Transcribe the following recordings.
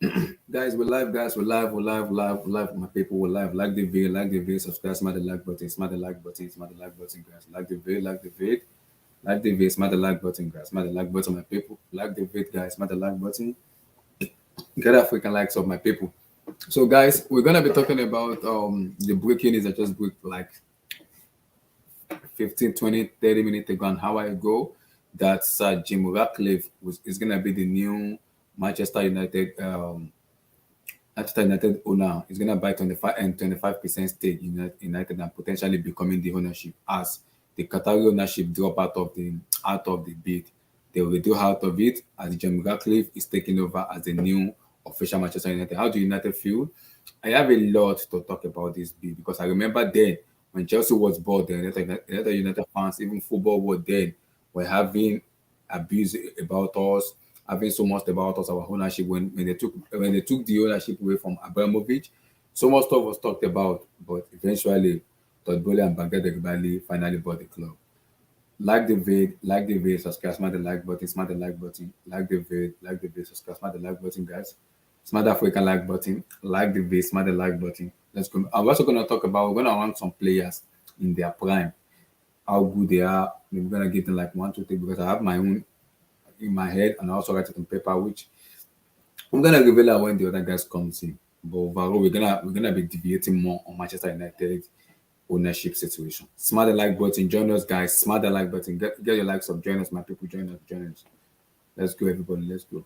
Guys, we're live, guys. We're live, my people. We're live. Like the video, subscribe, smash the like button, smash the like button, smash the like button, guys. Like the video, smash the like button, guys. Smash the like button, my people. Like the video, guys. Smash the like button. Get African likes of my people. So, guys, we're gonna be talking about the breaking news that just broke like 15, 20, 30 minutes ago and how I go that Sir Jim Ratcliffe is gonna be the new Manchester United Manchester United owner is going to buy 25% stake in United and potentially becoming the ownership as the Qatari ownership drop out of the bid. They will do out of it as Jim Ratcliffe is taking over as the new official Manchester United. How do United feel? I have a lot to talk about this bid because I remember then when Chelsea was bought, the United fans, even football world then were having abuse about us, having so much about us, our ownership when they took the ownership away from Abramovich. So much stuff was talked about, but eventually Todd Bowley and Baghdad Eghbali finally bought the club. Like the vid, subscribe, smash the like button, smash the like button, like the vid, subscribe, smash the like button, guys. Smash the African like the vid, smash the like button. Let's go. I'm also gonna talk about we're gonna rank some players in their prime, how good they are. We're gonna give them like one, two, three because I have my own in my head and I also write it on paper, which I'm gonna reveal that when the other guys comes in. But overall, we're gonna be deviating more on Manchester United ownership situation. Smash the like button, join us, guys. Smash the like button, get your likes up, join us, my people, join us. Let's go, everybody, let's go.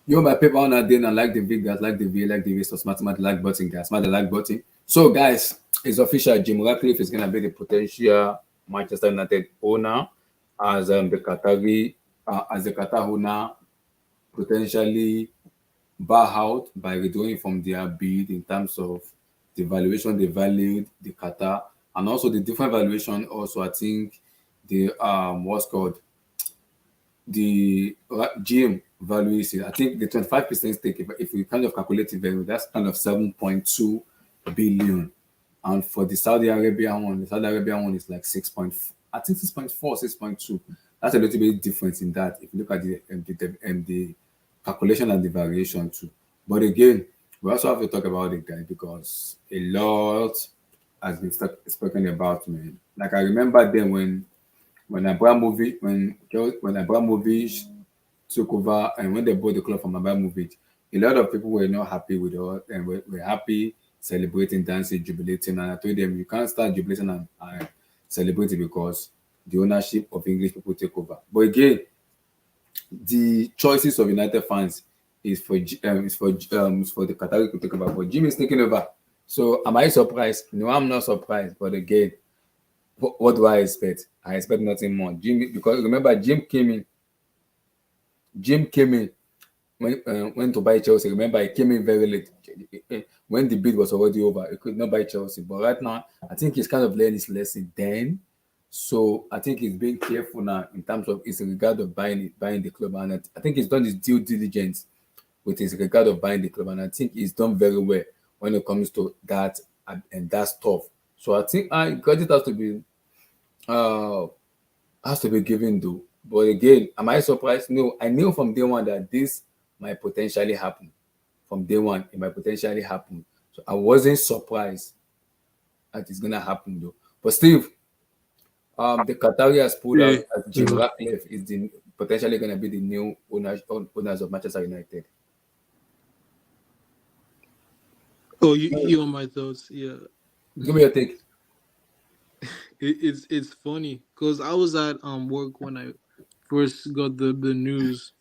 Yo, my people on that day and like the video, guys, like the video, so smash the like button, guys, smash the like button. So, guys, it's official. Jim Ratcliffe is gonna be the potential Manchester United owner as the Qatar owner potentially bow out by withdrawing from their bid in terms of the valuation they valued the Qatar and also the different valuation. Also, I think the what's called the GM value is, I think the 25% stake, if we kind of calculate it very, that's kind of 7.2 billion. And for the Saudi Arabian one is like 6. I think 6.4, 6.2. That's a little bit different in that if you look at the calculation and the variation too. But again, we also have to talk about it, guys, because a lot has been spoken about, man. Like I remember then when Abramovich took over and when they bought the club from Abramovich, a lot of people were not happy with us and were happy, celebrating, dancing, jubilating. And I told them you can't start jubilating and celebrating because the ownership of English people take over. But again, the choices of United fans is for the Qatari to take over. But Jim is taking over. So am I surprised? No, I'm not surprised. But again, what do I expect? I expect nothing more. Because remember, Jim came in when to buy Chelsea. Remember, he came in very late when the bid was already over. He could not buy Chelsea. But right now, I think he's kind of learned his lesson then. So I think he's being careful now in terms of his regard of buying the club, and I think he's done his due diligence with his regard of buying the club, and I think he's done very well when it comes to that and that stuff. So I think credit uh has to be given though. But again, am I surprised? No, I knew from day one that this might potentially happen. From day one, it might potentially happen. So I wasn't surprised that it's gonna happen though. But Steve, the Qatari has pulled Yeah. out as Jim Ratcliffe is potentially gonna be the new owners of Manchester United. Oh, you on my thoughts? Yeah. Give me your take. It's funny because I was at work when I first got the news,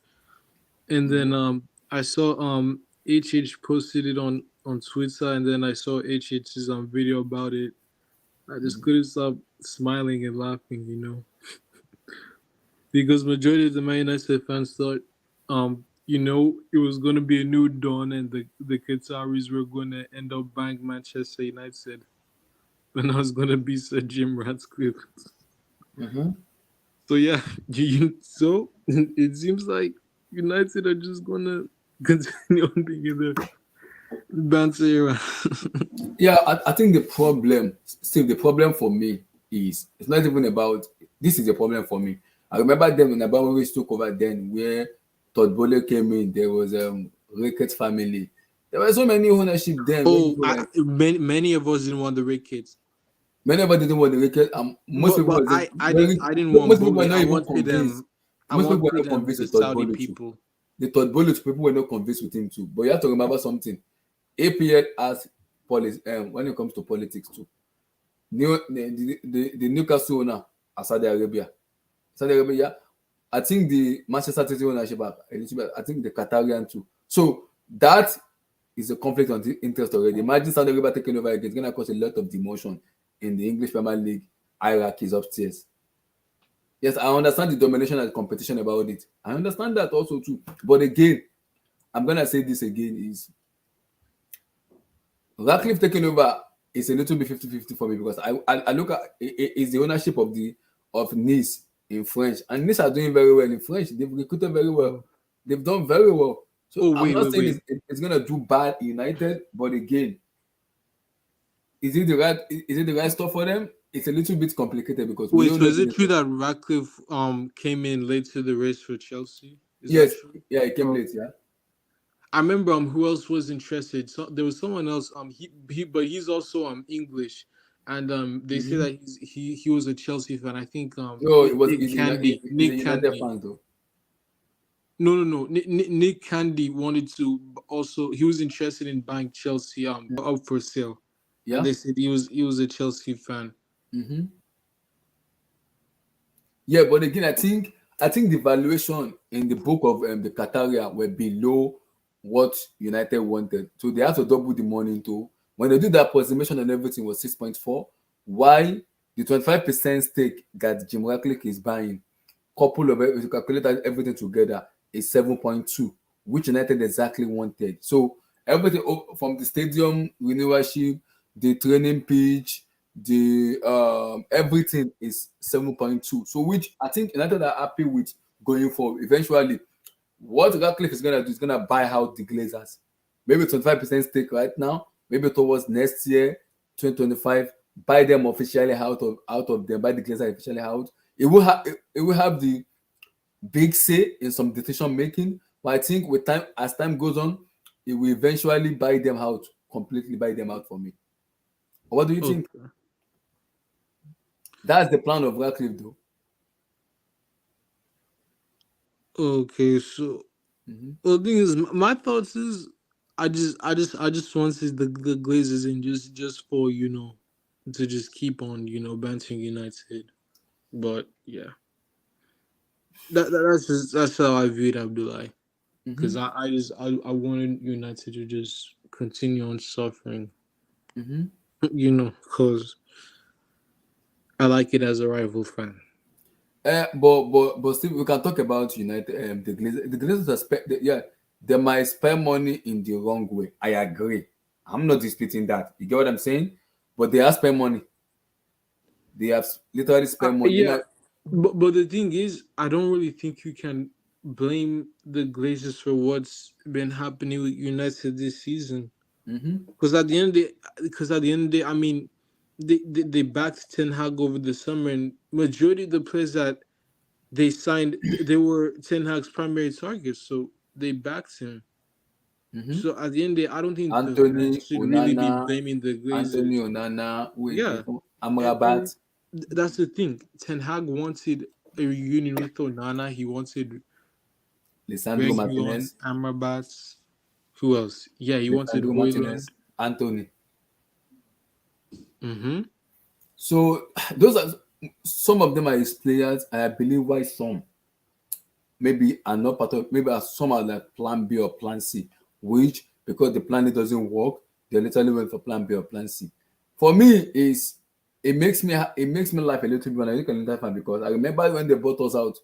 and then I saw HH posted it on Twitter, and then I saw HH's video about it. I just couldn't stop smiling and laughing, because majority of the Man United fans thought, it was going to be a new dawn, and the Qataris were going to end up buying Manchester United, and I was going to be Sir Jim Ratcliffe. Mm-hmm. So yeah, so it seems like United are just going to continue on being in the banter era. Yeah, I think the problem for me is it's not even about this is the problem for me. I remember them when Abramovich took over then where Todd Bowley came in, there was Ricketts family. There were so many ownership then where Oh, people like many of us didn't want the Red Kids. many of us didn't want the Ricketts, and most But people but were I didn't want most people were Bowley. not I even wanted convinced. I Most people were wanted not convinced the with Todd Saudi Bowley too. people. The Todd Bowley people were not convinced with him too. But you have to remember something. APL has policy when it comes to politics too. The Newcastle owner are Saudi Arabia. Saudi Arabia, I think the Manchester City ownership are a little bit, I think the Qatarian too. So that is a conflict of interest already. Imagine Saudi Arabia taking over again. It's going to cause a lot of demotion in the English Premier League hierarchies upstairs. Yes, I understand the domination and competition about it. I understand that also too. But again, I'm going to say this again is Ractcliffe taking over is a little bit 50-50 for me because I look at is the ownership of Nice in French, and Nice are doing very well in French. They've recruited very well. They've done very well. So Oh I'm wait, not wait, saying wait. it's gonna do bad in United, but again, is it the right stuff for them? It's a little bit complicated because we Wait, all so know is it true that Ratcliffe came in late to the race for Chelsea? Is that yes, true? yeah, it came Oh. late, yeah. I remember who else was interested. So there was someone else. But he's also English, and they say Mm-hmm. that he was a Chelsea fan. I think No, it was he's a Nick United Candy. fan though. No. Nick Candy wanted to also. He was interested in buying Chelsea up for sale, and Yeah. they said he was a Chelsea fan. Mm-hmm. Yeah, but again, I think the valuation in the book of the Qataria were below what United wanted. So they have to double the money into when they do that approximation and everything was 6.4. Why the 25% stake that Jim Ratcliffe is buying, couple of if you calculate everything together, is 7.2, which United exactly wanted. So everything from the stadium renewalship, the training pitch, the everything is 7.2. So which I think United are happy with going forward. Eventually, what Ratcliffe is gonna do is gonna buy out the Glazers. Maybe 25% stake right now, maybe towards next year, 2025, buy them officially out of them, buy the Glazers officially out. It will have the big say in some decision making, but I think with time as time goes on, it will eventually buy them out, completely buy them out for me. What do you think? Okay. That's the plan of Ratcliffe, though. Okay. So Mm-hmm. well, the thing is, my thoughts is, I just wanted the Glazers in just for to just keep on bantering United. But yeah, that's how I viewed Abdullah, Mm-hmm. because I wanted United to just continue on suffering, Mm-hmm. because I like it as a rival fan. But still, we can talk about United. The Glazers, yeah, they might spend money in the wrong way. I agree. I'm not disputing that. You get what I'm saying? But they are spend money. They have literally spent money. Yeah, but the thing is, I don't really think you can blame the Glazers for what's been happening with United this season. Mm-hmm. Because at the end of the day, I mean, they backed Ten Hag over the summer, and majority of the players that they signed, they were Ten Hag's primary targets, so they backed him. Mm-hmm. So at the end of the day, I don't think the fans Anthony should really be Onana, blaming the Anthony Glazers. Onana, wait, Yeah, and Amrabat. that's the thing. Ten Hag wanted a reunion with Onana. He wanted Lisandro Reguilon, Martinez, Amrabat. Who else? Yeah, he wanted Lisandro Hoyland. Martinez, Anthony. Mm-hmm. So those are some of them are his players. I believe why some maybe are not part of, maybe are some are like plan B or plan C, which because the plan A doesn't work, they literally went for plan B or plan C. For me, is it makes me laugh a little bit when I look at that fan because I remember when they bought us out,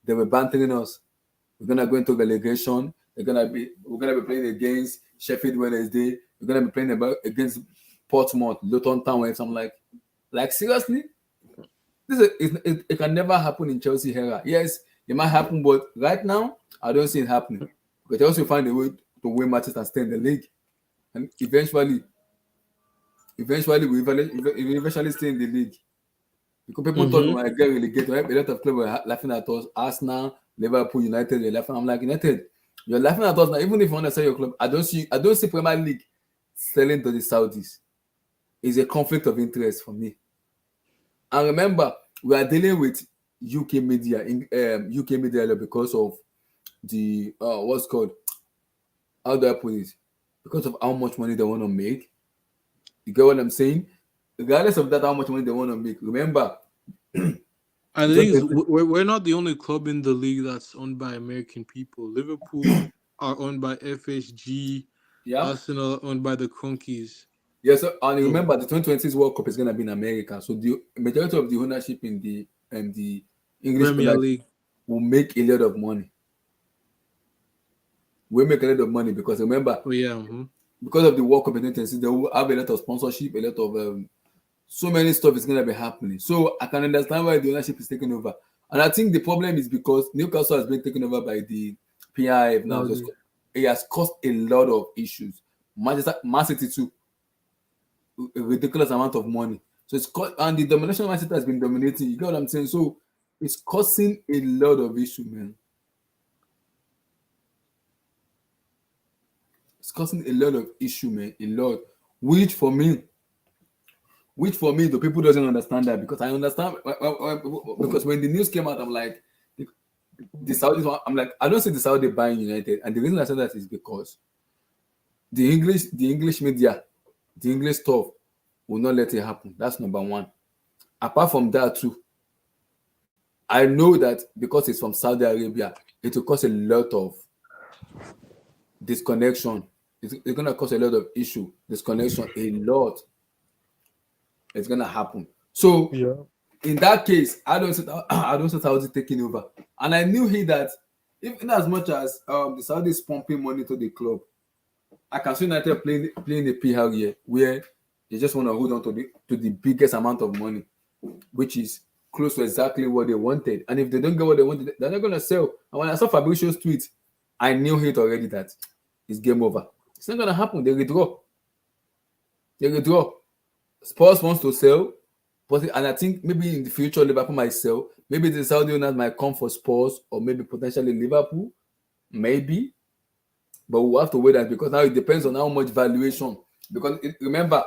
they were bantering us. We're gonna go into relegation. We're gonna be playing against Sheffield Wednesday. We're gonna be playing against Portsmouth, Luton Town. And I'm like seriously, it can never happen in Chelsea era. Yes, it might happen, but right now I don't see it happening. But Chelsea find a way to win matches and stay in the league, and eventually we eventually stay in the league. Because people thought we might get relegated. A lot of clubs were laughing at us. Arsenal, Liverpool, United, they're laughing. I'm like, United, you're laughing at us now. Even if you want to sell your club, I don't see Premier League selling to the Saudis. It's a conflict of interest for me. And remember, we are dealing with UK media because of the what's called, how do I put it? Because of how much money they want to make. You get what I'm saying? Regardless of that, how much money they want to make. Remember, and the thing is, we're not the only club in the league that's owned by American people. Liverpool are owned by FSG. yeah, Arsenal owned by the Cronkies. yes, and remember the 2020 World Cup is gonna be in America, so the majority of the ownership in the English Premier Premier League will make a lot of money. We'll make a lot of money because remember, because of the World Cup in 2020, they will have a lot of sponsorship, a lot of so many stuff is gonna be happening. So I can understand why the ownership is taking over, and I think the problem is because Newcastle has been taken over by the PIF now. It has caused a lot of issues. Man City too. A ridiculous amount of money. So and the domination of Man City has been dominating. You get what I'm saying? So it's causing a lot of issue, man. It's causing a lot of issue, man. A lot. Which for me, the people doesn't understand that because I understand because when the news came out, I'm like, the Saudis. I'm like, I don't see the Saudi buying United, and the reason I said that is because the English media, the English stuff will not let it happen. That's number one. Apart from that too, I know that because it's from Saudi Arabia, it will cause a lot of disconnection. It's going to cause a lot of issue, disconnection, a lot. It's going to happen. So in that case, I don't see Saudi taking over. And I knew that even as much as the Saudi is pumping money to the club, I can see United playing a PR here where they just want to hold on to the biggest amount of money, which is close to exactly what they wanted. And if they don't get what they wanted, they're not going to sell. And when I saw Fabrizio's tweet, I knew it already that it's game over. It's not going to happen. They withdraw. Spurs wants to sell, and I think maybe in the future Liverpool might sell. Maybe the Saudi owners might come for Spurs or maybe potentially Liverpool. Maybe. But we'll have to wait that because now it depends on how much valuation. Because remember,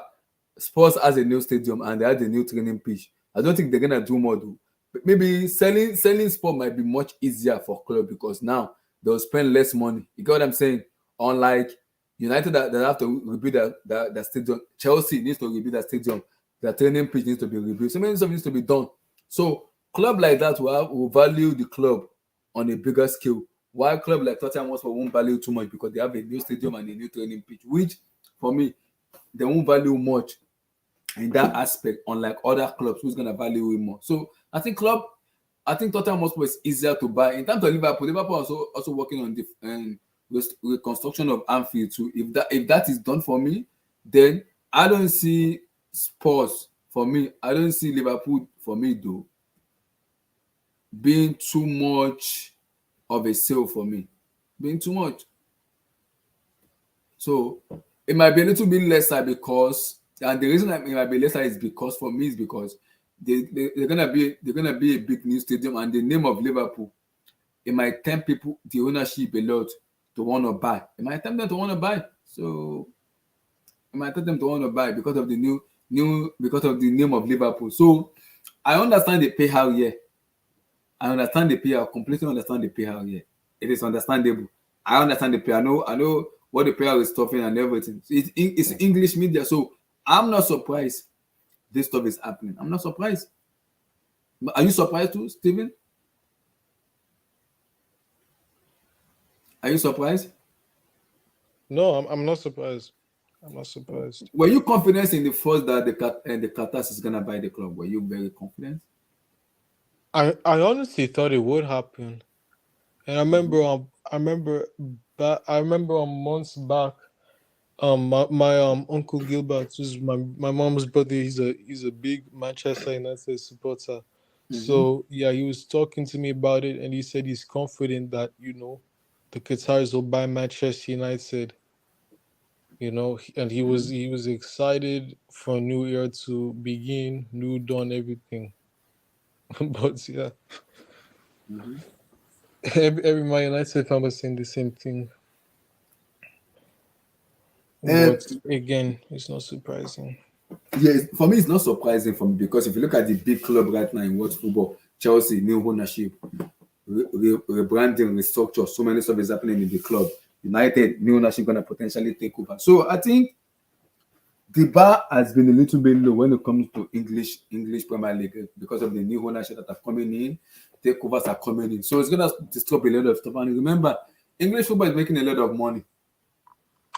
Spurs has a new stadium and they have a new training pitch. I don't think they're gonna do more though. But maybe selling Spurs might be much easier for club because now they'll spend less money. You get what I'm saying? Unlike United that have to rebuild their stadium. Chelsea needs to rebuild their stadium. Their training pitch needs to be rebuilt. So many stuff needs to be done. So club like that will value the club on a bigger scale. While club like Tottenham won't value too much because they have a new stadium and a new training pitch, which for me, they won't value much in that aspect, unlike other clubs who's gonna value it more. So I think Tottenham is easier to buy. In terms of Liverpool also working on the reconstruction of Anfield too. If that is done for me, then I don't see Spurs for me, I don't see Liverpool for me though being too much of a sale for me, being too much. So it might be a little bit lesser because, and the reason that it might be lesser is because for me is because they're gonna be a big new stadium, and the name of Liverpool, it might tempt people, the ownership a lot, to want to buy. It might tempt them to want to buy. So it might tempt them to want to buy because of the because of the name of Liverpool. So I understand the payout here. I understand the payout. Completely understand the payout here. It is understandable. I understand the payout. I know what the payout is stuffing and everything. It's English media, so I'm not surprised this stuff is happening. I'm not surprised. But are you surprised too, Steven? Are you surprised? No, I'm not surprised. I'm not surprised. Were you confident in the first that the Qatar is gonna buy the club? Were you very confident? I honestly thought it would happen, and I remember months back. My uncle Gilbert, who's my mom's brother, he's a big Manchester United supporter. Mm-hmm. So yeah, he was talking to me about it, and he said he's confident that the Qataris will buy Manchester United. And he was excited for a new year to begin, new dawn, everything. But yeah, Mm-hmm. every Man United fan was saying the same thing. And But again, it's not surprising. yeah, for me, it's not surprising for me because if you look at the big club right now in world football, Chelsea, new ownership, rebranding, restructure, so many stuff is happening in the club. United, new ownership gonna potentially take over. So I think the bar has been a little bit low when it comes to English Premier League because of the new ownership that are coming in, takeovers are coming in. So it's gonna disturb a lot of stuff. And remember, English football is making a lot of money.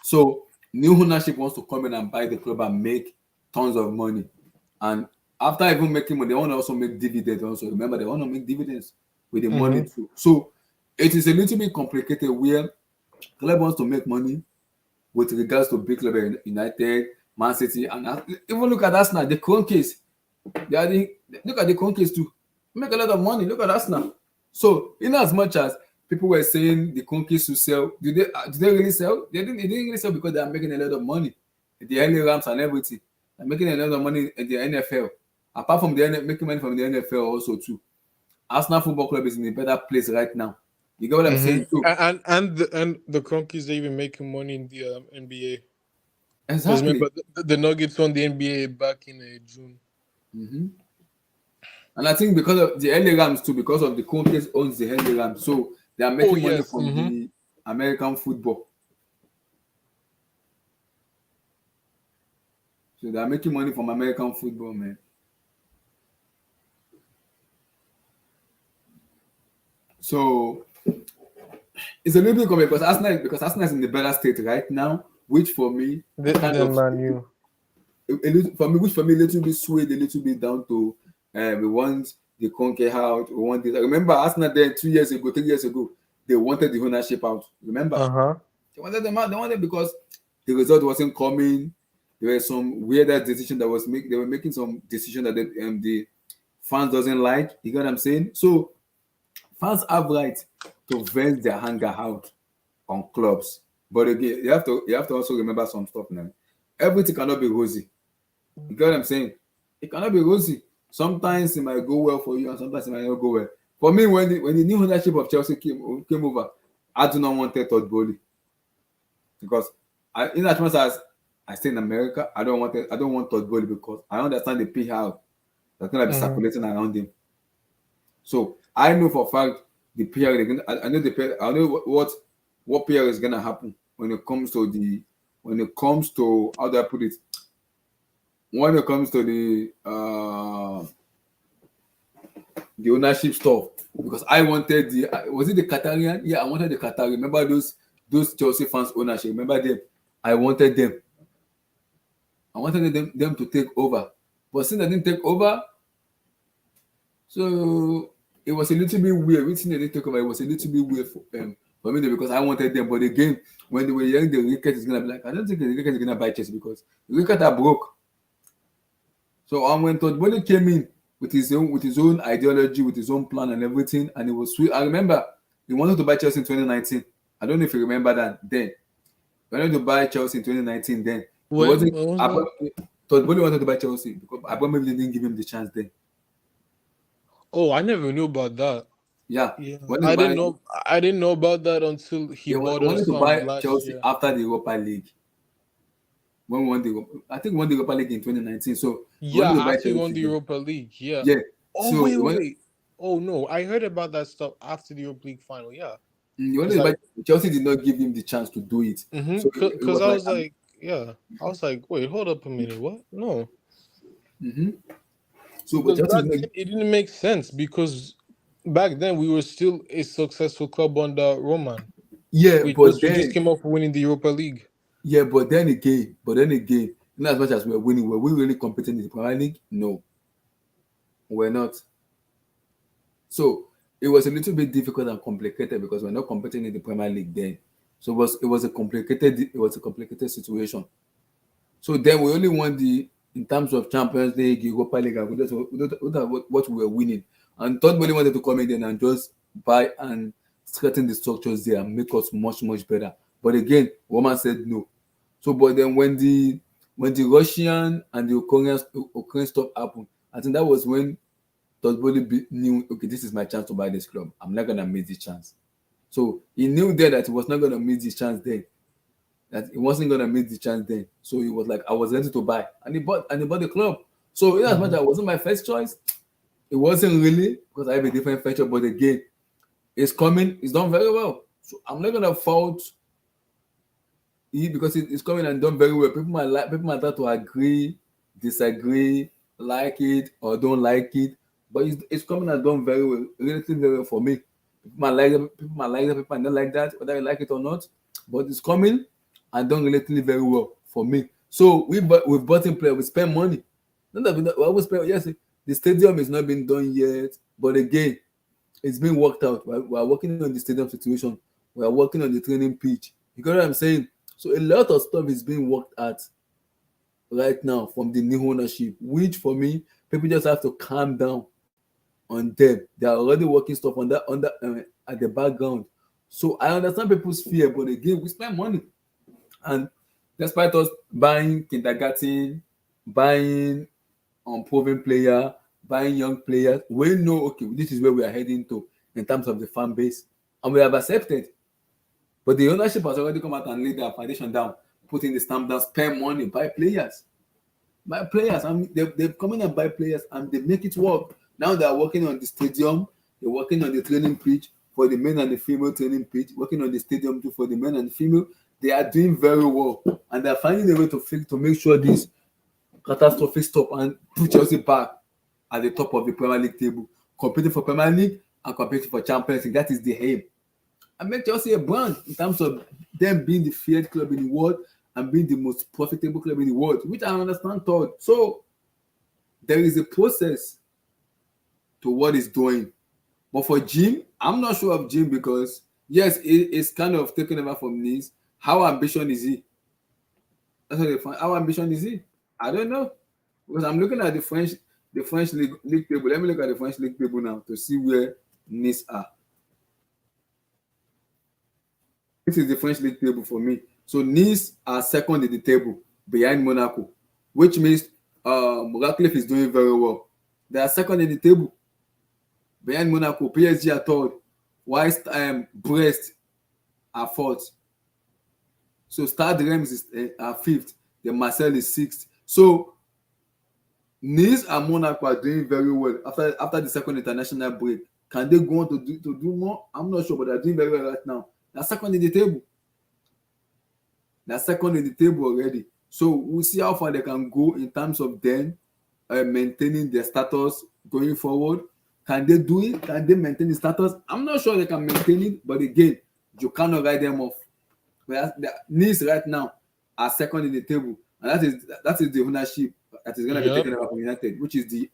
So new ownership wants to come in and buy the club and make tons of money. And after even making money, they want to also make dividends. Also, remember, they want to make dividends with the money too. So it is a little bit complicated where club wants to make money with regards to big club United, Man City, and even look at Arsenal, the Kroenkes. Look at the Kroenkes too. Make a lot of money. Look at Arsenal. So in as much as people were saying the Kroenkes to sell, did they really sell? They didn't really sell because they are making a lot of money. The early Rams and everything. They're making a lot of money in the NFL. Apart from making money from the NFL also too. Arsenal Football Club is in a better place right now. You get what I'm saying too? And the Cronkies are even making money in the NBA. Because Exactly. remember, the Nuggets won the NBA back in June. Mm-hmm. And I think because of the LA Rams too, because of the Conquest owns the LA Rams, so they are Oh making money yes. from the American football. So they are making money from American football, man. So it's a little bit complicated because Arsenal is in the better state right now, which for me kind Then of Man U. which for me a little bit swayed a little bit down to we want the Conquer out, we want this. I remember Arsenal there 2 years ago, 3 years ago, they wanted the ownership out. Remember? They wanted them out. They wanted because the result wasn't coming. There were some weird decision that was make. They were making some decision that the fans doesn't like. You get what I'm saying? So fans have right to vent their anger out on clubs. But again, you have to also remember some stuff now. Everything cannot be rosy. You get what I'm saying? It cannot be rosy. Sometimes it might go well for you, and sometimes it might not go well. For me, when the new ownership of Chelsea came over, I do not want Todd Bowley because in as much as I stay in America, I don't want Todd Bowley because I understand the PR that's gonna be circulating around him. So I know for a fact the PR. I know the PR. I know what PR is gonna happen when it comes to how do I put it? When it comes to the ownership stuff, because I wanted was it the Qatarian? Yeah, I wanted the Qatar. Remember those Chelsea fans ownership? Remember them? I wanted them. I wanted them to take over, but since they didn't take over, so it was a little bit weird. Which thing they didn't take over, it was a little bit weird for me because I wanted them. But again, when they were hearing the Ricketts is gonna be like, I don't think the Ricketts is gonna buy Chelsea because the Ricketts are broke. So when Todd Bowley came in with his own ideology, with his own plan and everything, and it was sweet. I remember he wanted to buy Chelsea in 2019. I don't know if you remember that then. He wanted to buy Chelsea in 2019 then. He When? wasn't When was that? Todd Bowley wanted to buy Chelsea because Abramovich didn't give him the chance then. Oh, I never knew about that. Yeah. Yeah, He wanted to buy, I didn't know about that until he bought he wanted us to buy last Chelsea year. after the Europa League. When we won I think we won the Europa League in 2019. So he Yeah, wanted to buy after he won Chelsea the then. Europa League. Yeah. Yeah. Oh So wait, wait, wait. Oh no, I heard about that stuff after the Europa League final. Yeah, he wanted it's to buy like Chelsea did not give him the chance to do it. So it because was I like was like, yeah, I was like, wait, hold up a minute, what? No, so but because Chelsea back did not, then it didn't make sense because back then we were still a successful club under Roman. yeah, We just came off winning the Europa League. but then again, not as much as we're winning, were we really competing in the Premier League? No, we're not. So it was a little bit difficult and complicated because we're not competing in the Premier League then. So it was a complicated situation. So then we only won in terms of Champions League, Europa League, and what we were winning. And Todd Bowley wanted to come in then and just buy and strengthen the structures there and make us much, much better. But again, Roman said no. So, but then when the Russian and the Ukrainian stuff happened, I think that was when Todd Bowley knew, okay, this is my chance to buy this club. I'm not gonna miss this chance. So he knew there that he was not gonna miss this chance then, that he wasn't gonna make the chance then. So he was like, I was ready to buy, and he bought the club. So in as much as it wasn't my first choice, it wasn't really because I have a different feature. But again, it's coming. It's done very well. So I'm not gonna fault because it's coming and done very well. People might have to agree, disagree, like it or don't like it, but it's coming and done very well, relatively very well for me. People might like it, people might not like that, whether you like it or not. But it's coming and done relatively very well for me. So we've bought in player, we spend money. Not that we always spend. Yes, the stadium is not been done yet, but again, it's been worked out. We're working on the stadium situation. We are working on the training pitch. You get what I'm saying? So a lot of stuff is being worked at right now from the new ownership, which for me, people just have to calm down on them. They are already working stuff on that at the background. So I understand people's fear, but again, we spend money. And despite us buying kindergarten, buying unproven player, buying young players, we know, okay, this is where we are heading to in terms of the fan base. And we have accepted. But the ownership has already come out and laid their foundation down, putting the stamp down, spend money, buy players. Buy players. And they've come in and buy players and they make it work. Now they are working on the stadium, they're working on the training pitch for the men and the female training pitch, working on the stadium too for the men and the female. They are doing very well. And they're finding a way to make sure this catastrophe stop and put Chelsea back at the top of the Premier League table, competing for Premier League and competing for Champions League. That is the aim. And make Chelsea a brand in terms of them being the feared club in the world and being the most profitable club in the world, which I understand, Todd. So there is a process to what it's doing. But for Jim, I'm not sure of Jim because, yes, it's kind of taken over from Nice. How ambitious is he? That's what they find. How ambitious is he? I don't know. Because I'm looking at the French league table. Let me look at the French league table now to see where Nice are. This is the French league table for me. So Nice are second in the table behind Monaco, which means Ractcliffe is doing very well. They are second in the table behind Monaco. PSG are third, whilst Brest are fourth. So Stade Reims are fifth. Then Marseille is sixth. So Nice and Monaco are doing very well after the second international break. Can they go on to do more? I'm not sure, but they're doing very well right now. They're second in the table. They're second in the table already. So we'll see how far they can go in terms of them maintaining their status going forward. Can they do it? Can they maintain the status? I'm not sure they can maintain it, but again, you cannot write them off. Nice right now are second in the table, and that is the ownership that is going to be taken over from United, which is the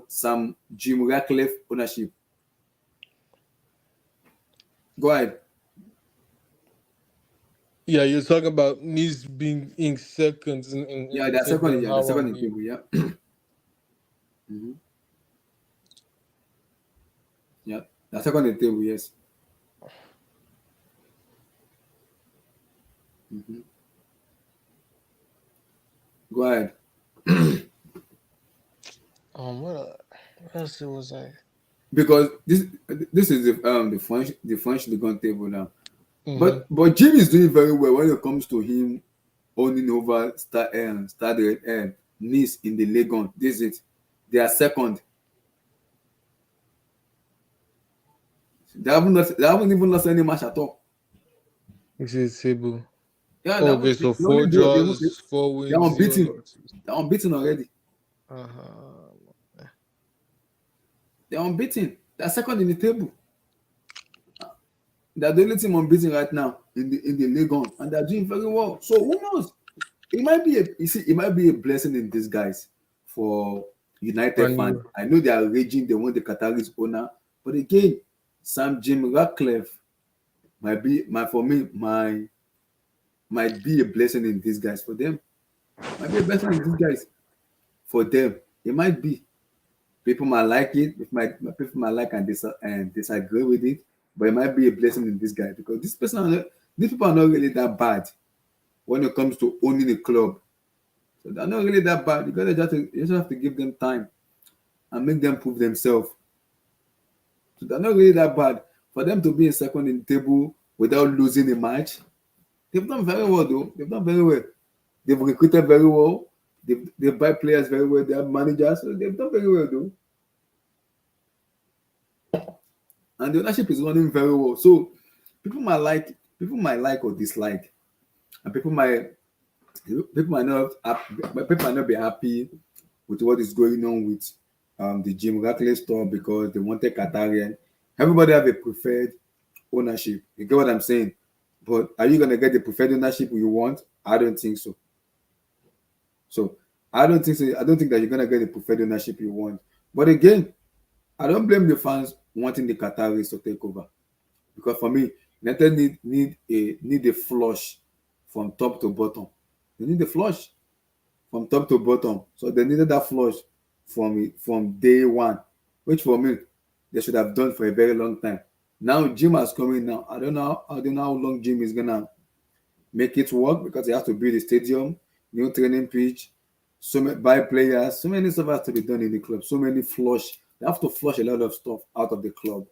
Sam Jim Ratcliffe ownership. Go ahead. Yeah, you're talking about Nice being in seconds in Yeah, the they're table second. and Yeah, they're how second in table. Yeah. Yeah, they're second in table. Yes. Go ahead. what else was I? Because this is the French Ligue table now. Mm-hmm. But Jim is doing very well when it comes to him owning over Stade Nice in the Ligue 1. This is it. They are second. They haven't even lost any match at all. This is table. Yeah, Oh, okay, so they only four draw. draws, four They're wins, zero unbeaten. losses. They're unbeaten already. Uh-huh. They're unbeaten. They're second in the table. They're the only team unbeaten right now in the Ligue 1, and they're doing very well. So who knows? It might be a blessing in disguise for United And fans. you, I know they are raging, they want the Qataris owner, but again, Jim Ratcliffe might be a blessing in disguise for them. Might be a blessing in disguise for them. It might be. People might like it. People might like and disagree with it, but it might be a blessing in disguise because these people are not really that bad when it comes to owning a club. So they're not really that bad. You just have to give them time and make them prove themselves. So they're not really that bad. For them to be in second in the table without losing a match, they've done very well though. They've done very well. They've recruited very well. They buy players very well. They have managers. So they've done very well though. And the ownership is running very well. So people might like or dislike, and people might not be happy with what is going on with the Jim Ratcliffe store because they wanted Qatarian. Everybody have a preferred ownership. You get what I'm saying? But are you gonna get the preferred ownership you want? I don't think so. So I don't think so. I don't think that you're gonna get the preferred ownership you want. But again, I don't blame the fans wanting the Qataris to take over. Because for me, United need a flush from top to bottom. They need a flush from top to bottom. So they needed that flush from day one, which for me they should have done for a very long time. Now Jim has come in now. I don't know how long Jim is gonna make it work because he has to build a stadium, new training pitch, so many buy players, so many stuff has to be done in the club. So many flush. They have to flush a lot of stuff out of the club.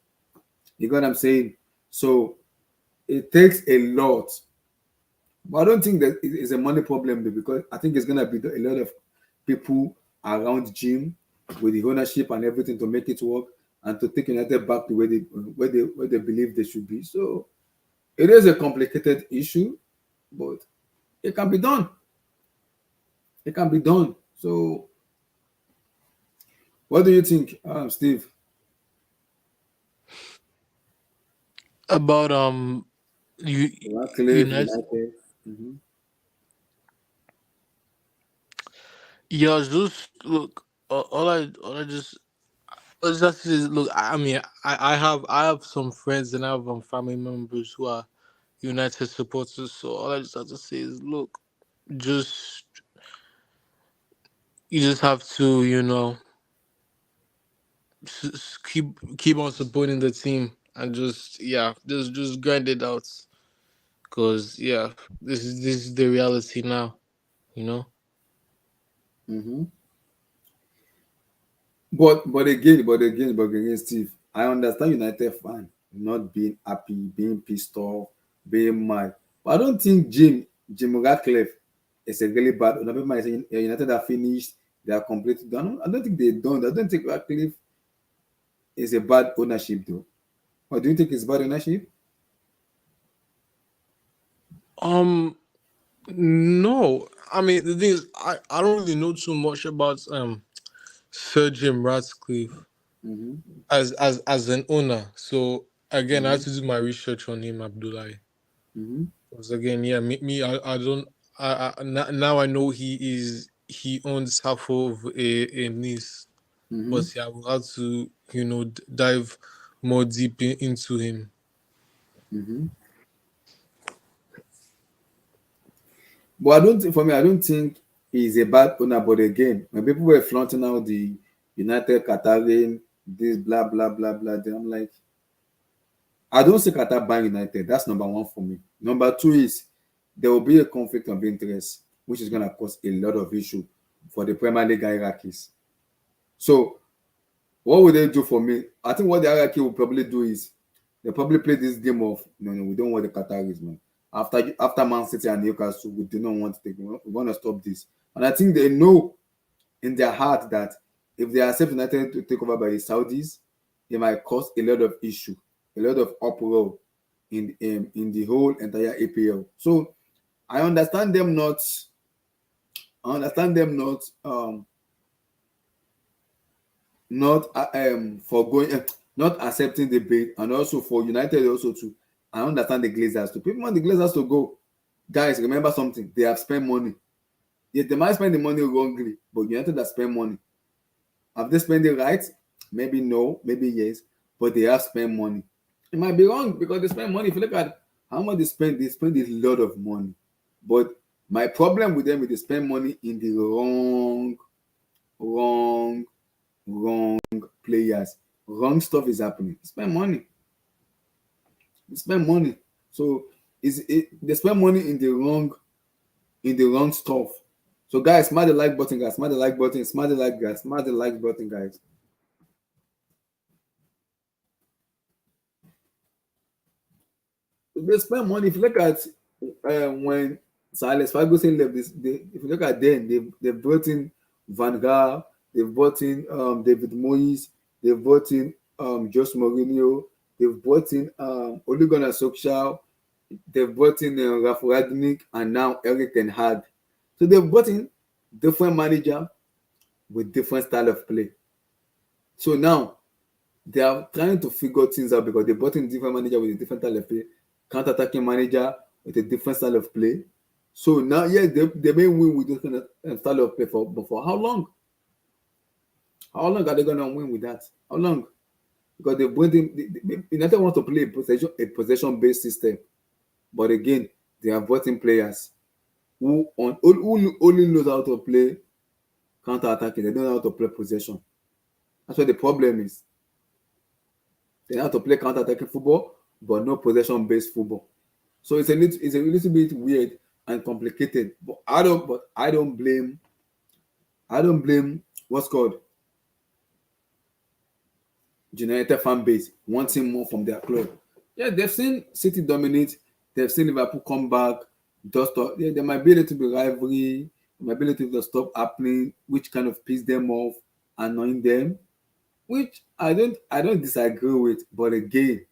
You get what I'm saying? So it takes a lot. But I don't think that it's a money problem though, because I think it's gonna be a lot of people around Jim with the ownership and everything to make it work and to take United back to where they believe they should be. So it is a complicated issue, but it can be done. It can be done. So what do you think, Steve? about you Racliffe, United. United. Mm-hmm. Yeah, just look. All I just is look. I mean, I have some friends and I have family members who are United supporters. So all I just have to say is, look, just you just have to, keep on supporting the team and just just grind it out. Cause this is the reality now. You know. Mm-hmm. But again, Steve, I understand United fan not being happy, being pissed off, being mad. But I don't think Jim Ratcliffe is a really bad. People might say United are finished, they are completely done. I don't think they don't. I don't think Ratcliffe is a bad ownership though. Or do you think it's bad ownership? Um. No. I mean, the thing is, I don't really know too much about Sir Jim Ratcliffe Mm-hmm. as an owner. So again, I have Mm-hmm. to do my research on him, Abdullah. Mm-hmm. Because again, yeah, I don't. Now I know he owns half of a Nice, Mm-hmm. but yeah, I will have to dive more deep into him. Mm-hmm. But I don't think, for me, I don't think he's a bad owner. But again, when people were flaunting out the United Qatari, this blah blah blah blah, then I'm like, I don't see Qatar buying United. That's number one for me. Number two is there will be a conflict of interest, which is going to cause a lot of issue for the Premier League hierarchies. So, what would they do for me? I think what the hierarchy will probably do is they probably play this game of no, we don't want the Qataris, man. After Man City and Newcastle, we do not want to take. We want to stop this, and I think they know in their heart that if they accept United to take over by the Saudis, it might cause a lot of issue, a lot of uproar in the whole entire APL. So I understand them not. I understand them not for going not accepting the bid, and also for United also too. I understand the Glazers too. People want the Glazers to go. Guys, remember something. They have spent money. Yes, they might spend the money wrongly, but United have spent money. Have they spent it right? Maybe no, maybe yes, but they have spent money. It might be wrong because they spend money. If you look at how much they spend a lot of money. But my problem with them is they spend money in the wrong players. Wrong stuff is happening. They spend money. They spend money. So they spend money in the wrong stuff. So guys, smash the like button, guys. Smash the like button. Smash the like, guys. Smash the like button, guys. They spend money. If you look at when Sir Alex Ferguson left this, if you look at them, they brought in Van Gaal, they've brought in David Moyes, they've brought in Jose Mourinho, they've brought in Ole Gunnar Solskjaer, they've brought in Ralf Rangnick, and now Erik ten Hag. So they've brought in different manager with different style of play. So now they are trying to figure things out because they brought in different manager with a different style of play, counter-attacking manager with a different style of play. So now, yes, they may win with different style of play, but for how long? How long are they going to win with that? How long? Because they brought in, United want to play a possession-based system. But again, they have brought in players who only knows how to play counter-attacking. They don't know how to play possession. That's what the problem is. They know how to play counter-attacking football, but no possession-based football. So it's a little bit weird and complicated. But I don't blame what's called United fan base wanting more from their club. Yeah, they've seen City dominate, they've seen Liverpool come back, there might be a little bit rivalry, there might be a little bit of stuff happening, which kind of piss them off, annoying them, which I don't disagree with, but again,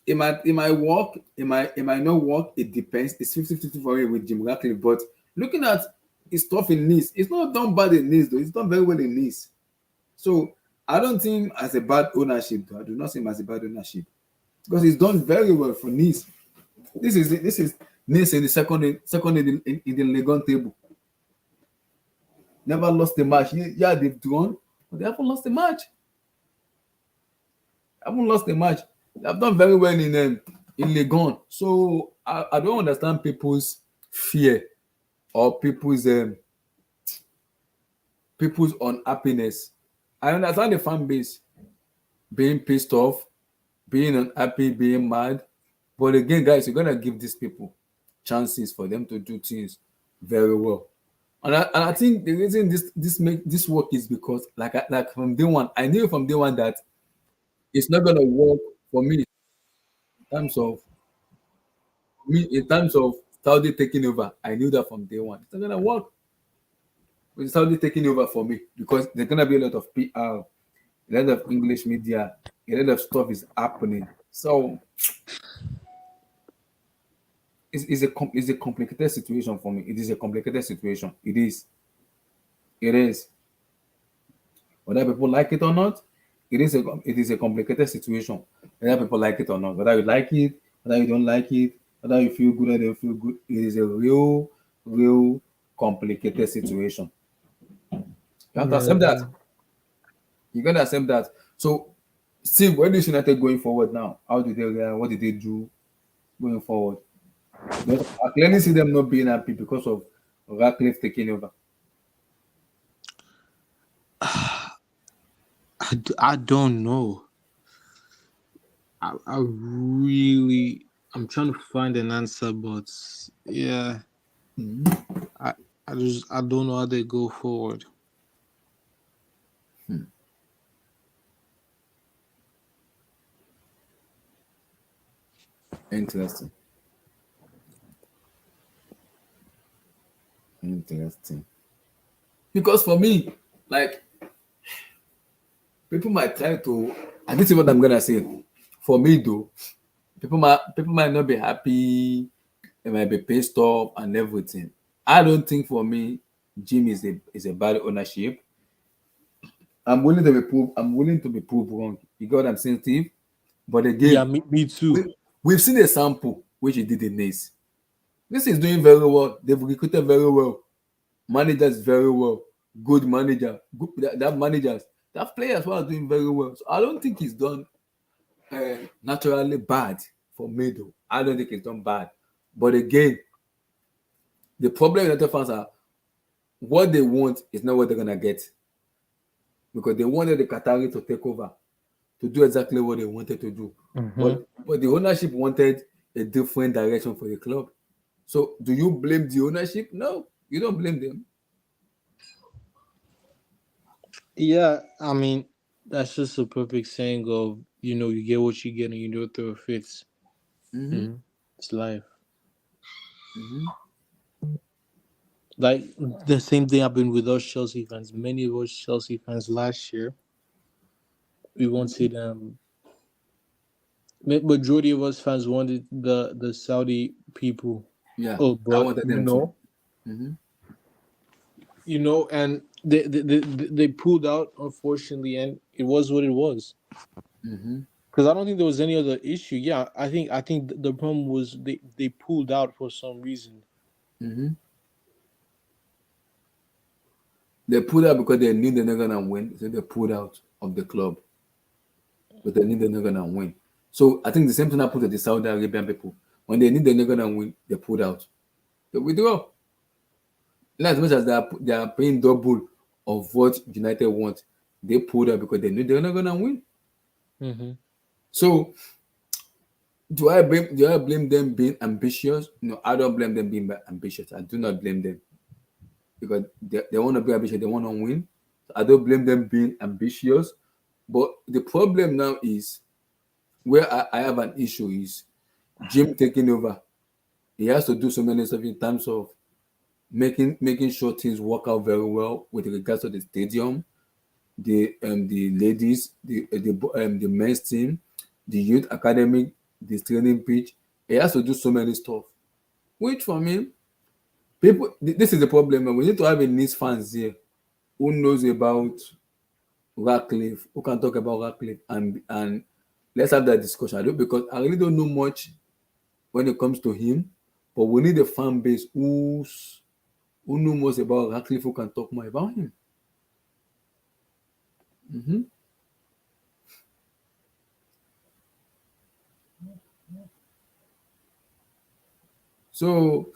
it might work, it might not work, it depends. It's 50-50 for me with Jim Ratcliffe, but looking at his stuff in Nice, it's not done bad in Nice though, it's done very well in Nice. So I don't see him as a bad ownership though. I do not see him as a bad ownership because he's done very well for Nice. This is Nice in the second in the Ligue 1 table. Never lost a match. Yeah, they've drawn, but they haven't lost a match. They have done very well in Ligue 1. So I don't understand people's fear or people's unhappiness. I understand the fan base being pissed off, being unhappy, being mad. But again, guys, you're gonna give these people chances for them to do things very well. And I think the reason this work is because like from day one, I knew from day one that it's not gonna work for me in terms of Saudi taking over. I knew that from day one. It's not gonna work with Saudi taking over for me because there's gonna be a lot of PR, a lot of English media, a lot of stuff is happening. So it's a complicated situation for me. It is a complicated situation. It is. Whether people like it or not, it is a complicated situation. Whether people like it or not, whether you like it, whether you don't like it, whether you feel good or don't feel good, it is a real complicated situation. You have to accept that. You gotta accept that. So, Steve, where is United going forward now? How did they react? What did they do going forward? But I clearly see them not being happy because of Ratcliffe taking over. I don't know. I really I'm trying to find an answer, but yeah, I I don't know how they go forward. Interesting. Interesting. Because for me, like people might try to, and this is what I'm gonna say. For me though, people might not be happy, they might be pissed off and everything. I don't think for me, Jim is a bad ownership. I'm willing to be proved wrong. You got what I'm saying, Steve? But Yeah, again, me too. we've seen a sample which he did in Nice. This is doing very well. They've recruited very well. Managers very well. Good manager. Good that managers. That players who are doing very well. So I don't think he's done naturally bad for me though. I don't think he's done bad. But again, the problem with United fans are what they want is not what they're gonna get. Because they wanted the Qatari to take over to do exactly what they wanted to do. Mm-hmm. But the ownership wanted a different direction for the club. So do you blame the ownership? No, you don't blame them. Yeah, I mean that's just a perfect saying of you get what you get and you know it through it fits. Mm-hmm. Mm-hmm. It's life. Mm-hmm. Like the same thing happened with us Chelsea fans. Many of us Chelsea fans last year, we wanted majority of us fans wanted the Saudi people. Yeah, Oh, I but wanted you them to. know, Mm-hmm. and they pulled out unfortunately, and it was what it was. Mm-hmm. Because I don't think there was any other issue. Yeah, I think the problem was they pulled out for some reason. Mm-hmm. They pulled out because they knew they're not gonna win, so they pulled out of the club. But they knew they're not gonna win. So I think the same thing happened to the Saudi Arabian people. When they knew they're not gonna win, they pulled out. They withdraw. Not as much as they are paying double of what United want, they pulled out because they knew they're not gonna win. Mm-hmm. So do I blame them being ambitious? No, I don't blame them being ambitious. I do not blame them because they want to be ambitious, they want to win. So I don't blame them being ambitious. But the problem now is where I have an issue is Jim taking over. He has to do so many stuff in terms of making sure things work out very well with regards to the stadium, the ladies, the men's team, the youth academy, the training pitch. He has to do so many stuff. Which for me, this is the problem. We need to have a niche fans here who knows about Ratcliffe, who can talk about Ratcliffe, and let's have that discussion. Because I really don't know much when it comes to him, but we need a fan base who know most about Ratcliffe, who can talk more about him. Mhm. So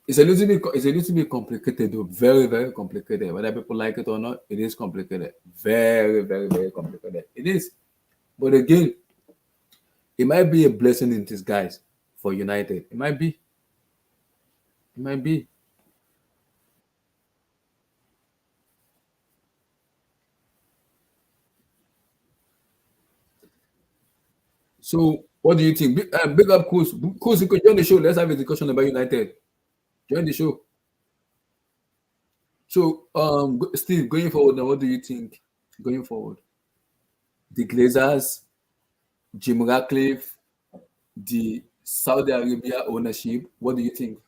it's a little bit complicated, though. Very, very complicated. Whether people like it or not, it is complicated. Very, very, very complicated. It is. But again, it might be a blessing in disguise for United. It might be. It might be. So what do you think? Big up Kuz. Kuz, you could join the show. Let's have a discussion about United. Join the show. So Steve, going forward now, what do you think? Going forward, the Glazers, Jim Ratcliffe, the Saudi Arabia ownership. What do you think?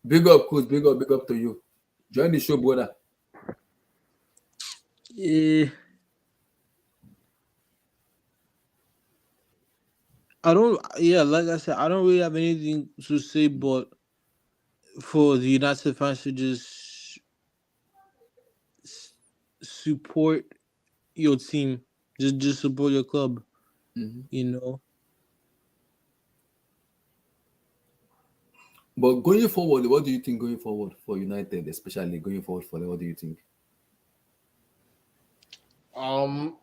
Big up, coach. Big up to you. Join the show, brother. Eh, I don't. Yeah, like I said, I don't really have anything to say, but for the United fans to just s- support your team, just support your club. Mhm. You know. But going forward, what do you think going forward for United, especially going forward for them? What do you think? Um,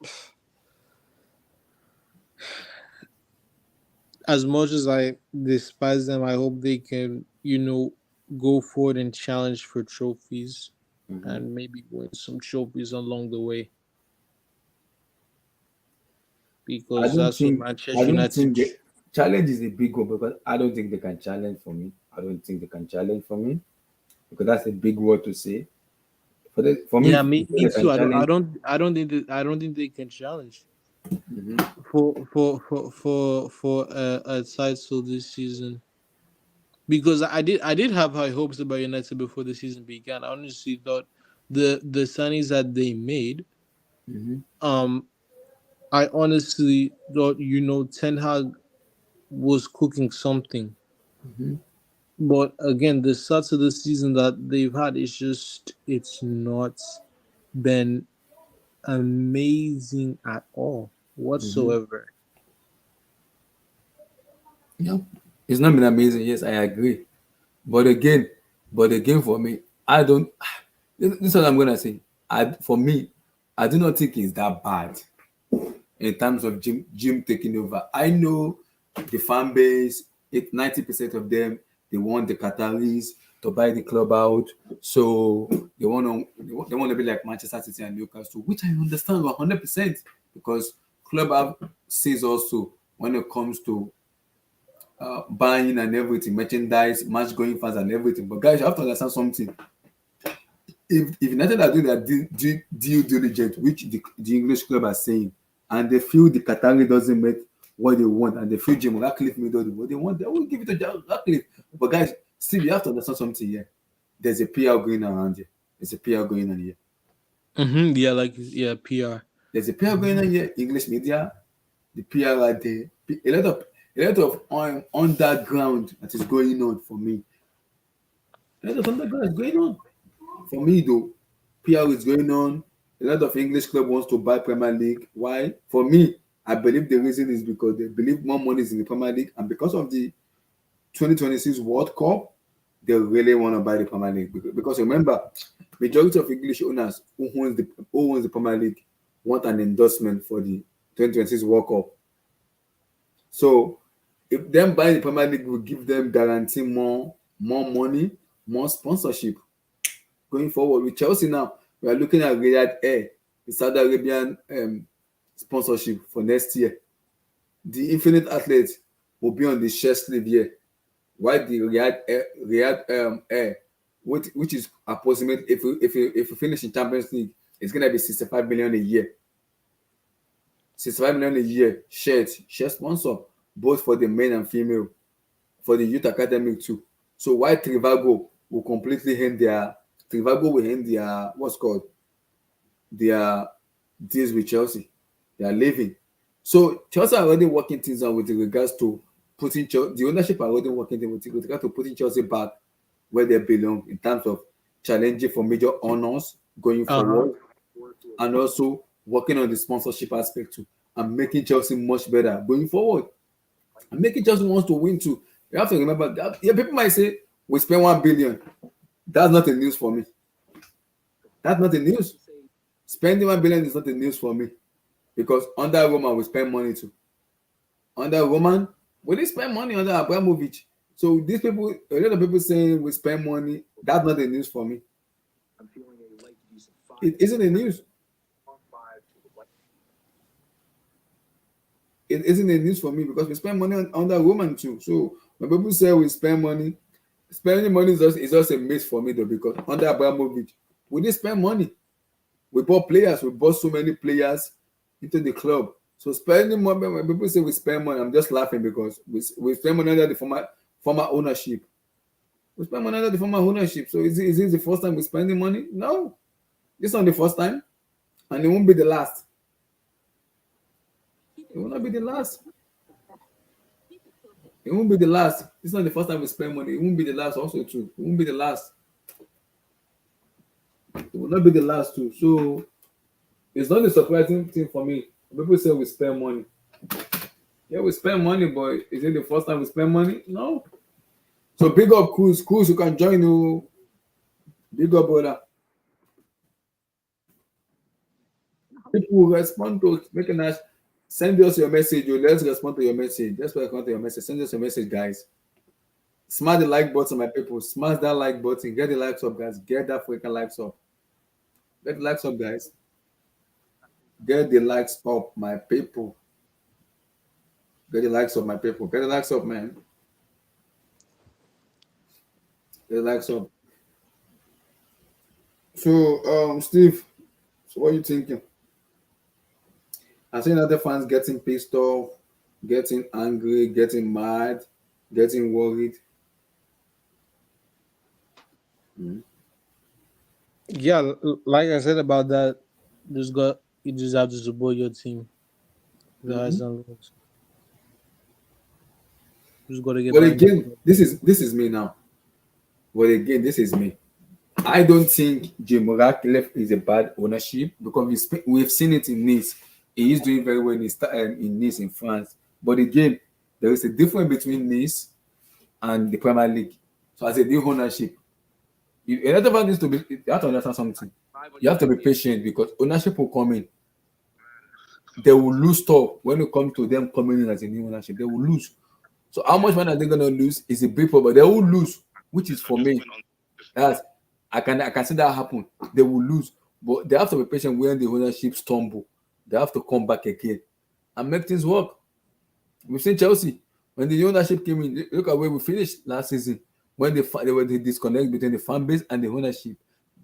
as much as I despise them, I hope they can, go forward and challenge for trophies Mhm. and maybe win some trophies along the way I because don't that's what think I Manchester don't United. think the challenge is a big one because I don't think they can challenge for me. I don't think they can challenge for me because that's a big word to say. For me, Yeah, to me, say me they too. can challenge. I don't think they can challenge Mhm. for a title this season because I did have high hopes about United before the season began. I honestly thought the signings that they made, Mhm. um, I honestly thought Ten Hag was cooking something. Mhm. But again, the start of the season that they've had is just it's not been amazing at all Mhm. whatsoever. Yeah, it's not been amazing. Yes, I agree. But again, for me, I don't. This is what I'm gonna say. For me, I do not think it's that bad in terms of Jim taking over. I know the fan base, 90% of them, they want the Qataris to buy the club out. So they want to be like Manchester City and Newcastle, which I understand 100% because club have says also when it comes to buying and everything, merchandise, match going fans and everything. But guys, you have to understand something. If United are doing their due diligence, which the English club are saying, and they feel the Qatari doesn't make what they want, and they feel Jim Ratcliffe made what they want, they will give it to Ratcliffe. But guys, still you have to understand something here. There's a PR going around here. There's a PR going on here. Yeah, yeah, PR. There's a PR going on here. English media, the PR are there. A lot of underground that is going on for me. A lot of underground is going on. For me, though, PR is going on. A lot of English club wants to buy Premier League. Why? For me, I believe the reason is because they believe more money is in the Premier League, and because of the 2026 World Cup, they really want to buy the Premier League. Because remember, majority of English owners who owns the Premier League want an endorsement for the 2026 World Cup. So if them buying the Premier League will give them guarantee more money, more sponsorship going forward. With Chelsea now, we are looking at Riyadh Air, the Saudi Arabian sponsorship for next year. The Infinite Athletes will be on the share sleeve here, while the Riyadh Air, which is approximately if we finish in Champions League, it's gonna be 65 million a year. 65 million a year share sponsor both for the men and female for the youth academy too. So while Trivago will end their what's called their deals with Chelsea. They are leaving. So Chelsea are already working things out with regards to putting the ownership are already working things with regards to putting Chelsea back where they belong in terms of challenging for major honors going Uh huh. forward, and also working on the sponsorship aspect too, and making Chelsea much better going forward. And making Chelsea wants to win too. You have to remember that. Yeah, people might say we spend 1 billion. That's not a news for me. That's not a news. Spending 1 billion is not a news for me because under Roman we spend money too. Under Roman, we didn't spend money under Abramovich. So these people, a lot of people saying we spend money. That's not a news for me. It isn't a news. It isn't a news for me because we spend money under Roman too. So when people say we spend money, spending money is just a myth for me though because under Abramovich we didn't spend money. We bought players. We bought so many players into the club. So spending money, when people say we spend money, I'm just laughing because we spend money under the former ownership. We spend money under the former ownership. So is this the first time we're spending money? No, this is not the first time, and it won't be the last. It will not be the last. It won't be the last. It's not the first time we spend money. It won't be the last also too. It won't be the last. It will not be the last too. So it's not a surprising thing for me. People say we spend money. Yeah, we spend money, but is it the first time we spend money? No. So big up Cruz, you can join you. Big up, brother. People will respond to making us send us your message. You let's respond to your message. Let's respond to your message. Send us your message, guys. Smash the like button, my people. Smash that like button. Get the likes up, guys. Get that freaking likes up. Get the likes up, guys. Get the likes up, my people. Get the likes up, my people. Get the likes up, man. Get the likes up. So, Steve, so what are you thinking? I seen other fans getting pissed off, getting angry, getting mad, getting worried. Mm-hmm. Yeah, like I said about that, you just have to support your team. The highs Mm-hmm. and lows. You just got to get But behind your again, club. this is me now. But again, this is me. I don't think Jim Ratcliffe is a bad ownership because we've seen it in Nice. He is doing very well in Nice in France. But again, there is a difference between Nice and the Premier League. So as a new ownership, another one needs to be. You have to understand something. You have to be patient because ownership will come in. They will lose stuff when it comes to them coming in as a new ownership. They will lose. So how much money are they gonna lose is a big problem. They will lose, which is for me. That's I can see that happen. They will lose, but they have to be patient when the ownership stumble. They have to come back again and make things work. We've seen Chelsea when the ownership came in. Look at where we finished last season. When there was the disconnect between the fan base and the ownership.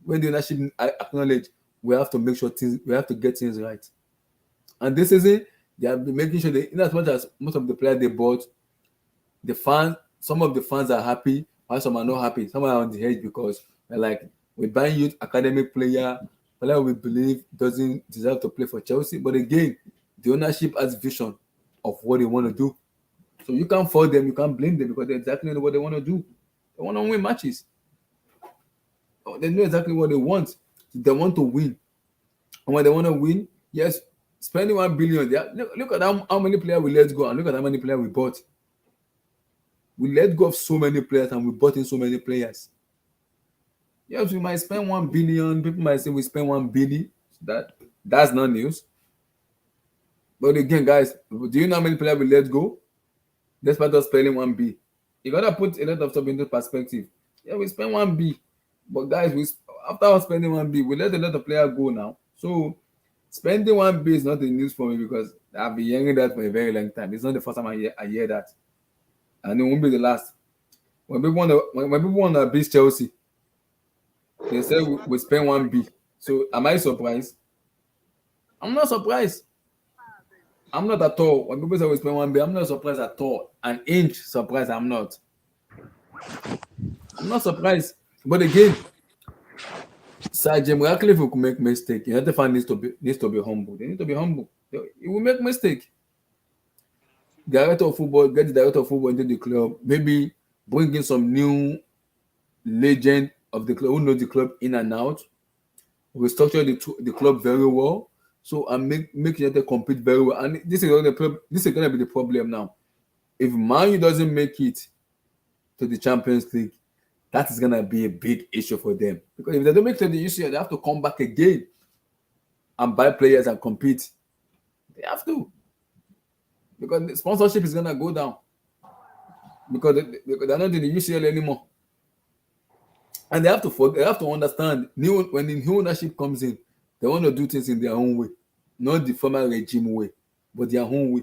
When the ownership acknowledge, we have to make sure we have to get things right. And this season, they have been making sure that in as much as most of the players they bought, some of the fans are happy, while some are not happy. Some are on the edge because they're like, we're buying youth academic player we believe doesn't deserve to play for Chelsea. But again, the ownership has vision of what they want to do. So you can't fault them, you can't blame them because they exactly know what they want to do. They want to win matches. They know exactly what they want. They want to win. And when they want to win, yes, spending 1 billion. Look at how many players we let go and look at how many players we bought. We let go of so many players and we bought in so many players. Yes, we might spend 1 billion. People might say we spend 1 billion. That's not news. But again, guys, do you know how many players we let go? Despite us spending 1 B. You gotta put a lot of stuff into perspective. Yeah, we spend 1 B. But guys, after us spending 1 B, we let a lot of players go now. So spending 1 B is not the news for me because I've been hearing that for a very long time. It's not the first time I hear that. And it won't be the last. When people want to beat Chelsea, they say we spend 1 B. So am I surprised? I'm not surprised. I'm not at all. When people say we spend 1 B, I'm not surprised at all. An inch surprised, I'm not. I'm not surprised. But again, Sir Jim Ratcliffe will make mistake. United fan needs to be humble. They need to be humble. He will make mistake. Director of football, get the director of football into the club. Maybe bring in some new legend of the club who knows the club in and out. Restructure the club very well. So and make United compete very well. And this is going to be the problem now. If Man U doesn't make it to the Champions League, that is going to be a big issue for them. Because if they don't make it to the UCL, they have to come back again and buy players and compete. They have to. Because the sponsorship is going to go down. Because they're not in the UCL anymore. And they have to understand when the new ownership comes in, they want to do things in their own way. Not the former regime way, but their own way.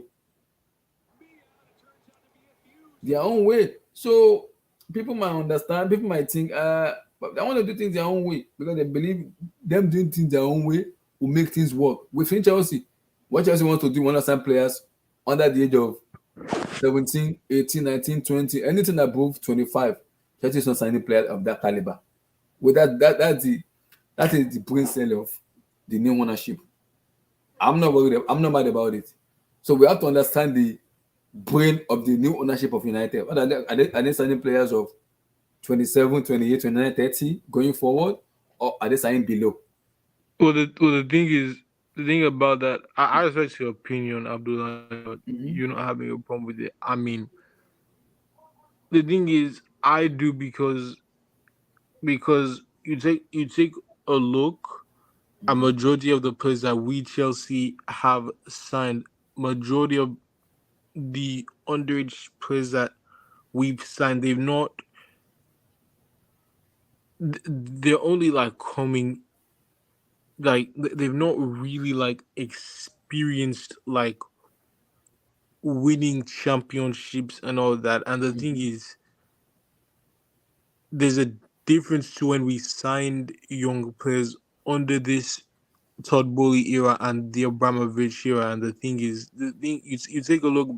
Their own way. So people might understand, people might think, but they want to do things their own way because they believe them doing things their own way will make things work. Within Chelsea, what Chelsea wants to do, want to sign players under the age of 17, 18, 19, 20, anything above 25. Chelsea is not signing players of that caliber. With that is the brain cell of the new ownership. I'm not worried. I'm not mad about it. So we have to understand the brain of the new ownership of United. What are they signing players of 27, 28, 29, 30 going forward, or are they signing below? The thing about that, I respect your opinion, Abdullah, but Mm-hmm. you're not having a problem with it. I mean, the thing is, I do because you take a look. A Mm-hmm. majority of the players that we Chelsea have signed, majority of the underage players that we've signed, they're only like coming, like they've not really like experienced like winning championships and all that. And the thing Mm-hmm. is, there's a difference to when we signed young players under this Todd Bowley era and the Abramovich era. And the thing is, you take a look,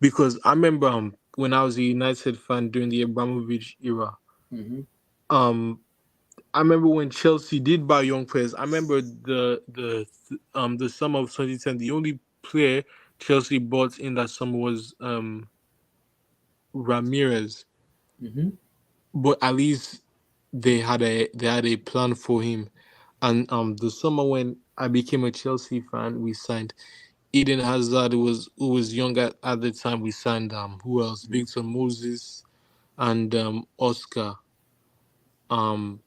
because I remember when I was a United fan during the Abramovich era. Mm-hmm. Um, I remember when Chelsea did buy young players. I remember the summer of 2010. The only player Chelsea bought in that summer was Ramirez, Mm-hmm. but at least they had a plan for him. And the summer when I became a Chelsea fan, we signed Eden Hazard, who was young at the time. We signed who else? Victor Moses and Oscar. Um,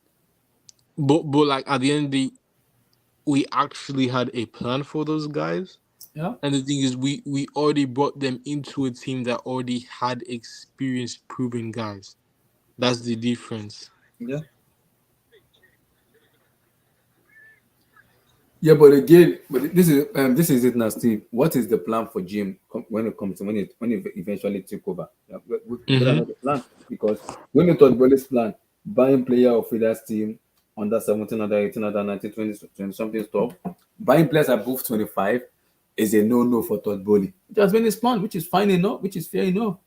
but like at the end of the, we actually had a plan for those guys. Yeah. And the thing is, we already brought them into a team that already had experience, proven guys. That's the difference. Yeah. Yeah, but again, but this is it now, Steve. What is the plan for Jim when it comes to when it eventually take over? Yeah, we better Mm-hmm. know the plan because when we thought Bole's plan, buying player of Feeder's team under 17, under 18, under 19, 20, 20 something stuff, buying players above 25 is a no-no for Todd Bowley. It has been his plan, which is fine enough, which is fair enough.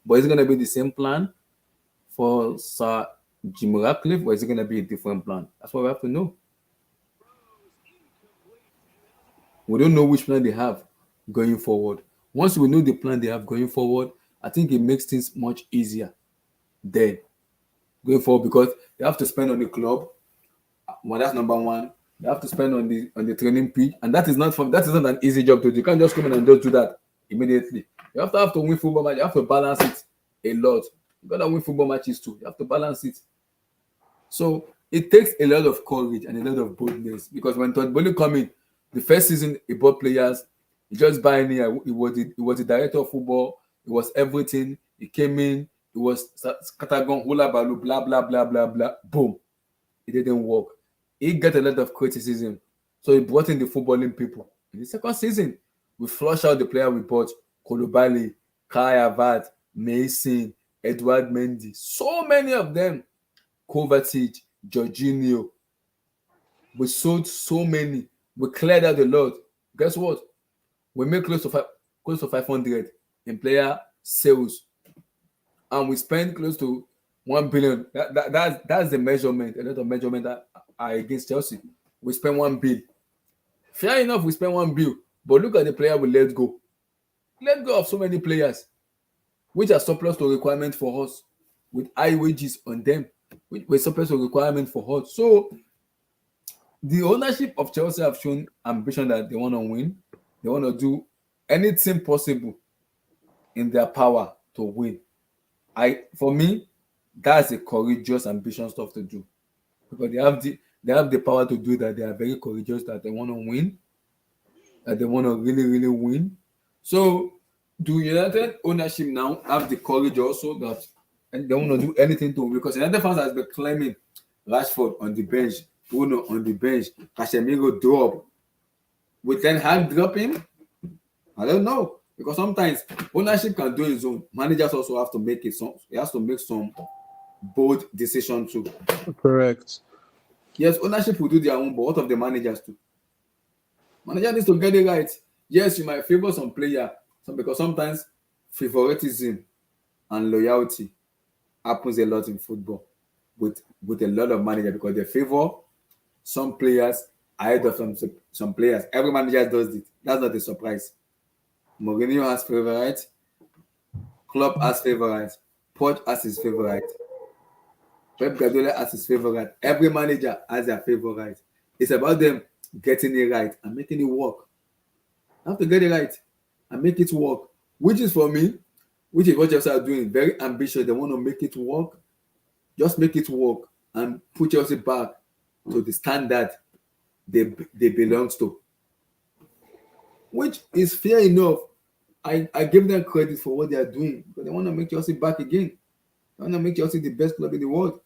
But is it gonna be the same plan for Sir Jim Ratcliffe, or is it gonna be a different plan? That's what we have to know. We don't know which plan they have going forward. Once we know the plan they have going forward, I think it makes things much easier then going forward because they have to spend on the club. Well, that's number one. They have to spend on the training pitch, and that is not an easy job to do. You can't just come in and just do that immediately. You have to win football match. You have to balance it a lot. You gotta win football matches too. You have to balance it. So it takes a lot of courage and a lot of boldness because when Todd Bowley come in, the first season he bought players, he just buy any. He was the director of football. He was everything. He came in. He was scattergun, hula balu, blah blah blah blah blah. Boom, it didn't work. He got a lot of criticism, so he brought in the footballing people. In the second season, we flush out the player we bought: Kolobali, Kai Havertz, Mason, Edward Mendy, so many of them. Kovacic, Jorginho. We sold so many. We cleared out a lot. Guess what? We made close to 500 in player sales, and we spent close to 1 billion. That's the measurement. A lot of measurement that are against Chelsea. We spent 1 bill. Fair enough, we spent 1 bill, but look at the player we let go. Let go of so many players, which are surplus to requirement for us, with high wages on them, which were surplus to requirement for us. So the ownership of Chelsea have shown ambition that they want to win. They want to do anything possible in their power to win. For me, that's a courageous ambition stuff to do because they have the power to do that. They are very courageous that they want to win, that they want to really really win. So do United ownership now have the courage also that and they want to do anything to win? Because United fans has been claiming Rashford on the bench, Bruno on the bench, Casemiro drop. Will Ten Hag drop him? I don't know because sometimes ownership can do its own. Managers also have to make it. He has to make some bold decisions too. Correct. Yes, ownership will do their own, but what of the managers too? Manager needs to get it right. Yes, you might favor some player, because sometimes favoritism and loyalty happens a lot in football with a lot of managers because they favor some players ahead of some players. Every manager does it. That's not a surprise. Mourinho has favorites. Klopp has favorites. Poch has his favorite. Pep Guardiola has his favorite. Every manager has their favorite. It's about them getting it right and making it work. You have to get it right and make it work. Which is for me, which is what Chelsea are doing. Very ambitious. They want to make it work. Just make it work and put Chelsea back to the standard they belong to, which is fair enough. I give them credit for what they are doing, but they want to make Chelsea back again. They want to make Chelsea the best club in the world.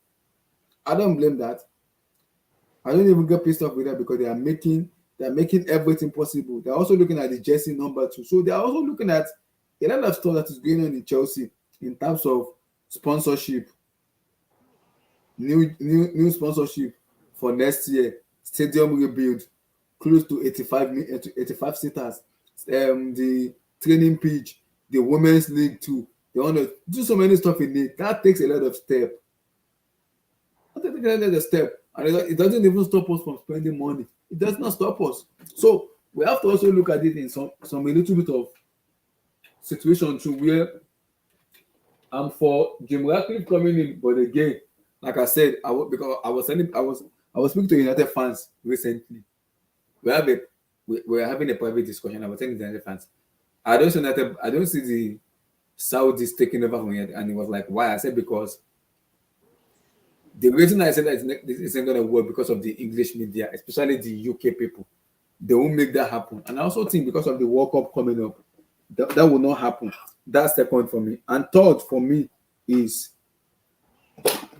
I don't blame that. I don't even get pissed off with that because they are making everything possible. They're also looking at the jersey number 2. So they are also looking at a lot of stuff that is going on in Chelsea in terms of sponsorship, new sponsorship for next year, stadium rebuild, close to 85 seaters, the training pitch, the women's league too. They want to do so many stuff in it. That takes a lot of step. That takes a lot of step. And it doesn't even stop us from spending money. It does not stop us. So we have to also look at it in some a little bit of situation too, where I'm for Jim Ratcliffe coming in, but again, like I said, I was speaking to United fans recently. We're having a private discussion. I was telling the United fans, I don't see the Saudis taking over from United, and it was like, why? I said because the reason I said that this isn't going to work because of the English media, especially the UK people. They won't make that happen. And I also think because of the World Cup coming up, that will not happen. That's second for me. And third for me is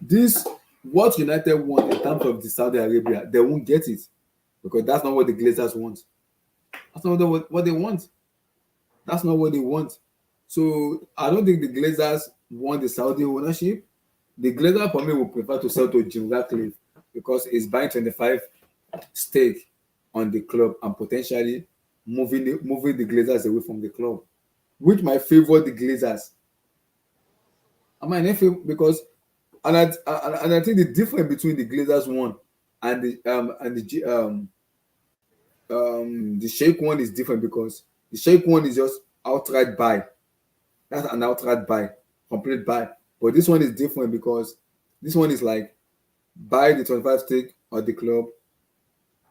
this: what United want in terms of the Saudi Arabia, they won't get it because that's not what the Glazers want. That's not what they want. That's not what they want. So I don't think the Glazers want the Saudi ownership. The Glazers for me would prefer to sell to Jim Ratcliffe because he's buying 25 stake on the club and potentially moving the Glazers away from the club, which might favor the Glazers. I might not feel because and I think the difference between the Glazers one and the Sheikh one is different because the Sheikh one is just outright buy. That's an outright buy, complete buy. But this one is different because this one is like buy the 25 stake of the club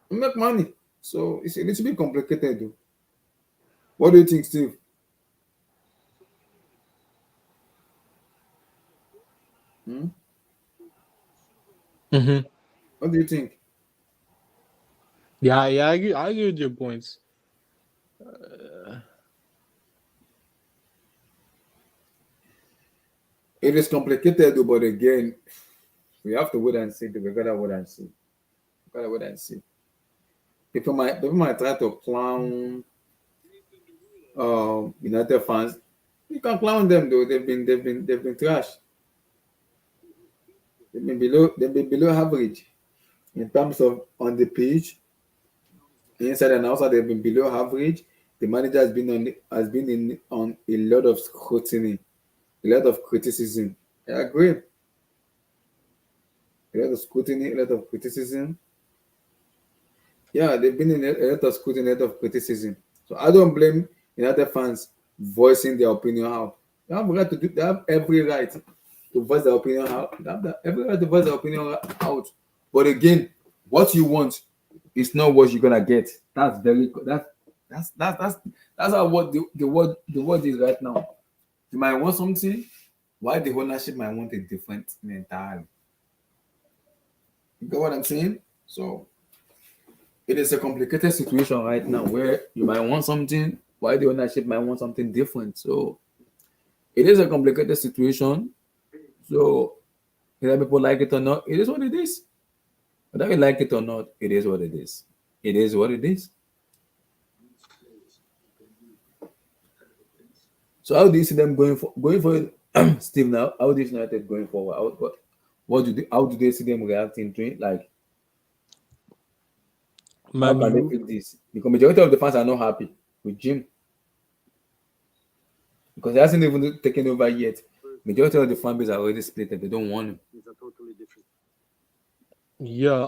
and make money. So it's a little bit complicated though. What do you think, Steve? What do you think? Yeah, I agree with your points. It is complicated though, but again, we have to wait and see. We gotta wait and see. People might try to clown United fans. You can clown them though. They've been trash. They've been below average in terms of on the pitch. Inside and outside, they've been below average. The manager has been on a lot of scrutiny, a lot of criticism. I agree. A lot of scrutiny, a lot of criticism. Yeah, they've been in a lot of scrutiny, a lot of criticism. So I don't blame United fans voicing their opinion out. They have right to do. They have every right to voice their opinion out. They have every right to voice their opinion out. But again, what you want is not what you're gonna get. That's how what the word is right now. You might want something, why the ownership might want a different thing entirely. You get what I'm saying? So it is a complicated situation right now where you might want something, why the ownership might want something different. So it is a complicated situation. So whether people like it or not, it is what it is. Whether you like it or not, it is what it is. It is what it is. So how do you see them going for Steve now? How do you see United going forward? How do they see them reacting to it? Like how can they fix this? Because majority of the fans are not happy with Jim. Because he hasn't even taken over yet. Majority of the fan base are already split and they don't want him. It's a totally different. Yeah,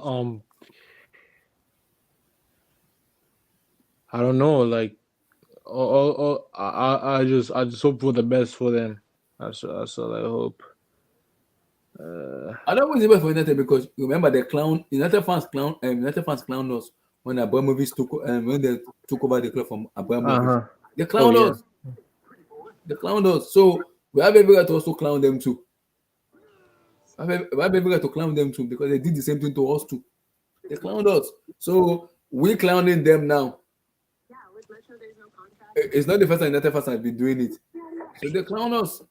I don't know. Like, I just hope for the best for them. That's all I hope. I don't want the best for United because remember United fans clown us when Abramovich when they took over the club from Abramovich. They clowned us. They clowned us. So We have every right to also clown them too. We have every right to clown them too because they did the same thing to us too. They clowned us. So we clowning them now. It's not the first time United fans have been doing it. So they clown us.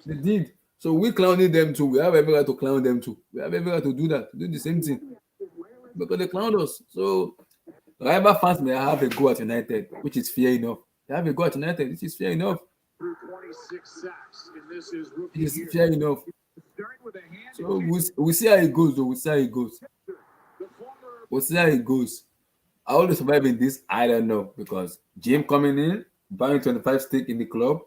They did. So we clowning them too. We have every right to clown them too. We have every right to do that, do the same thing. Because they clowned us. So rival fans may have a go at United, which is fair enough. They have a go at United, which is fair enough. It's fair enough. So we see how it goes, though. We see how it goes. We'll see how it goes. I will survive in this, I don't know, because Jim coming in, buying 25 stake in the club,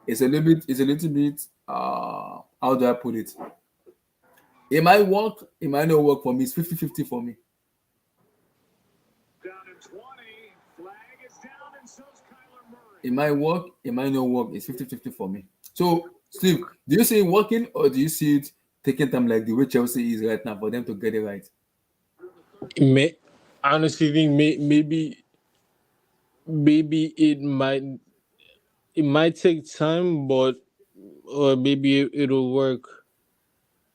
it's a little bit how do I put it? It might work, it might not work for me. It's 50-50 for me. It might work, it might not work. It's 50-50 for me. So, Steve, do you see it working or do you see it taking time like the way Chelsea is right now for them to get it right? I honestly think maybe it might take time, but or maybe it'll work.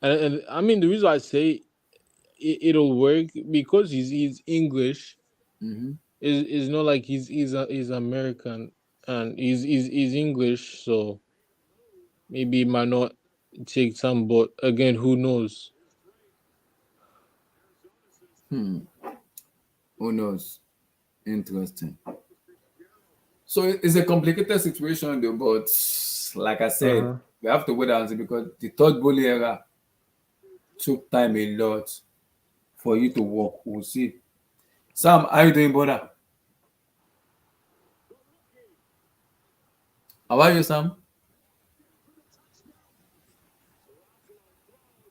And I mean the reason I say it'll work because he's English. Mm-hmm. Is not like he's American and he's English, so maybe it might not take time. But again, who knows? Who knows? Interesting. So it's a complicated situation though, but like I said, we have to wait and see because the third bully era took time a lot for you to work. We'll see. Sam, how you doing, brother? How are you, Sam?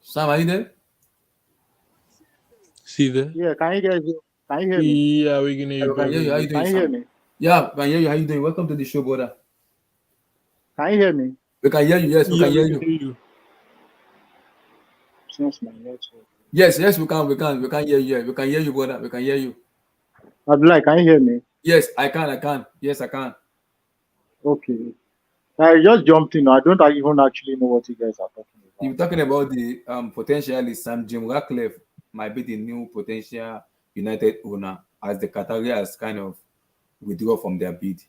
Sam, are you there? See there? Yeah, can you hear me? Yeah, we can hear you. Can you hear you? How you doing, Can you hear Sam? me? Yeah, can hear you. How you doing? Welcome to the show, brother. Can you hear me? We can hear you. Yes, we Yeah, can hear we you. can hear you. Since my network. Yes, we can hear you. We can hear you, brother. We can hear you. Abdullah, can you hear me? Yes, I can. Yes, I can. Okay. I just jumped in. I don't even actually know what you guys are talking You're about. talking about the potentially Jim Ratcliffe might be the new potential United owner as the Qatari has kind of withdraw from their bid.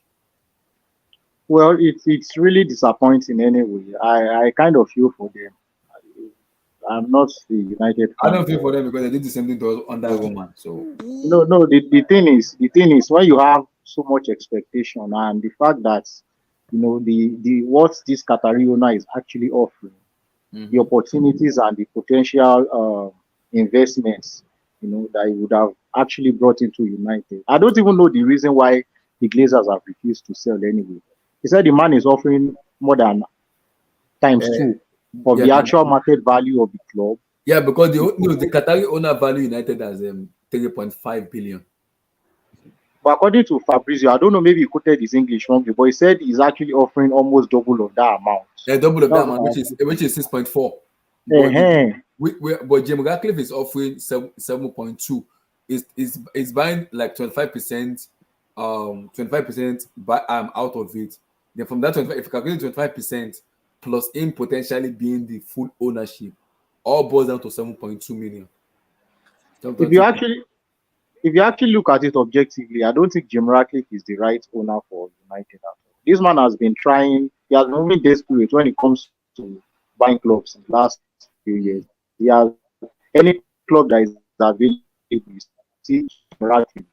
Well, it's really disappointing anyway. I kind of feel for them. I'm not the United I fan. don't feel for them because they did the same thing to us under Roman. So No. The thing is when you have so much expectation and the fact that the what this Qatari owner is actually offering, the opportunities and the potential investments, that he would have actually brought into United. I don't even know the reason why the Glazers have refused to sell anyway. He said the man is offering more than times two of the actual market value of the club. Yeah, because the Qatari owner value United as 3.5 billion. But according to Fabrizio, I don't know, maybe he quoted his English wrongly, but he said he's actually offering almost double of that amount. Yeah, double of that amount, which is 6.4. But Jim Ratcliffe is offering 7.2. Is buying like 25%, 25% out of it. Then from that 25, if you calculate 25% plus him potentially being the full ownership, all boils down to 7.2 million. If you actually look at it objectively, I don't think Jim Ratcliffe is the right owner for United at all. This man has been trying, he has been moving desperate when it comes to buying clubs in the last few years. He has any club that is available, you see Jim Ratcliffe.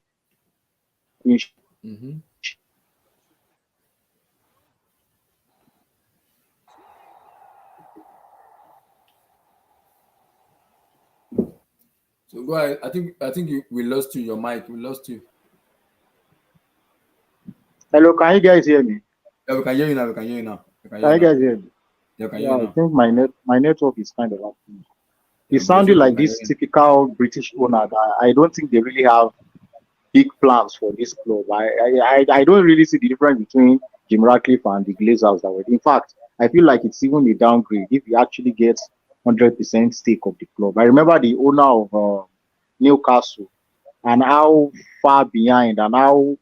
So go ahead. I think we lost you. Your mic, we lost you. Hello, can you guys hear me? Yeah, we can hear you now. Can you guys hear me? Yeah, I think my network is kind of active. It's sounding like this typical British owner that I don't think they really have big plans for this club. I don't really see the difference between Jim Ratcliffe and the Glazers that were. In fact, I feel like it's even a downgrade if he actually gets 100% stake of the club. I remember the owner of Newcastle and how far behind and how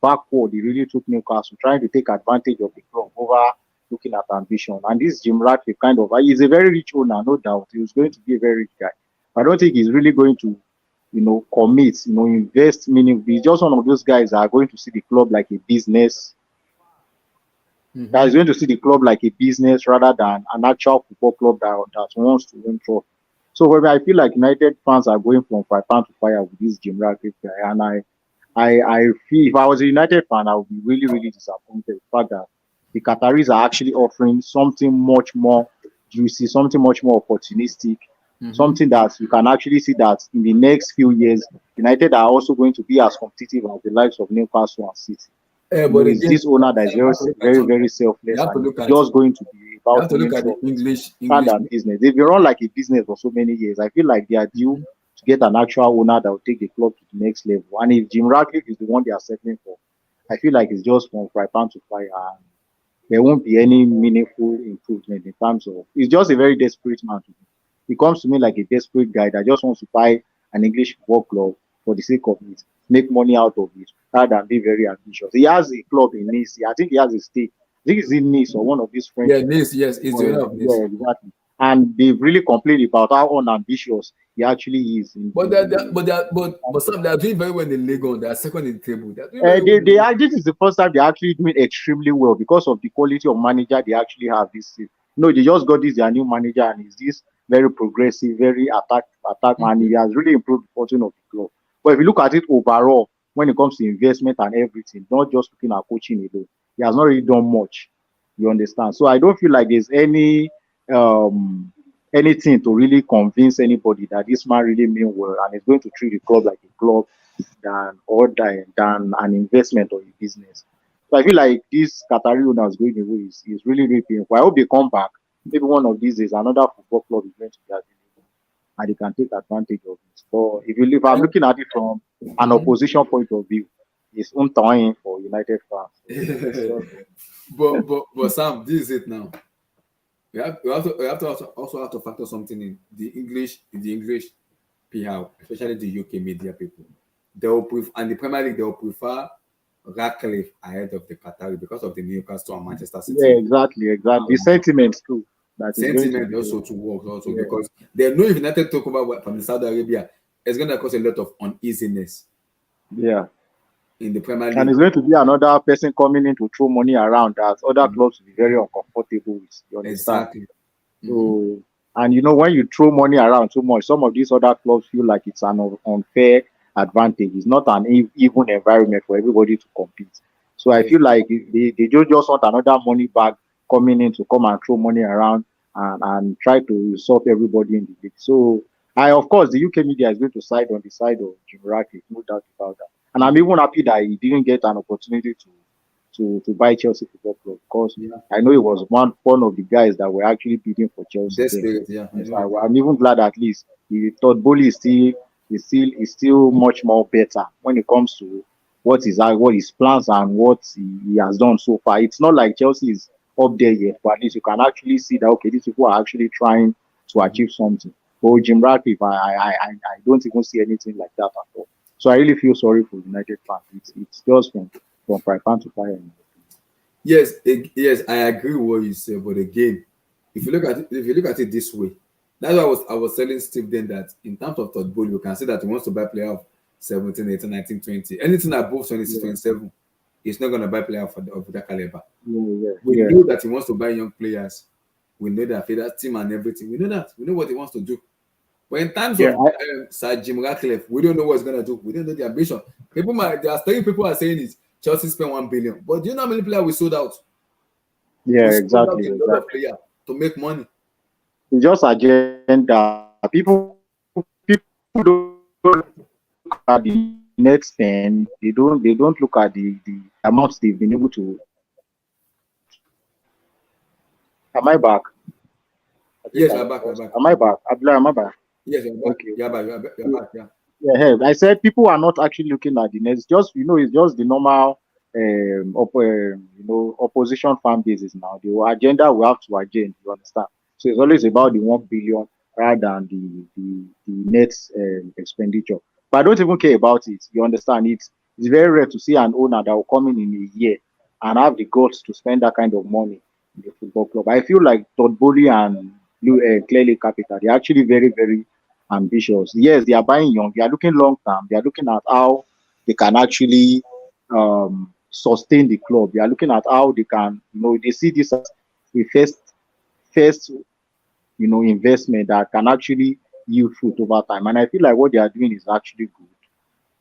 backward he really took Newcastle, trying to take advantage of the club over looking at ambition. And this Jim Ratcliffe kind of, he's a very rich owner, no doubt. He was going to be a very rich guy. I don't think he's really going to, commit, invest meaningfully. He's just one of those guys that are going to see the club like a business. That is going to see the club like a business rather than an actual football club that wants to win trophy. So when I feel like United fans are going from fire to fire with this Jim Ratcliffe guy, and I feel if I was a United fan, I would be really, really disappointed with the fact that the Qataris are actually offering something much more juicy, something much more opportunistic, something that you can actually see that in the next few years, United are also going to be as competitive as the likes of Newcastle and City. But it's this owner that is very, very selfless and just going to be about to look at the English business. They've been run like a business for so many years. I feel like they are due to get an actual owner that will take the club to the next level. And if Jim Ratcliffe is the one they are settling for, I feel like it's just from fry pan to fire, and there won't be any meaningful improvement in terms of. It's just a very desperate man to me. He comes to me like a desperate guy that just wants to buy an English football club for the sake of it, make money out of it, rather than be very ambitious. He has a club in Nice. I think he has a stake. I think it's in Nice or one of these French. Yeah, Nice, yes, it's the owner of Nice. Yeah, exactly. And they've really complained about how unambitious he actually is. But some they are doing very well in the league. They are second in the table. This is the first time they're actually doing extremely well because of the quality of manager they actually have this season. They just got their new manager, and he's this very progressive, very attack man. He has really improved the fortune of the club. But if you look at it overall, when it comes to investment and everything, not just looking at coaching alone, he has not really done much. You understand? So I don't feel like there's anything to really convince anybody that this man really mean well and is going to treat the club like a club than an investment or a business. So I feel like this Qatari owner is going away is really, really painful. I hope they come back. Maybe one of these days another football club is going to be available and they can take advantage of it. But if I'm looking at it from an opposition point of view, it's untying for United fans. but Sam, this is it now. We have to also factor something in the English PR, especially the UK media people. They will and the Premier League, they will prefer Ractcliffe ahead of the Qatari because of the Newcastle and Manchester City. Yeah, exactly. The sentiments too. Sentiment also to work because they know if United talk about from Saudi Arabia, it's going to cause a lot of uneasiness. Yeah. In the Premier League. And it's going to be another person coming in to throw money around that other clubs will be very uncomfortable with. You understand? Exactly. So, and when you throw money around too much, some of these other clubs feel like it's an unfair advantage. It's not an even environment for everybody to compete. So I feel like they just want another money bag coming in to come and throw money around and try to solve everybody in the league. So of course, the UK media is going to side on the side of Jim Ratcliffe, no doubt about that. And I'm even happy that he didn't get an opportunity to buy Chelsea Football Club because I know he was one of the guys that were actually bidding for Chelsea. I'm even glad at least he thought Boli is still much more better when it comes to what his plans and what he has done so far. It's not like Chelsea is up there yet, but at least you can actually see that these people are actually trying to achieve something. But Jim Ratcliffe, I don't even see anything like that at all. So I really feel sorry for United fans. It's just from fry pan to fire. Yes, I agree with what you said. But again, if you look at it this way, that's why I was telling Steve then that in terms of third ball, you can see that he wants to buy player of 17, 18, 19, 20. Anything above 26, 27, he's not going to buy player of that caliber. We know that he wants to buy young players. We know that for that team and everything. We know that. We know what he wants to do. But in terms of Sir Jim Ratcliffe, we don't know what he's going to do. We don't know the ambition. People are saying is Chelsea spent 1 billion. But do you know how many players we sold out? Yeah, exactly. A lot of players to make money. It's just agenda. People don't look at the net spend. They don't look at the amounts they've been able to. Am I back? Yes, I'm back. Am I back? Abdullah, am I back? Yes, I'm back. Okay. You're back. Yeah. Yeah, I said people are not actually looking at the net. It's just it's just the normal opposition fan bases now. The agenda we have to agenda, you understand? So it's always about the 1 billion rather than the net expenditure. But I don't even care about it. You understand? It's very rare to see an owner that will come in a year and have the guts to spend that kind of money in the football club. I feel like Todd Bowley and clearly Capital, they're actually very, very ambitious. Yes, they are buying young. They are looking long term. They are looking at how they can actually sustain the club. They are looking at how they can, they see this as a first, investment that can actually yield fruit over time. And I feel like what they are doing is actually good.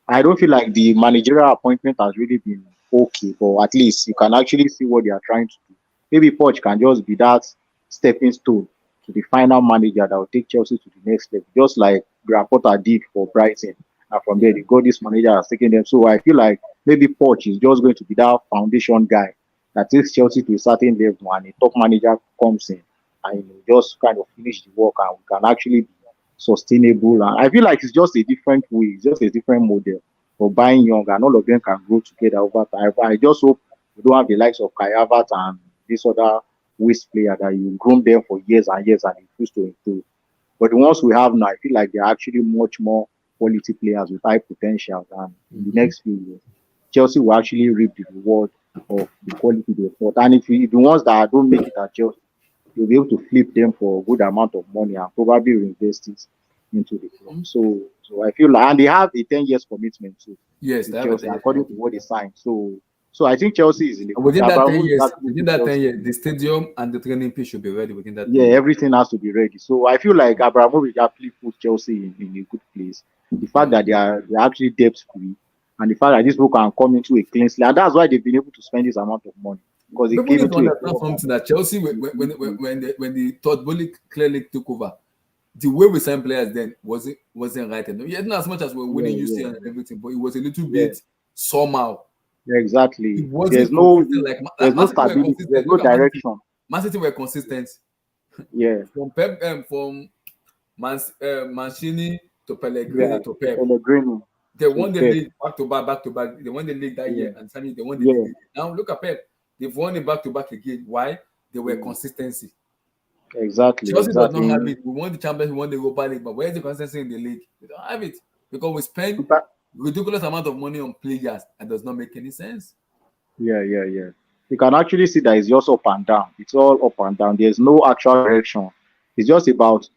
I don't feel like the managerial appointment has really been okay, but at least you can actually see what they are trying to do. Maybe Poch can just be that stepping stone to the final manager that will take Chelsea to the next level, just like Graham Potter did for Brighton. And from there, they got this manager has taken them. So I feel like maybe Poch is just going to be that foundation guy that takes Chelsea to a certain level, and a top manager comes in and just kind of finish the work, and we can actually be sustainable. And I feel like it's just a different way, it's just a different model for buying young, and all of them can grow together over time. I just hope we don't have the likes of Kai Havertz and this other waste player that you groom them for years and years and refuse to improve. But the ones we have now, I feel like they're actually much more quality players with high potential, and in the next few years, Chelsea will actually reap the reward of the quality they bought. And if the ones that don't make it at Chelsea, you'll be able to flip them for a good amount of money and probably reinvest it into the club. So I feel like, and they have a 10 years commitment too. Yes, Chelsea, according to what they signed. So I think Chelsea is in the within that 10 years, the stadium and the training pitch should be ready within that. Yeah, everything has to be ready. So I feel like Abramovich actually put Chelsea in a good place. The fact that they're actually debt free, and the fact that this book can come into a clean slate, and that's why they've been able to spend this amount of money. Because it came into something that Chelsea, when the Todd Bowley clearly took over, the way we signed players then wasn't right. Yeah, not as much as we're winning UC and everything, but it was a little bit somehow. Yeah, exactly. There's no stability. There's no direction. Man City were consistent. Yeah. From Pep, from Mancini to Pellegrini to Pep. They won the league back to back. They won the league that year, and suddenly they won the league. Now look at Pep. They've won it back to back again. Why? They were consistency. Exactly. Chelsea does not have it. We won the Champions, we won the Europa League, but where's the consistency in the league? We don't have it because we spend ridiculous amount of money on players and does not make any sense. Yeah. You can actually see that it's just up and down. It's all up and down. There's no actual direction. It's just about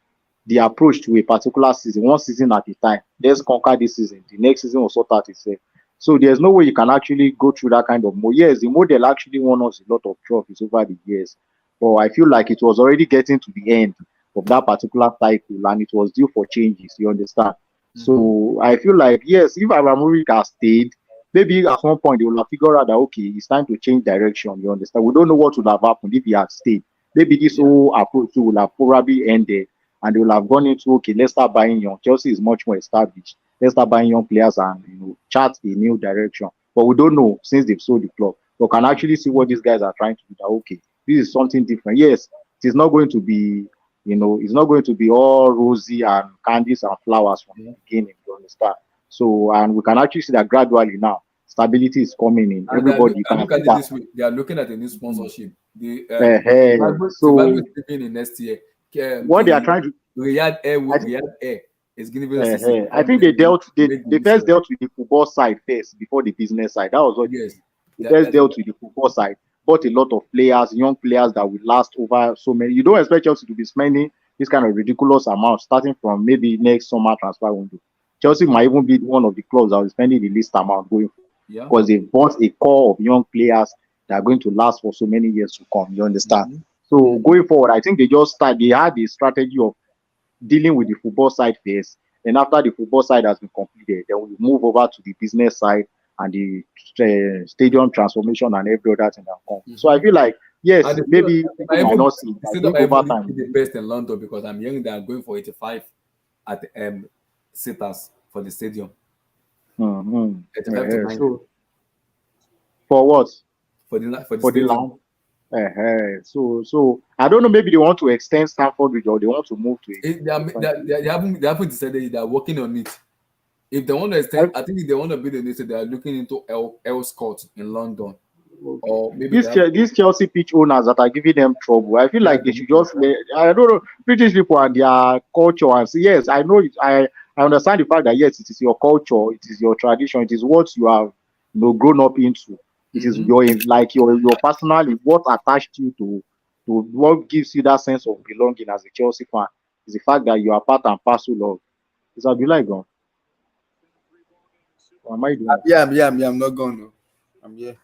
the approach to a particular season, one season at a time. Let's conquer this season. The next season will sort out itself. So there's no way you can actually go through that kind of model. Yes, the model actually won us a lot of trophies over the years. But I feel like it was already getting to the end of that particular cycle, and it was due for changes. You understand? So I feel like, yes, if Abramovich has stayed, maybe at one point they will have figured out that, okay, it's time to change direction. You understand? We don't know what would have happened if he had stayed. Maybe this whole approach will have probably ended, and they will have gone into, okay, let's start buying young. Chelsea is much more established. Let's start buying young players and chart a new direction. But we don't know since they've sold the club. We can actually see what these guys are trying to do. That, okay, this is something different. Yes, it is not going to be, it's not going to be all rosy and candies and flowers from the beginning. You understand? So, and we can actually see that gradually now stability is coming in. And everybody can look at it this way. They are looking at a new sponsorship. So in next year. What they are trying to Riyadh Air is giving us. I think they first dealt with the football side first before the business side. That was what they first dealt with the football side. Bought a lot of players, young players that will last over so many. You don't expect Chelsea to be spending this kind of ridiculous amount starting from maybe next summer transfer window. Chelsea might even be one of the clubs that will be spending the least amount going forward because they bought a core of young players that are going to last for so many years to come. You understand? So going forward, I think they had the strategy of dealing with the football side first, and after the football side has been completed, then we move over to the business side and the stadium transformation and every other thing that comes. So I feel like, yes, maybe people might not see over time. The best in London because I'm hearing they are going for 85 at the sitters for the stadium. 85 to 90. So, for what? For the stadium. So I don't know. Maybe they want to extend Stamford Bridge or they want to move to it. They haven't decided. They are working on it. If they want to extend, I think if they want to build a new stadium, they are looking into Elscott in London. Or maybe these Chelsea pitch owners that are giving them trouble. I feel like they should just. I don't know, British people and their culture. And say, yes, I know. I understand the fact that yes, it is your culture, it is your tradition, it is what you have grown up into. It is your personal, what attached you to what gives you that sense of belonging as a Chelsea fan is the fact that you are part and parcel of. Is Abdullah gone? Or am I doing? I'm not gone. No. I'm here.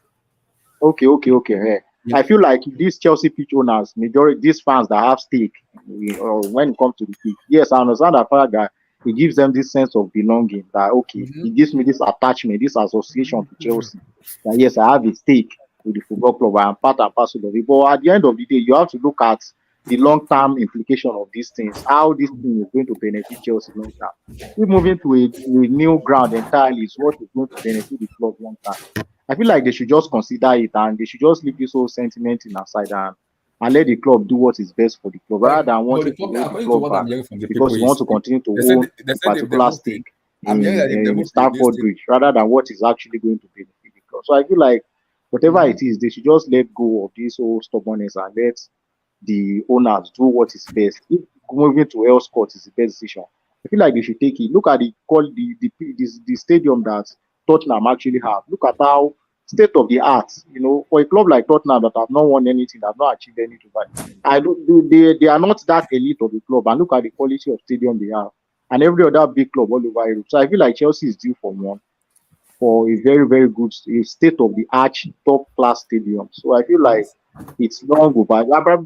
Okay. Yeah. Yeah. I feel like these Chelsea pitch owners, majority these fans that have stake when it comes to the pitch. Yes, I understand that fact that it gives them this sense of belonging. That okay, it gives me this attachment, this association to Chelsea. That yes, I have a stake with the football club. I am part and parcel of it. But at the end of the day, you have to look at the long-term implication of these things. How this thing is going to benefit Chelsea long term. If moving to a new ground entirely is what is going to benefit the club long term. I feel like they should just consider it and they should just leave this whole sentiment in aside and let the club do what is best for the club rather than wanting to hold the club back because you want to continue to hold a particular stake in Stamford Bridge rather than what is actually going to benefit the club. So I feel like whatever it is, they should just let go of this whole stubbornness and let the owners do what is best. If moving to Earls Court is the best decision, I feel like they should take it. Look at the stadium that Tottenham actually have. Look at how state of the art, for a club like Tottenham that have not won anything, that have not achieved anything, but they are not that elite of the club. And look at the quality of stadium they have, and every other big club all over Europe. So I feel like Chelsea is due for a very very good state of the art top class stadium. So I feel like it's long over.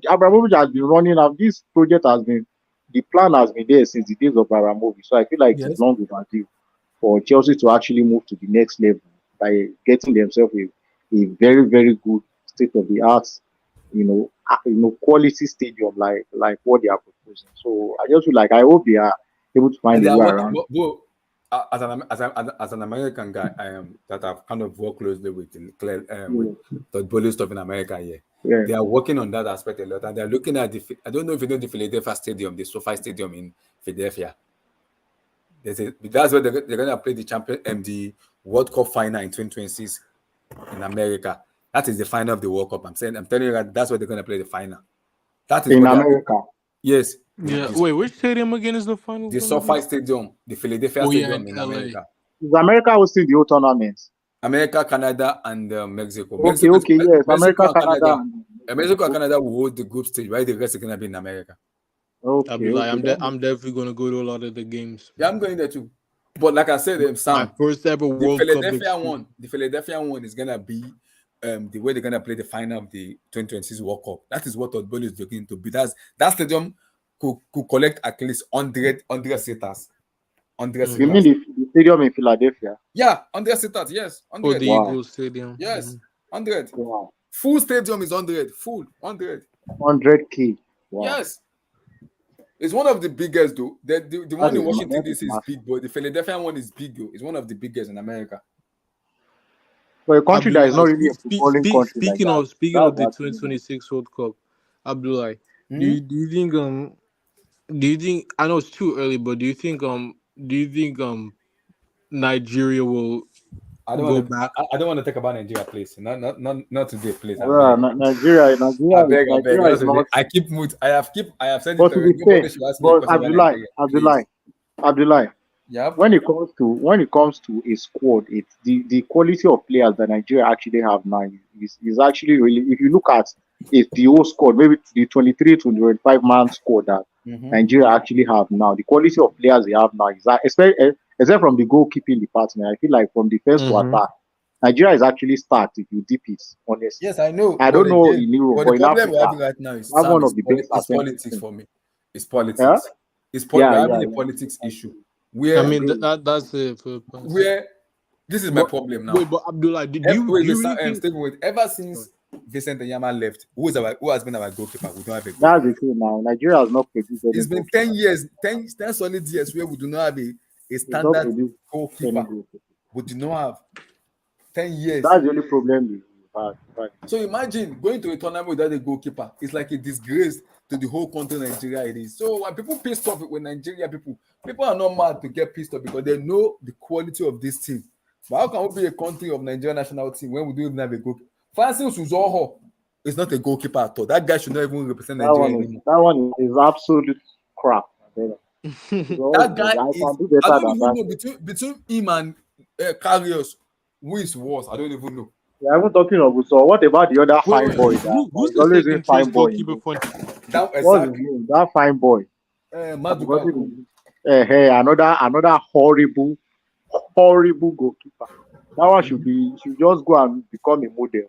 Abramovich has been running out. This project the plan has been there since the days of Abramovich. So I feel like it's long overdue for Chelsea to actually move to the next level by getting themselves a very, very good state of the art, quality stadium like what they are proposing. So I just feel like I hope they are able to find a way around. As an American guy, I am that I've kind of worked closely with the bully stuff in America here. Yeah. They are working on that aspect a lot, and they're looking at I don't know if you know the Philadelphia Stadium, the SoFi Stadium in Philadelphia. That's where they're going to play the World Cup final in 2026 in America. That is the final of the World Cup. I'm telling you that that's where they're going to play the final. That is in America. Yes. Yeah. Wait, which stadium again is the final? The SoFi Stadium, the Philadelphia Stadium in America. Is America hosting the whole tournament? America, Canada, and Mexico. Okay, yes. America, Canada. Mexico and Canada will hold the group stage, right? The rest are going to be in America. Okay, I'm definitely going to go to a lot of the games. Yeah, I'm going there too. But like I said, Sam, my first ever World Cup. The Philadelphia one is going to be the way they're going to play the final of the 2026 World Cup. That is what Todd Bowley is looking to be. That stadium could collect at least 100 seaters. You mean the stadium in Philadelphia? Yeah, 100 seaters, yes. 100. Oh, the Eagles Stadium. Yes, 100. Wow. Full stadium is 100. Full 100. 100K. Wow. Yes. It's one of the biggest, though. The one in Washington DC is big, but the Philadelphia one is big, though. It's one of the biggest in America. For a country that is not really a footballing country. Speaking of the 2026 World Cup, Abdullah, do you think? I know it's too early, but do you think Nigeria will go back? I don't want to talk about Nigeria, please. Not today, please. Nigeria. I keep mood. I have said but it. Abdullah. Yeah. When it comes to a squad, it's the quality of players that Nigeria actually have now is actually really. If you look at the whole squad, maybe the 23 to 25 man squad that Nigeria actually have now, the quality of players they have now is that, except from the goalkeeping department, I feel like from the first to attack, Nigeria is actually stacked if you dip it, honestly. Yes, I know. I don't know in Europe, but the in problem we're Africa, having right now is one of the biggest politics for me. It's politics. Yeah? We're having a politics issue. That's it. Where this is my problem now. Wait, but Abdullah, ever since Vincent Nyama left, who has been our goalkeeper? We don't have a goalkeeper. That's the thing now. Nigeria has not produced. It's been 10 years, 10 solid years where we do not have a standard goalkeeper. We do not have 10 years. That's the only problem we have. So imagine going to a tournament without a goalkeeper. It's like a disgrace to the whole country Nigeria it is. So when people pissed off with Nigeria people are not mad to get pissed off because they know the quality of this team. But how can we be a country of Nigeria national team when we don't even have a goalkeeper? Francis Uzoho is not a goalkeeper at all. That guy should not even represent Nigeria anymore. That one is absolute crap. That guy I don't even know between him and Karius, who is worse. I don't even know. We are even talking of so. What about the other fine Wait, boy that who's is the always in second choice fine boy? goalkeeper for? That What's his exactly. name? That fine boy. I've forgotten Maduka. his name. Hey, another horrible goalkeeper. That one should just go and become a model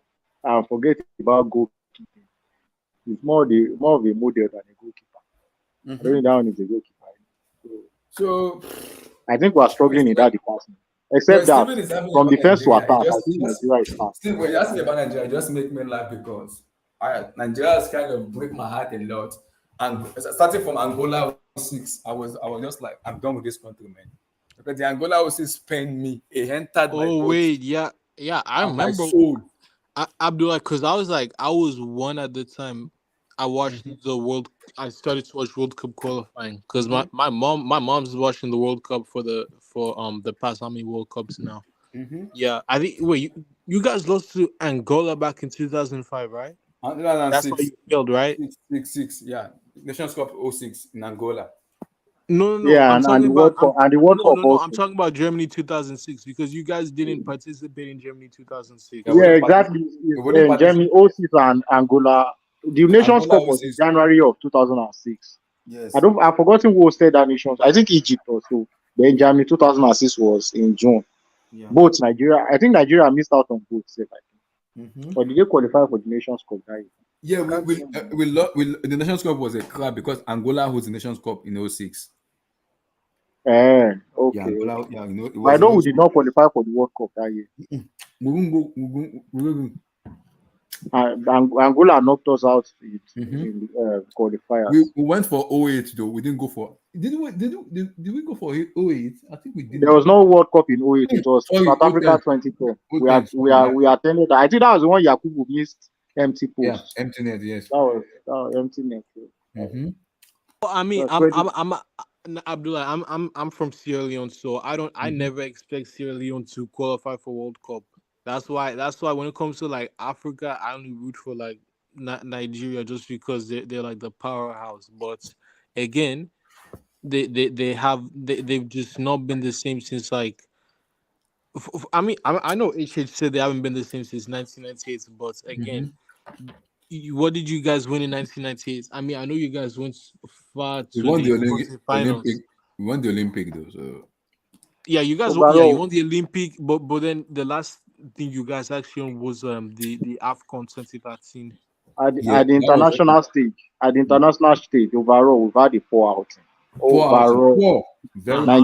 and forget about goalkeeping. He's more of a model than a goalkeeper. I don't think that one is a goalkeeper. So I think we are struggling in that department. when Except that Steven is having from about defense to Nigeria, attack, I think just Nigeria is fast. Steve, when you ask me about Nigeria, it just make me laugh because Nigeria has kind of break my heart a lot. And starting from Angola 06, I was just like, I'm done with this country, man. Because the Angola 06 pained me. It entered my Oh boat wait, yeah, I and my remember. soul. Abdullah, because I was one at the time. I watched the World. I started to watch World Cup qualifying because my mom's watching the World Cup for the past how many World Cups now. Yeah, I think. Wait, you guys lost to Angola back in 2005, right? That's why 2006, you failed, right? 6, yeah. Nations Cup 06 in Angola. No. Yeah, I'm talking and the about. World Cup and the World Cup No. I'm also. talking about Germany 2006 because you guys didn't participate in Germany Yeah, 2006. we Yeah, didn't exactly. participate. It's, We didn't Germany participate. 06 and Angola. The Nations Angola Cup was in 06. January of 2006. Yes. I've forgotten who hosted that nations. I think Egypt also. Then Germany 2006 was in June. Yeah. Both Nigeria. I think Nigeria missed out on both. I think. Or did they qualify for the Nations Cup that year? Yeah, I can't remember. the Nations Cup was a crap because Angola was the Nations Cup in 06. Yeah, Okay. Angola, yeah, it But I was know in we did 06. not qualify for the World Cup that year. We won't go. Angola knocked us out Mm-hmm. in the qualifiers. We went for 08 though. We didn't go for. Did we go for 08? I think we There didn't. was no World Cup in 08. It was Sorry, South Africa 2010. 010, sorry, yeah. We attended. I think that was the one Yakubu missed empty Yeah, post. empty net, yes. That was empty net. Mm-hmm. Well, I mean, Credit. Abdullah. I'm from Sierra Leone, so I Mm-hmm. never expect Sierra Leone to qualify for World Cup. That's why when it comes to like Africa, I only root for like Nigeria just because they're like the powerhouse. But again, they've just not been the same since like. I mean, I know HH said they haven't been the same since 1998, but Mm-hmm. again, what did you guys win in 1998? I mean, I know you guys went far We to won the the Olympic. quarterfinals. We won the Olympic though. So Yeah, you guys. Yeah, you Overall, won the Olympic, but then the last thing you guys actually won was the AFCON 2013. yeah, at the that was international stage, overall, we've had a poor outing. poor outing. Overall, Poor, very Uh-huh. poor.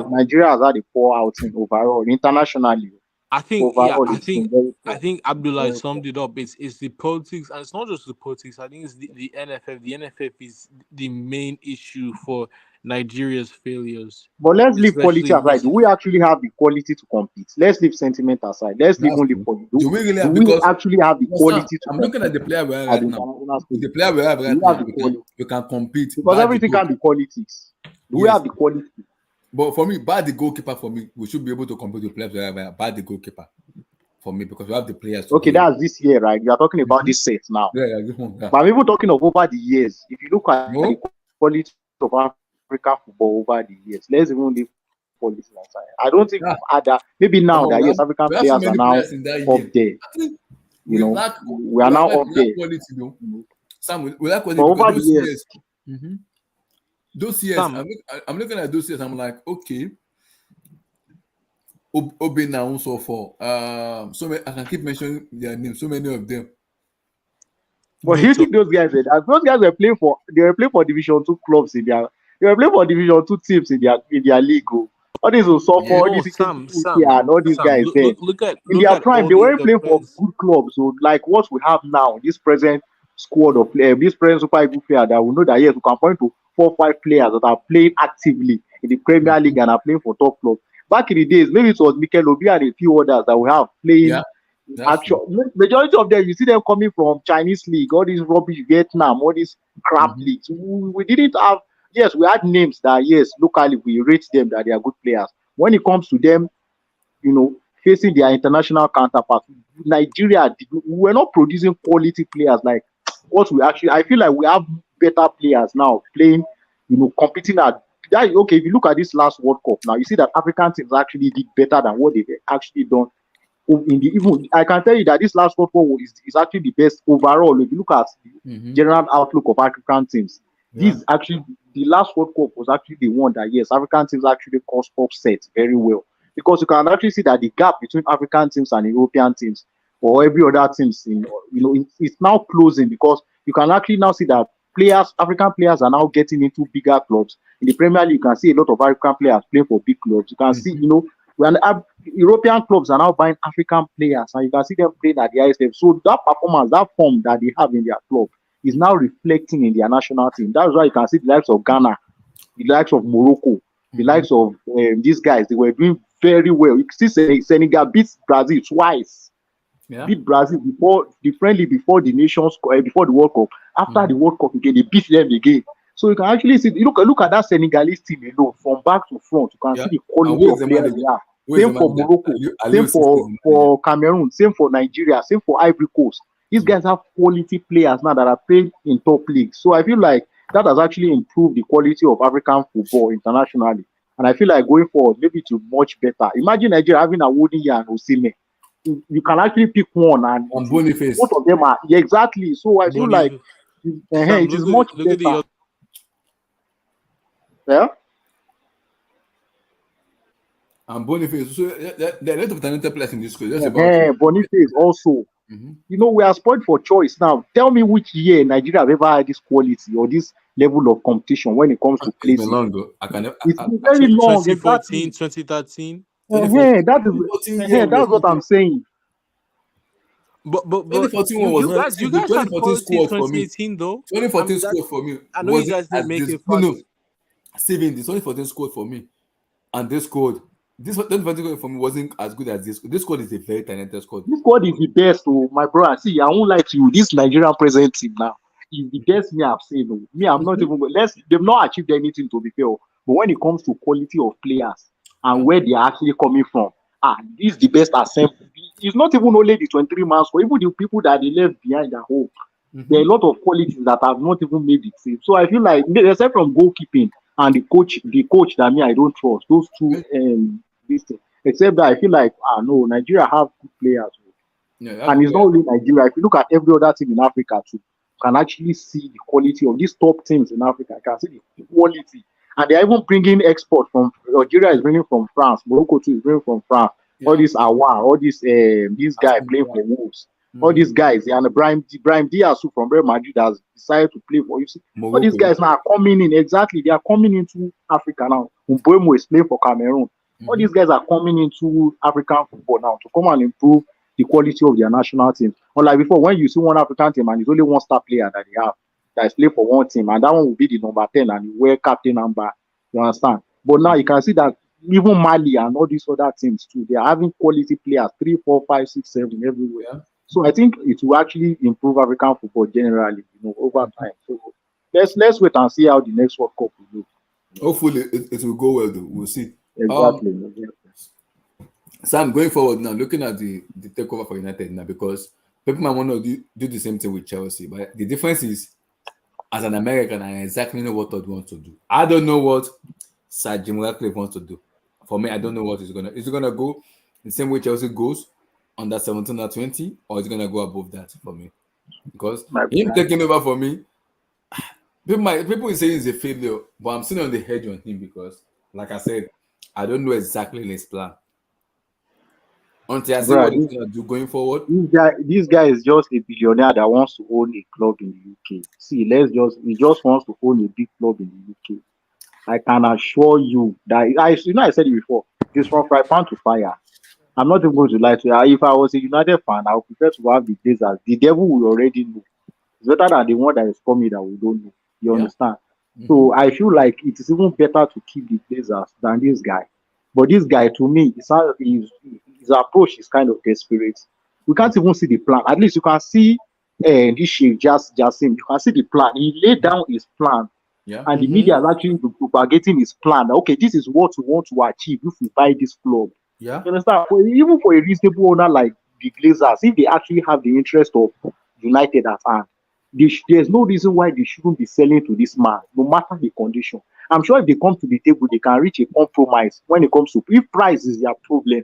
Nigeria has had a poor outing overall. Internationally, overall, I it's been think very I poor. think Abdullah Very poor. summed it up. It's the politics, and it's not just the politics. I think it's the NFF. The NFF is the main issue for Nigeria's failures, But let's leave quality especially aside. Do we recently. actually have the quality to compete? Let's leave sentiment aside. Let's That's even leave true. quality. Do we really Do have we because actually have the Sam, quality to I'm looking at compete the player we have at right the now. international With stage? the player we have Do right we have now, the quality? we can compete. Because Bad the everything can be goalkeeper. politics. Do we Yes. have the quality? But for me, bad the goalkeeper for me, we should be able to compete with players we have right now. Bad the goalkeeper for me because we have the players to Okay, do it. that's this year, right? You are talking about Mhm. this set now. Yeah, this one. Yeah. But I'm even talking of over the years. If you look at No? the quality of African football over the years, let's even leave politics aside. I don't think Yeah. we've had that. Maybe now that yes, African We have so players are many now players in that up game. there. I think You know, we we are lack, now like, up we lack there. quality though. You know. Sam, we lack quality But because over the those years, years, those years, Sam, I'm looking at those years. I'm like, okay, Obi now so for so many, I can keep mentioning their names. So many of them. but no you talk. think those guys were playing for Division 2 clubs in their they were playing for Division 2 teams in their league. Oh. All these Osofo, all No, these Sam, Ikechukwu Sam, and all these Sam. guys there. In Look their at prime, all they the weren't playing for defense. good clubs. So like what we have now, this present squad of players, this present Super Eagles player that we know that yes, we can point to 4 or 5 players that are playing actively in the Premier League and are playing for top clubs. Back in the days, maybe it was Mikel Obi and a few others that we have playing Yeah, that's true. actual majority of them. You see them coming from Chinese league, all these rubbish Vietnam, all these crap Mhm. leagues. We didn't have. Yes, we had names that yes, locally we rate them that they are good players. When it comes to them, facing their international counterparts, Nigeria, we were not producing quality players like what we actually. I feel like we have better players now playing, competing at. That, okay, if you look at this last World Cup now, you see that African teams actually did better than what they've actually done In the even I can tell you that this last World Cup is actually the best overall. If you look at the general outlook of African teams, this actually the last World Cup was actually the one that yes, African teams actually caused upset very well because you can actually see that the gap between African teams and European teams or every other teams in it's now closing because you can actually now see that African players are now getting into bigger clubs. In the Premier League, you can see a lot of African players playing for big clubs. You can see, when European clubs are now buying African players, and you can see them playing at the highest level. So that performance, that form that they have in their club is now reflecting in their national team. That's why you can see the likes of Ghana, the likes of Morocco, the likes of these guys. They were doing very well. You see Senegal beat Brazil twice. Yeah. Beat Brazil before the friendly, before the nations, before the World Cup. After the World Cup again, they beat them again. So you can actually see, look at that Senegalese team alone, from back to front. You can see the quality of players they have. Same for Morocco, same for Cameroon, same for Nigeria, same for Ivory Coast. These guys have quality players now that are playing in top leagues. So I feel like that has actually improved the quality of African football internationally. And I feel like going forward, maybe to much better. Imagine Nigeria having a Wodiya and Osimhen. You can actually pick one and Boniface. both of them are exactly. So I feel like it is much better. Yeah. And Boniface. So there are a lot of talented players in this school. Boniface also. We are spoiled for choice now. Tell me which year Nigeria have ever had this quality or this level of competition when it comes to placing. It's been long ago. It's very long. 2014, exactly. 2013. That's what I'm saying. But 2014 was you guys had quality in 2018 though. 2014 squad for me. I know you guys didn't make it. No, Steven, the 2014 squad for me, and this squad. This 2014 for me wasn't as good as this. This squad is a very talented squad. This squad is the best, my brother. See, I won't lie to you. This Nigerian present team now is the best me I've seen. Me, I'm not even. They've not achieved anything to be fair. But when it comes to quality of players and where they are actually coming from, this is the best assembly. It's not even only the 23-man squad. Even the people that they left behind at home, there are a lot of qualities that have not even made it safe. So I feel like, except from goalkeeping and the coach that I don't trust. Those two, except that I feel like, no, Nigeria have good players. And it's not only Nigeria. If you look at every other team in Africa too, you can actually see the quality of these top teams in Africa. You can see the quality. And they're even bringing export from Algeria is bringing from France. Morocco too is bringing from France. All these all these guys playing for Wolves. All these guys, and Brahim Diaz from Real Madrid has decided to play for you. All these guys now are coming in. Exactly, they are coming into Africa now. Mbuemo is playing for Cameroon. All these guys are coming into African football now to come and improve the quality of their national team. Unlike before, when you see one African team and it's only one star player that they have that is playing for one team, and that one will be the number 10 and you wear captain number. You understand? But now you can see that even Mali and all these other teams too, they are having quality players 3, 4, 5, 6, 7 everywhere. So I think it will actually improve African football generally, over time. So let's wait and see how the next World Cup will go. Hopefully it will go well though. We'll see. Exactly. Sam, going forward now, looking at the takeover for United now, because people might want to do the same thing with Chelsea, but the difference is, as an American, I exactly know what Todd wants to do. I don't know what Sir Jim Ratcliffe wants to do. For me, I don't know what he's gonna. Is it gonna go the same way Chelsea goes on that 17 or 20, or is it gonna go above that for me? Because him taking over for me, people will say he's a failure, but I'm still on the hedge on him because, like I said, I don't know exactly his plan. Until I see what he's gonna do going forward. This guy is just a billionaire that wants to own a club in the UK. See, he just wants to own a big club in the UK. I can assure you that I said it before. It's from fry pan to fire. I'm not even going to lie to you. If I was a United fan, I would prefer to have the Blazers. The devil we already know. It's better than the one that is coming that we don't know. You understand? So I feel like it is even better to keep the Blazers than this guy. But this guy, to me, his approach is kind of desperate. We can't even see the plan. At least you can see this Sheikh Jassim. You can see the plan. He laid down his plan. And the media is actually propagating his plan. Okay, this is what we want to achieve if we buy this club. You understand? Even for a reasonable owner like the Glazers, if they actually have the interest of United at hand, there's no reason why they shouldn't be selling to this man, no matter the condition. I'm sure if they come to the table, they can reach a compromise when it comes to if price is their problem.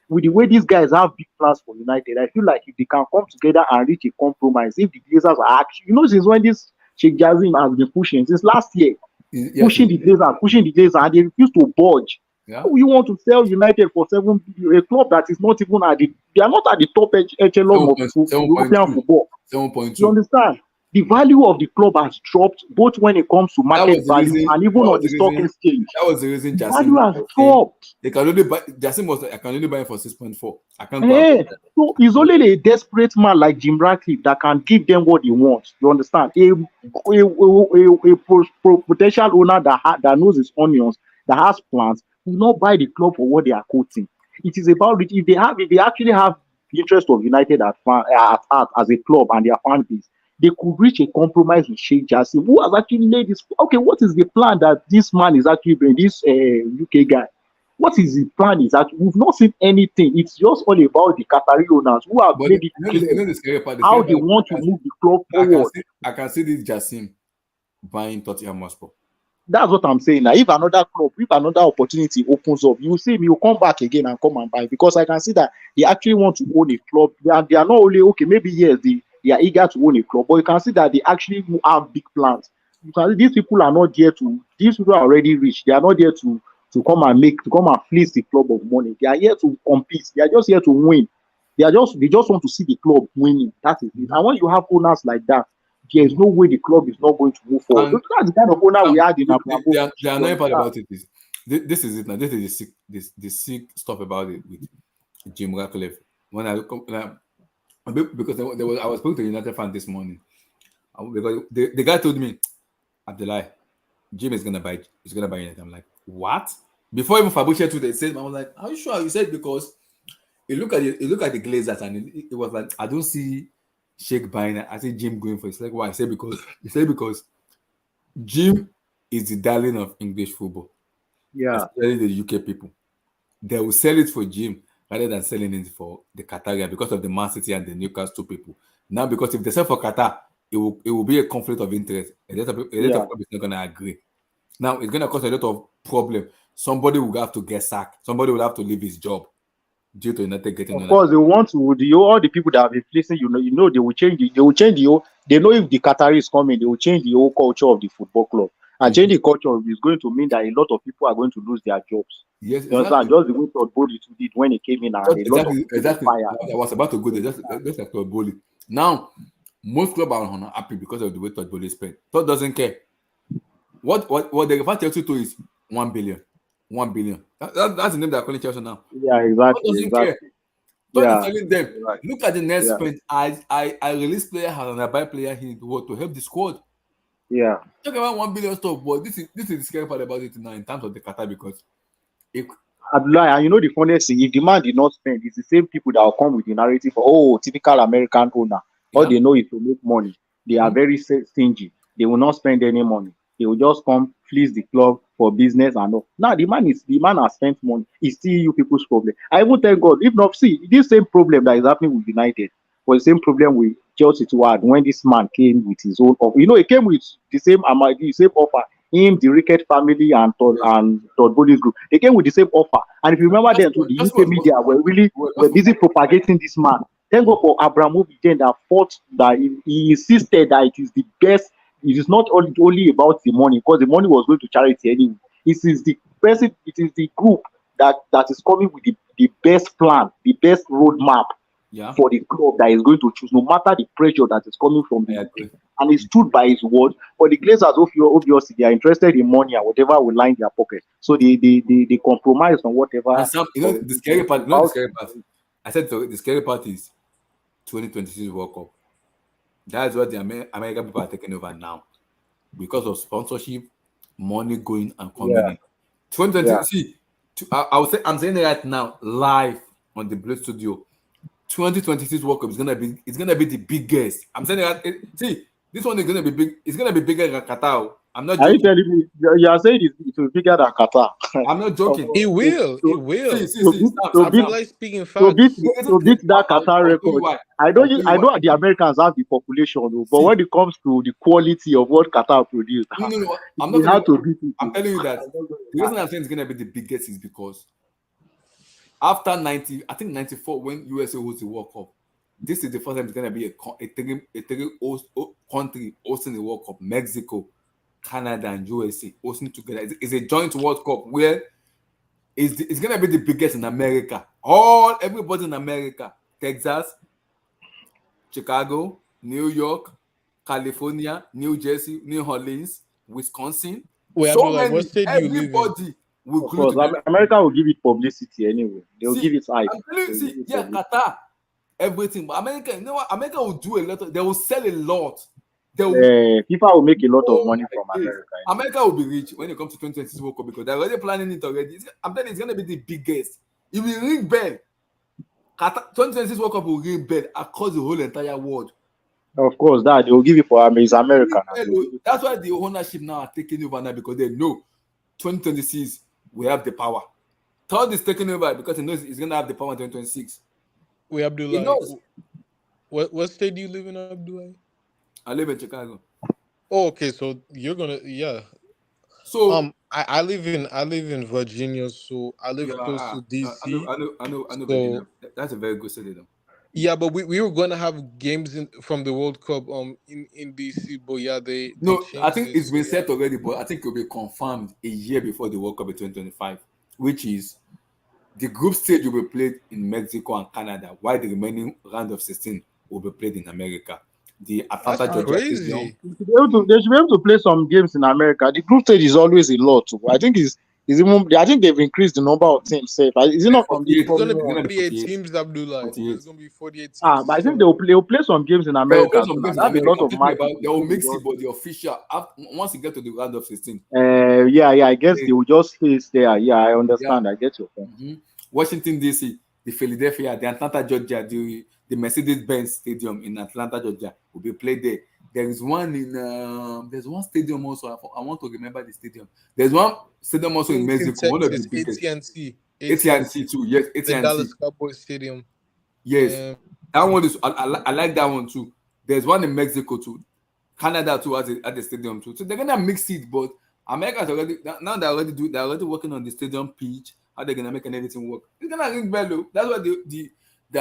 with the way these guys have big plans for United, I feel like if they can come together and reach a compromise, if the Glazers are actually, since when this Sheikh Jazim has been pushing since last year, pushing the Glazers, and they refuse to budge. Yeah. How you want to sell United for 7 billion, a club that is not even they are not at the top echelon of European football. 7.2. You understand? The value of the club has dropped both when it comes to market value and even on the stock exchange. That was the reason The value has dropped. They can only buy I can only buy it for 6.4. I can't buy. So it's only a desperate man like Jim Ratcliffe that can give them what they want. You understand? A potential owner that knows his onions, that has plans, will not buy the club for what they are quoting. It is about if they actually have the interest of United at heart as a club and their fan base, they could reach a compromise with Sheikh Jassim, who has actually laid this. Okay, what is the plan that this man is actually doing? This UK guy, what is his plan? Is that we've not seen anything. It's just all about the Qatari owners who have made it clear how they want to move the club forward. I can see this Jassim buying Tottenham Hotspur. That's what I'm saying. Now, if another club, if another opportunity opens up, you see him, you come back again and come and buy, because I can see that they actually want to own a club. They are not only maybe yes, they are eager to own a club, but you can see that they actually have big plans. You can see these people are not there these people are already rich. They are not there to come and fleece the club of money. They are here to compete. They are just here to win. They just want to see the club winning. That is it. And when you have owners like that, there is no way the club is not going to move forward. So that's the kind of owner we had in Abraham. The annoying part about it is this is it now. This is the sick stuff about it with Jim Ratcliffe. Because I was speaking to a United fan this morning, because the guy told me, Abdullah, Jim is gonna buy United. I'm like, what? Before even Fabrice today said, I was like, are you sure? You said because you look at the Glazers and it was like, I don't see Sheikh buying it. I see Jim going for it. It's like, why? He said because Jim is the darling of English football. Yeah, especially the UK people. They will sell it for Jim rather than selling it for the Qatarian because of the Man City and the Newcastle people. Now, because if they sell for Qatar, it will be a conflict of interest. A lot of people is not going to agree. Now, it's going to cause a lot of problem. Somebody will have to get sacked. Somebody will have to leave his job due to United getting. Of course, they want to. All the people that have been listening, they will change. They will change the. They know if the Qatari is coming, they will change the whole culture of the football club. And changing culture is going to mean that a lot of people are going to lose their jobs. Yes, exactly. Just the way Todd Bowley did when he came in, and exactly. I was about to go there. Just like Todd Bowley. Now, most clubs are not happy because of the way Todd Bowley spent. Todd doesn't care. What they refer Chelsea to is 1 billion. 1 billion. That's the name they're calling Chelsea now. Yeah, exactly. Todd doesn't care. Todd is telling them, look at the next spend. I release player and I buy player here to help the squad. Yeah. Talk about 1 billion stuff, but this is the scary part about it now in terms of the Qatar, because Abdullah, and the funniest thing, if the man did not spend, it's the same people that will come with the narrative of typical American owner. All they know is to make money. They are very stingy. They will not spend any money. They will just come fleece the club for business and all. Now the man has spent money. It's still you people's problem. I will thank God. If not, see this same problem that is happening with United was the same problem with Chelsea to had when this man came with his own offer. He came with the same offer. Him, the Rickett family, and Todd Bowley's group. They came with the same offer. And if you remember then, the UK media were busy propagating this man. Thank God for Abramovich then that fought, that he insisted that it is the best. It is not only about the money, because the money was going to charity anyway. It is the person, it is the group that is coming with the best plan, the best roadmap for the club that is going to choose, no matter the pressure that is coming from the and he stood by his word. But the Glazers, obviously, they are interested in money and whatever will line their pocket. So they compromise on whatever. The scary part. I said the scary part is 2026 World Cup. That's what the American people are taking over now because of sponsorship, money going and coming in. 2026. I'm saying it right now, live on the Blade Studio. 2026 World Cup is gonna be the biggest. I'm saying that. See, this one is gonna be big. It's gonna be bigger than Qatar. I'm not joking. Are you telling me you are saying it will be bigger than Qatar? I'm not joking. It will. It will. To beat that Qatar record. I know the Americans have the population, but when it comes to the quality of what Qatar produced, no. I'm not. How to beat it. I'm telling you that the reason I'm saying it's gonna be the biggest is because after 90, I think 94 when USA hosts the World Cup. This is the first time it's gonna be a country hosting the World Cup. Mexico, Canada, and USA hosting together. It's a joint World Cup where it's gonna be the biggest in America. Everybody in America, Texas, Chicago, New York, California, New Jersey, New Orleans, Wisconsin. Wait, So Abdullah, what many, state do you live in? everybody will Of glue course, together. America will give it publicity anyway. They'll give See, it hype. I'm telling you, They'll see, give it yeah, publicity. Qatar, everything. But America, you know what? America will do a lot. They will sell a lot. They will. FIFA will make a lot of Oh money my from days. America. America will be rich when it comes to 2026 World Cup because they're already planning it already. I'm telling you, it's gonna be the biggest. It will ring bell. Qatar 2026 World Cup will ring bell across the whole entire world. Of course, that they will give it for It's America now. That's why the ownership now are taking over now because they know 2026 we have the power. Todd is taking over because he knows he's gonna have the power in 2026. Wait, He Abdullah, knows. what state do you live in, Abdullah? I live in Chicago. Oh, okay, so you're gonna So I live in Virginia, so I live close to DC. I know So Virginia. That's a very good city though. yeah, but we were gonna have games from the World Cup in DC, but yeah, they No, I changed think it. it's been So set already, but I think it will be confirmed a year before the World Cup in 2025, which is the group stage will be played in Mexico and Canada, while the remaining round of 16 will be played in America. The that's Atlanta Georgia Stadium. crazy. They should be able to play some games in America. The group stage is always a lot. I think I think they've increased the number of teams. Safe. Is it not from the 48. It's gonna be Formula One? 48 48. teams, Abdullah. 48. There's gonna be 48 teams. But I think So they'll play some games in They will play America too. some Now games in that's a America. lot I'm of thinking magic. about they will mix it, but the official once you get to the round of 16. Yeah. I guess Yeah. they will just face there. Yeah, I understand. I get your point. Mhm. Washington DC, the Philadelphia, the Atlanta Georgia, the Mercedes-Benz Stadium in Atlanta Georgia will be played there. There is one in there's one stadium also. I want to remember the stadium. There's one stadium also in Mexico, one of the Texas, biggest. AT&T, AT&T too. Yes, the AT&T. Dallas Cowboys Stadium. Yes, that one is. I like that one too. There's one in Mexico too. Canada too has a stadium too. So they're gonna mix it, but America's already now they're already working on the stadium pitch. How they're gonna make everything work? It's gonna ring bello. That's why the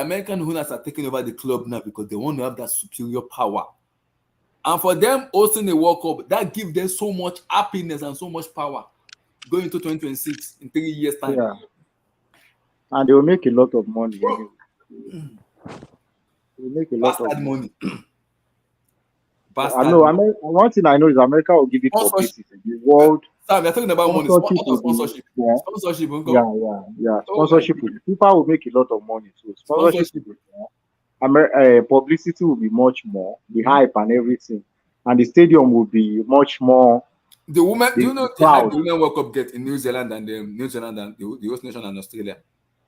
American owners are taking over the club now because they want to have that superior power. And for them hosting the World Cup, that gives them so much happiness and so much power going into 2026 in 3 years' time. Yeah, and they will make a lot of money anyway. They will make a lot of Bastard money. money. I Bastard know. money. One thing I know is America will give it Sponsorship. publicity. The world Sam, we're talking about money. sponsorship What will of be sponsorship? yeah, Sponsorship will yeah, come. yeah. Oh my Sponsorship will people will make a lot of money too. Sponsorship Sponsorship. will be publicity will be much more, the hype and everything, and the stadium will be much more. The women, do The you know the hype crowd, the Women World Cup get in New Zealand and the host nation and Australia?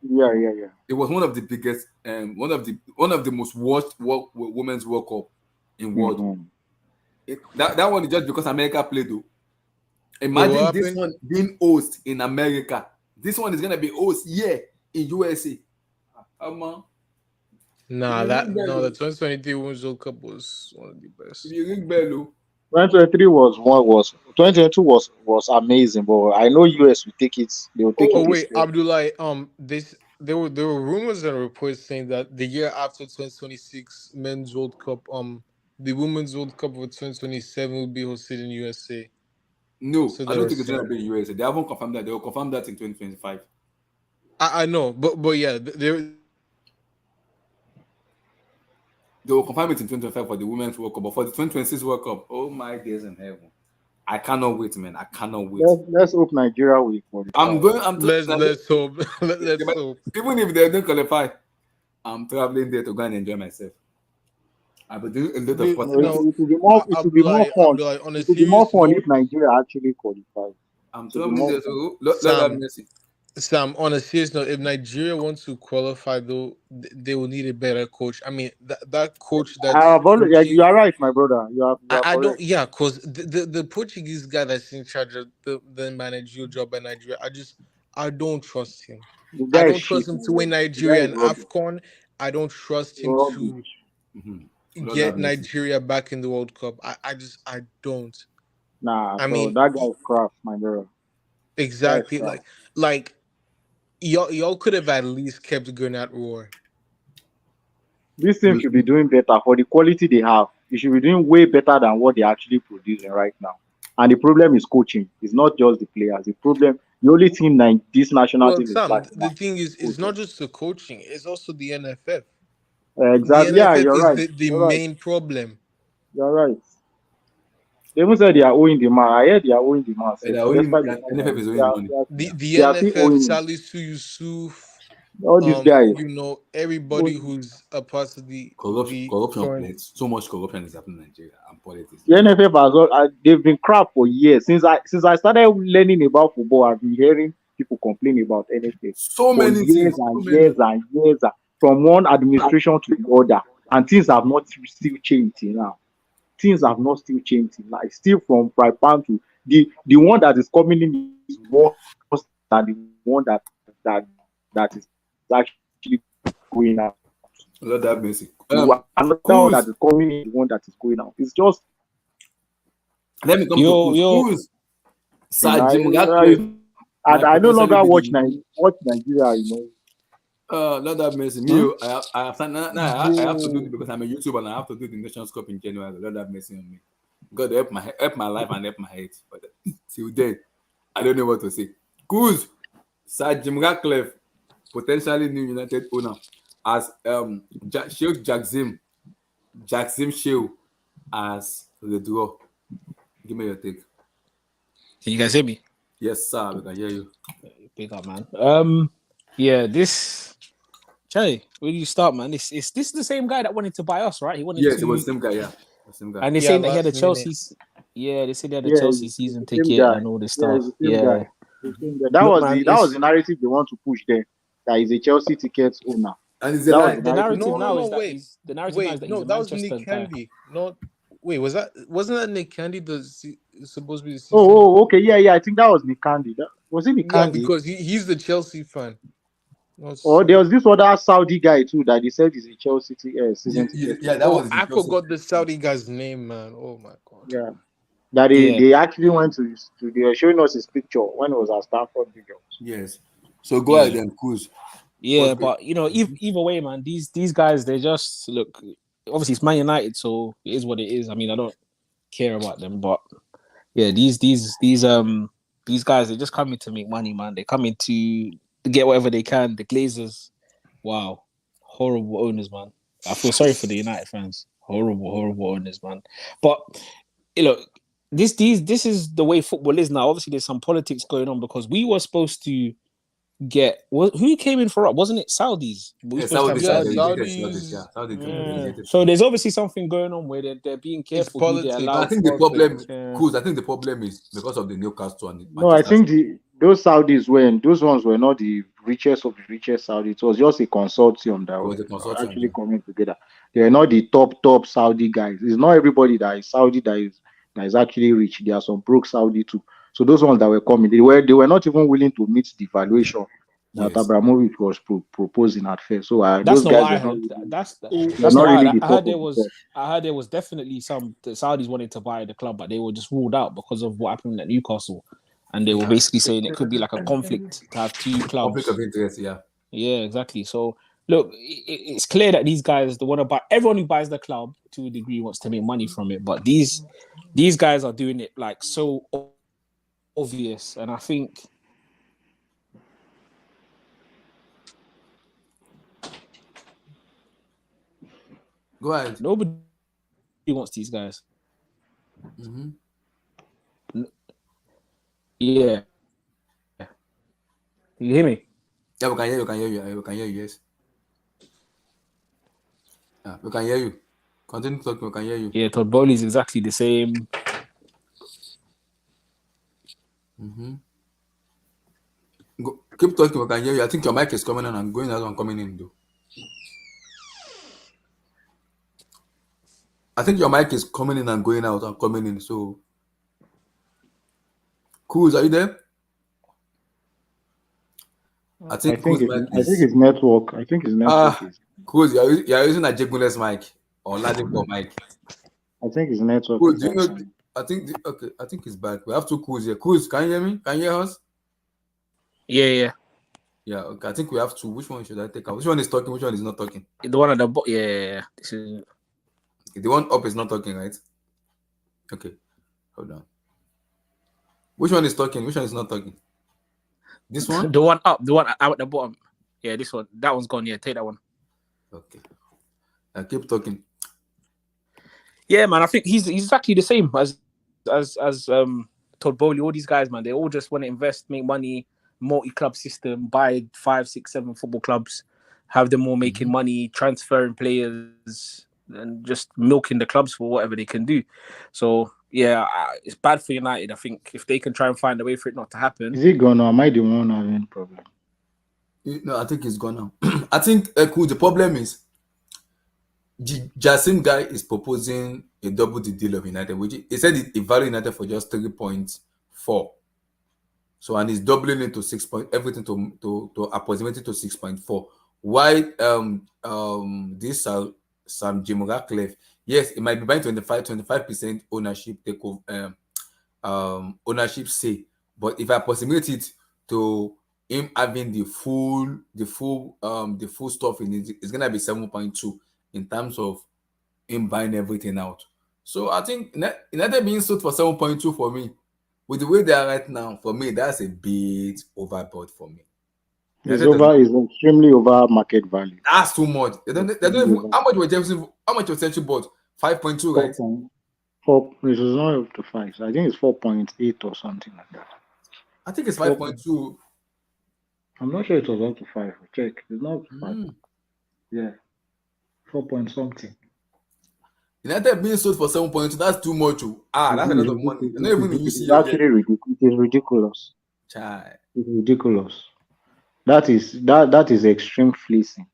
yeah. It was one of the biggest, one of the most watched women's World Cup in world. Mhm. That one is just because America played though. Wait, Imagine what this happened? one being host in America. This one is gonna be host here in USA. Come on. Nah, If you ring bell, the 2023 Women's World Cup was one of the if best. you ring bell, 2023 was 2022 was amazing, but I know US will take it. They will take Oh it a wait, step. Abdullah, there were rumors and reports saying that the year after 2026 Men's World Cup, the Women's World Cup of 2027 will be hosted in USA. no, So I there don't was think it's gonna be in USA. They haven't confirmed that. They will confirm that in 2025. I know, but yeah, They will confirm it in 2025 for the Women's World Cup, but for the 2026 World Cup, oh my days in heaven. I cannot wait, man. I cannot wait. Let's hope Nigeria will qualify. let's hope. Let's hope. Even if they don't qualify, I'm traveling there to go and enjoy myself. I'll be doing a lot of what. No, It will be more. It will be more fun. Abdullah, on a It will be more serious fun note, if Nigeria actually qualifies. I'm It will be traveling more there fun. to Lord have mercy. Sam, on a serious note, if Nigeria wants to qualify, though, they will need a better coach. I mean, that coach that's Yeah, coaching, you are right, my brother. You are I don't, correct. yeah, because the Portuguese guy that's in charge of the managerial job in Nigeria, I don't trust him. The I guy is don't shit, trust him my to win brother. The guy Nigeria is and rubbish. AFCON. I don't trust him to Rubbish. Lord get have mercy. Nigeria back in the World Cup. I don't. Nah, I so mean, that guy is crap, my brother. That is exactly crap. like y'all could have at least kept going at war. This team should be doing better for the quality they have. They should be doing way better than what they're actually producing right now. And the problem is coaching. It's not just the players. The problem, the only thing this national Well, team is Sam, lacking the now thing is, is it's coaching. not just the coaching; it's also the NFF. The Exactly. Yeah, NFF you're is right. the You're right. main problem. You're right. They even said they are owing the man. I heard they are owing the man. And Sef. Despite the fact NFF that is owing money. The they are still NFF, owing him. Salisu Yusuf, All these guys. everybody who's a part of the Corruption current. plates. So much corruption is happening in Nigeria and politics. The NFF has all, they've been crap for years. Since I started learning about football, I've been hearing people complain about NFF So for many years things. So and many. years and years, from one administration to the other, and things have not still changed till now. Things have not still changed till now. It's still from fry pan to the one that is coming in is worse than the one that is actually going out. Lord have mercy. Another one that is coming in, the one that is going out. It's just let me come to Kuz. Sir Jim Ratcliffe. I no longer watch Nigeria. Lord have mercy. Me, I have to do it because I'm a YouTuber and I have to do the Nations Cup in January. Lord have mercy on me. God help my life and help my head. But till then, I don't know what to say. Kuz, Sir Jim Ratcliffe, potentially new United owner, as Sheikh Jackson Sheikh as the draw. Give me your take. Can you guys hear me? Yes, sir. We can hear you. Big up, man. Yeah, this. Charlie, where do you start, man? This is the same guy that wanted to buy us, right? He wanted Yes, to. it was the same guy. Yeah, the same guy. And they saying that he had a Chelsea. Yeah, they said he had a Chelsea season ticket and all this stuff. Yeah. That was the narrative they want to push there. That he's a Chelsea tickets owner. And it's a lie. The narrative now is that he's a Manchester guy. Candy. Wasn't that Nick Candy supposed to be the season? Oh, okay, yeah. I think that was Nick Candy. Was it Nick Candy? Yeah, because he's the Chelsea fan. There was this other Saudi guy too that he said is a Chelsea season ticket. Yeah, that was. I forgot the Saudi guy's name, man. Oh my god. Yeah, that they actually went to they were showing us his picture when it was at Stamford Bridge. Yes. So go ahead and Kuz. Yeah, but either way, man, these guys, they just look. Obviously, it's Man United, so it is what it is. I mean, I don't care about them, but yeah, these guys, they're just coming to make money, man. They're coming to get whatever they can. The Glazers, wow, horrible owners, man. I feel sorry for the United fans. Horrible owners, man. But look, this is the way football is now. Obviously, there's some politics going on because we were supposed to get who came in for us? Wasn't it Saudis? Saudis. So there's obviously something going on where they're being careful. I think the problem is because of the Newcastle and no, I think those Saudis those ones were not the richest of the richest Saudis. It was just a consortium that was actually coming together. They are not the top Saudi guys. It's not everybody that is Saudi that is actually rich. There are some broke Saudi too. So those ones that were coming, they were not even willing to meet the valuation that Abramovich was proposing at first. So that's not what I heard. That's not really I heard there was definitely the Saudis wanted to buy the club, but they were just ruled out because of what happened at Newcastle, and they were basically saying it could be like a conflict to have two clubs. Conflict of interest, yeah. Yeah, exactly. So look, it's clear that these guys, they want to buy. Everyone who buys the club to a degree wants to make money from it, but these guys are doing it like so obvious, and I think go ahead. Nobody wants these guys. Yeah. You hear me? Yeah, we can hear you. Yes. Yeah, we can hear you. Continue talking. We can hear you. Yeah, Todd Bowley is exactly the same. Keep talking. We can hear you. I think your mic is coming in and going out and coming in, though. I think your mic is coming in and going out and coming in. So, Kuz, are you there? I think it's network. I think it's network. Kuz, you're using a Jeguless mic or Ladipo mic. I think it's network. Kuz, do you know? I think it's back. We have two Kuz here. Kuz, can you hear me? Can you hear us? Yeah. Yeah, okay. I think we have two. Which one should I take out? Which one is talking? Which one is not talking? The one at the bottom. Yeah. This is Okay, the one up is not talking, right? Okay, hold on. Which one is talking? Which one is not talking? This one? the one up. The one out at the bottom. Yeah, this one. That one's gone. Yeah, take that one. Okay. I keep talking. Yeah, man. I think he's exactly the same as Todd Bowley. All these guys, man. They all just want to invest, make money, multi-club system, buy 5, 6, 7 football clubs, have them all making money, transferring players, and just milking the clubs for whatever they can do. So yeah, it's bad for United. I think if they can try and find a way for it not to happen. Is it gone or am I the one having problem? No, I think it's gone now. I think cool. The problem is the Jasim guy is proposing a double the deal of United, which he said he valued United for just 3.4. So and he's doubling it to 6 point everything to approximately to 6.4. Why this Sam Jim Ractcliffe, yes, it might be buying 25% ownership take ownership say, but if I approximate it to him having the full stuff in it, it's gonna be 7.2 in terms of him buying everything out. So I think United being sold for 7.2 for me, with the way they are right now, for me, that's a bit overboard for me. It's extremely over market value. That's too much. They don't even, how much was Chelsea bought? 5.2, right? 4. It was not up to 5. So I think it's 4.8 or something like that. I think it's 5.2. I'm not sure it was up to 5. Check. It's not 5. Yeah. 4 point something. United being sold for 7.2, that's too much. That's a lot of money. Not even in It's actually ridiculous. It is ridiculous. Chai. It's ridiculous. That is extreme fleecing.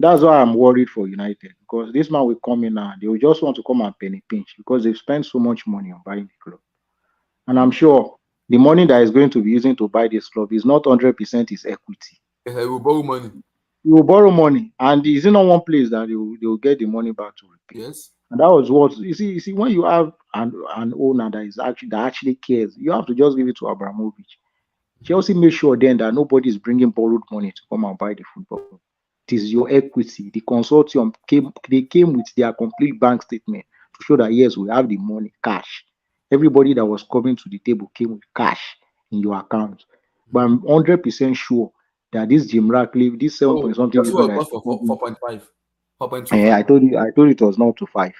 That's why I'm worried for United, because this man will come in and they will just want to come and penny pinch because they've spent so much money on buying the club. And I'm sure the money that is going to be using to buy this club is not 100% his equity. Yes, I will borrow money. He will borrow money, and is in one place that they will get the money back to repay. Yes. And that was what you see when you have an owner that actually cares, you have to just give it to Abramovich. Chelsea made sure then that nobody is bringing borrowed money to come and buy the football. It is your equity. The consortium came with their complete bank statement to show that yes, we have the money, cash. Everybody that was coming to the table came with cash in your account. But I'm 100% sure that this Jim Ratcliffe, this 7 point something, was for 4.5. 4.2. Yeah, I told you it was not to 5.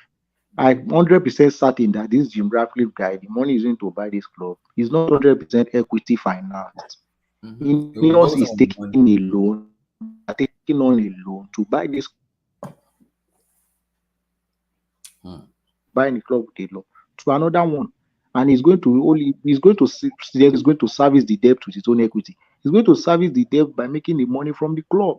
I'm 100% certain that this Jim Ratcliffe guy, the money is going to buy this club. He's not 100% equity financed. Ineos is taking a loan, taking on a loan to buy this. Buying the club with a loan to another one, and he's going to service the debt with his own equity. He's going to service the debt by making the money from the club.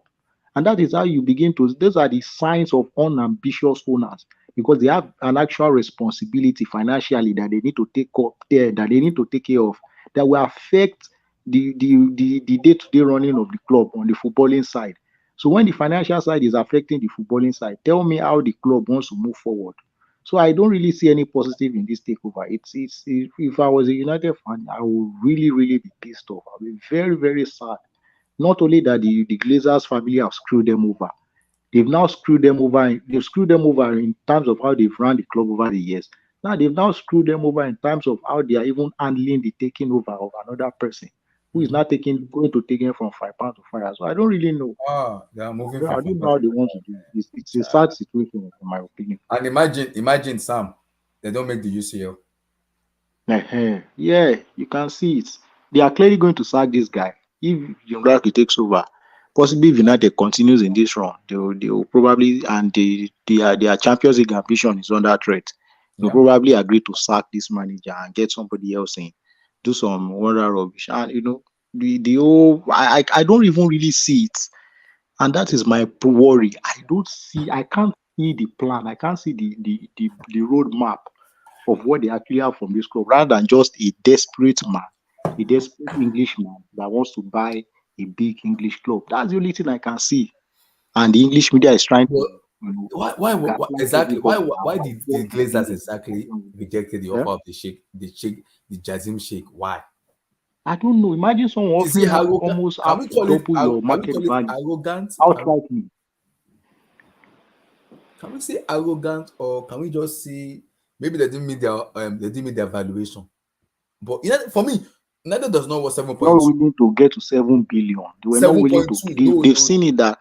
And that is how you begin to, those are the signs of unambitious owners, because they have an actual responsibility financially that they need to take care of, that will affect the day-to-day running of the club on the footballing side. So when the financial side is affecting the footballing side, tell me how the club wants to move forward. So I don't really see any positive in this takeover. If I was a United fan, I would really, really be pissed off. I'll be very, very sad. Not only that the Glazers family have screwed them over, they've now screwed them over. They've screwed them over in terms of how they've run the club over the years. Now they've now screwed them over in terms of how they are even handling the taking over of another person who is not going to take it from £5 to 5. So I don't really know. They are moving. I don't know how they want to do it. It's a sad situation, in my opinion. And imagine Sam, they don't make the UCL. Yeah, you can see it. They are clearly going to sack this guy. If Jim Ratcliffe takes over, possibly if United continues in this run, they will probably, and their Champions League ambition is under threat. They'll probably agree to sack this manager and get somebody else in, do some wonder rubbish. And the whole, I don't even really see it, and that is my worry. I can't see the plan. I can't see the roadmap of what they actually have from this club, rather than just a desperate Englishman that wants to buy a big English club. That's the only thing I can see. And the English media is trying to. Why exactly? Why did the Glazers exactly rejected the offer of the Jazim Sheikh? Why? I don't know. Imagine someone Is it offering arrogant? almost Can half we to call it? double your Can we market call it value arrogant? outrightly. Can we say arrogant, or can we just say maybe they didn't meet their valuation? But for me, United does not worth Not 7.2. willing to get to 7 billion. They were not willing to. 7.2. No, They've no, seen it that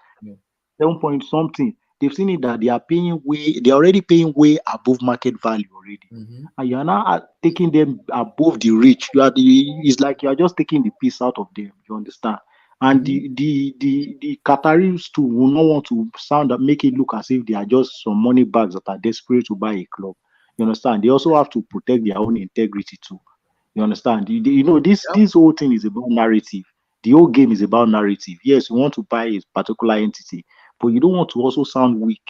7 point something. They've seen it that they are paying way. They are already paying way above market value already, and you are now taking them above the reach. It's like you are just taking the piece out of them. You understand? And the Qataris too will not want to make it look as if they are just some money bags that are desperate to buy a club. You understand? They also have to protect their own integrity too. You understand? This whole thing is about narrative. The whole game is about narrative. Yes, you want to buy a particular entity, but you don't want to also sound weak,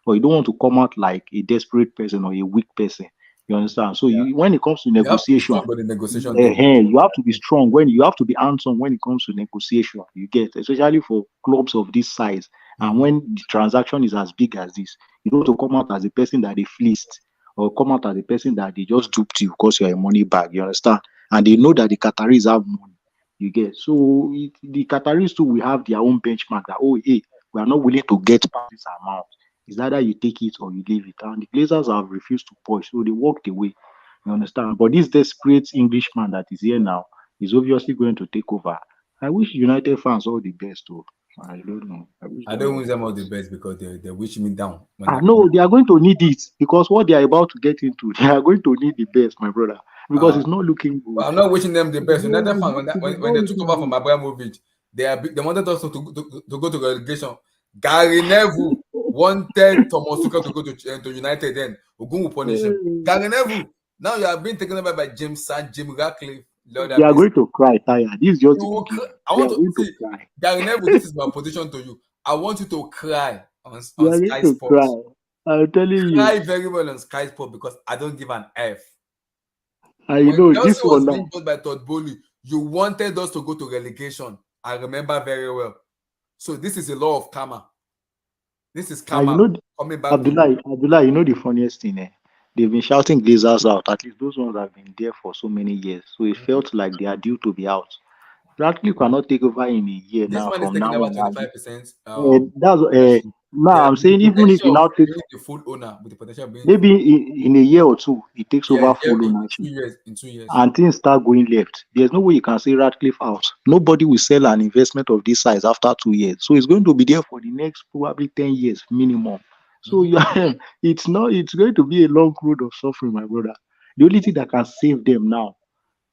or you don't want to come out like a desperate person or a weak person. You understand? So when it comes to you have to be negotiation, strong on the negotiation table. you have to be strong you have to be hands-on when it comes to negotiation. You get, especially for clubs of this size, and when the transaction is as big as this, you don't want to come out as a person that they fleeced, or come out as a person that they just duped you because you're a money bag. You understand? And they know that the Qataris have money. You get, so the Qataris too will have their own benchmark that, oh, hey, we are not willing to get past this amount. It's either you take it or you leave it. And the Glazers have refused to push, so they walked away. You understand? But this desperate Englishman that is here now is obviously going to take over. I wish United fans all the best, though. I don't know. I wish I them don't all wish the them all the best. best because they wish me down. I know they are going to need it, because what they are about to get into, they are going to need the best, my brother, because it's not looking But good. I'm not wishing them the best. No, United fan, it's not, when they took looking over from good. Abramovich, they wanted us to go to relegation. Gary Neville wanted Thomas Tuchel to go to United. Then Ogun will punish him. Gary Neville. Now you have been taken over by Jim Ratcliffe. Lord They have are mercy. going to cry, tired. This is just You the will beginning. I They want are to going to see cry. Gary Neville. This is my position to you. I want you to cry on They are going Sky to cry. Sports. I'm telling you. Cry very well on Sky Sports because I don't give an F. And When Chelsea this was one being now. bought by Todd Bowley, you wanted us to go to relegation. I remember very well. So this is a law of karma. This is And karma coming back to you. Abdullah, the funniest thing, they've been shouting Glazers out. At least those ones have been there for so many years. So it felt like they are due to be out. Radcliffe cannot take over in a year This now man is from taking now over on. 25%. That's Ownership. now Yeah, I'm with the saying, even if he potential of now takes, being the full owner, with the potential of being the maybe in a year or two, he takes over yeah, full in ownership, 2 years. In 2 years. and things start going left. There's no way you can say Radcliffe out. Nobody will sell an investment of this size after 2 years. So it's going to be there for the next probably 10 years minimum. So it's going to be a long road of suffering, my brother. The only thing that can save them now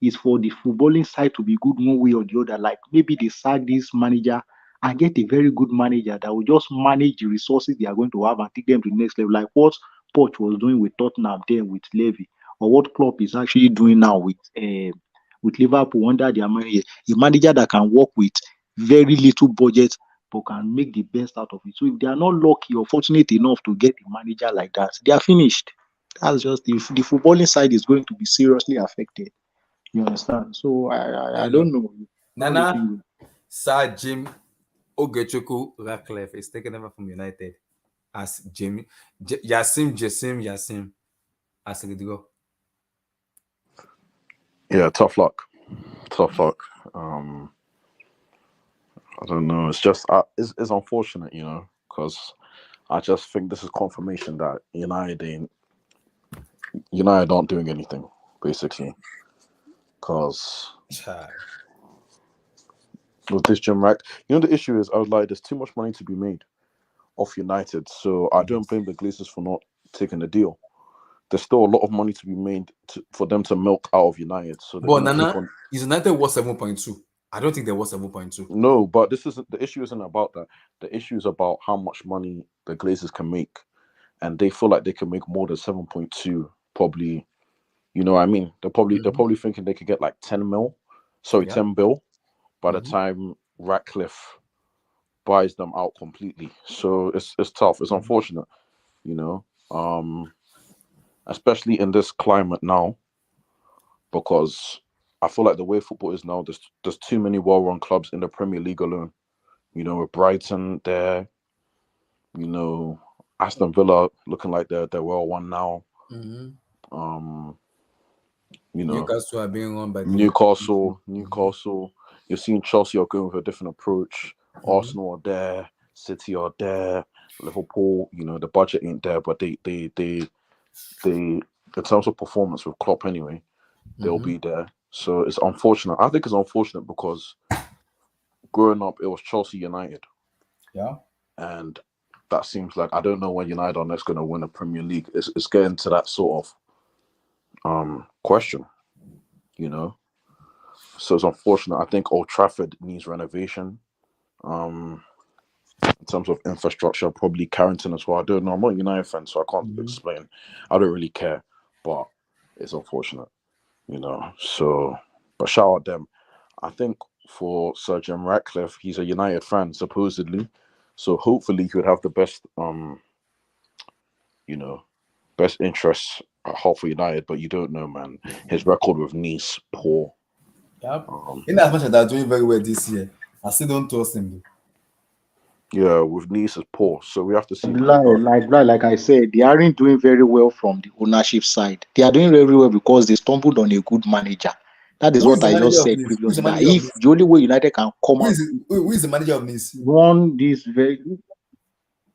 is for the footballing side to be good one way or the other. Like maybe they sack this manager and get a very good manager that will just manage the resources they are going to have and take them to the next level. Like what Poch was doing with Tottenham there with Levy, or what Klopp is actually doing now with Liverpool under their manager. A manager that can work with very little budget but can make the best out of it. So if they are not lucky or fortunate enough to get a manager like that, they are finished. That's just the footballing side is going to be seriously affected. You understand? So I don't know how the Nana, thing. Sir Jim Ogechukwu Ratcliffe is taken over from United as Yassim as Ridigo. Yeah, tough luck. Tough luck. I don't know. It's just it's unfortunate, because I just think this is confirmation that United aren't doing anything, basically. Because with this Jim Rack, the issue is, I was like, there's too much money to be made off United, so I don't blame the Glazers for not taking the deal. There's still a lot of money to be made for them to milk out of United. So, but Nana, is United was 7.2? I don't think there was 7.2. No, but the issue isn't about that. The issue is about how much money the Glazers can make, and they feel like they can make more than 7.2. Probably, you know what I mean? They're probably thinking they could get like 10 bill by the time Ratcliffe buys them out completely. So it's tough. It's unfortunate, especially in this climate now, because I feel like the way football is now, there's too many well-run clubs in the Premier League alone. With Brighton there, Aston Villa looking like they're well won now. You know, Newcastle are being run by Newcastle. You're seeing Chelsea are going with a different approach. Arsenal are there. City are there. Liverpool, you know, the budget ain't there, but they in terms of performance with Klopp anyway, they'll be there. So it's unfortunate. I think it's unfortunate because growing up, it was Chelsea United. Yeah. And that seems like, I don't know when United are next going to win a Premier League. It's getting to that sort of question, you know. So it's unfortunate. I think Old Trafford needs renovation. In terms of infrastructure, probably Carrington as well. I don't know. I'm not a United fan, so I can't explain. I don't really care, but it's unfortunate, you know. So, but shout out them. I think for Sir Jim Ratcliffe, he's a United fan supposedly, so hopefully he would have the best, you know, best interests at heart for United. But you don't know, man. His record with Nice, poor. Yeah. In as much as they're doing very well this year, I still don't trust him though. Yeah, with Nice is poor, so we have to see. Like I said, they aren't doing very well from the ownership side. They are doing very well because they stumbled on a good manager. That is what I just said previously. That if the only way United can come out, who is the manager of Nice?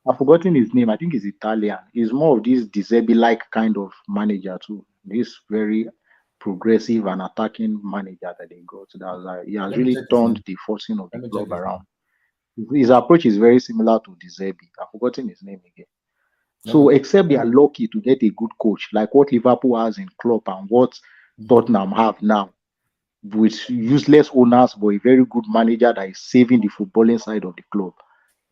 I've forgotten his name. I think he's Italian. He's more of this De Zerbi-like kind of manager too. This very progressive and attacking manager that they got. He has really turned the fortune of the club around. His approach is very similar to De Zerbi. I've forgotten his name again. So, except they are lucky to get a good coach, like what Liverpool has in Klopp and what Tottenham have now, with useless owners but a very good manager that is saving the footballing side of the club,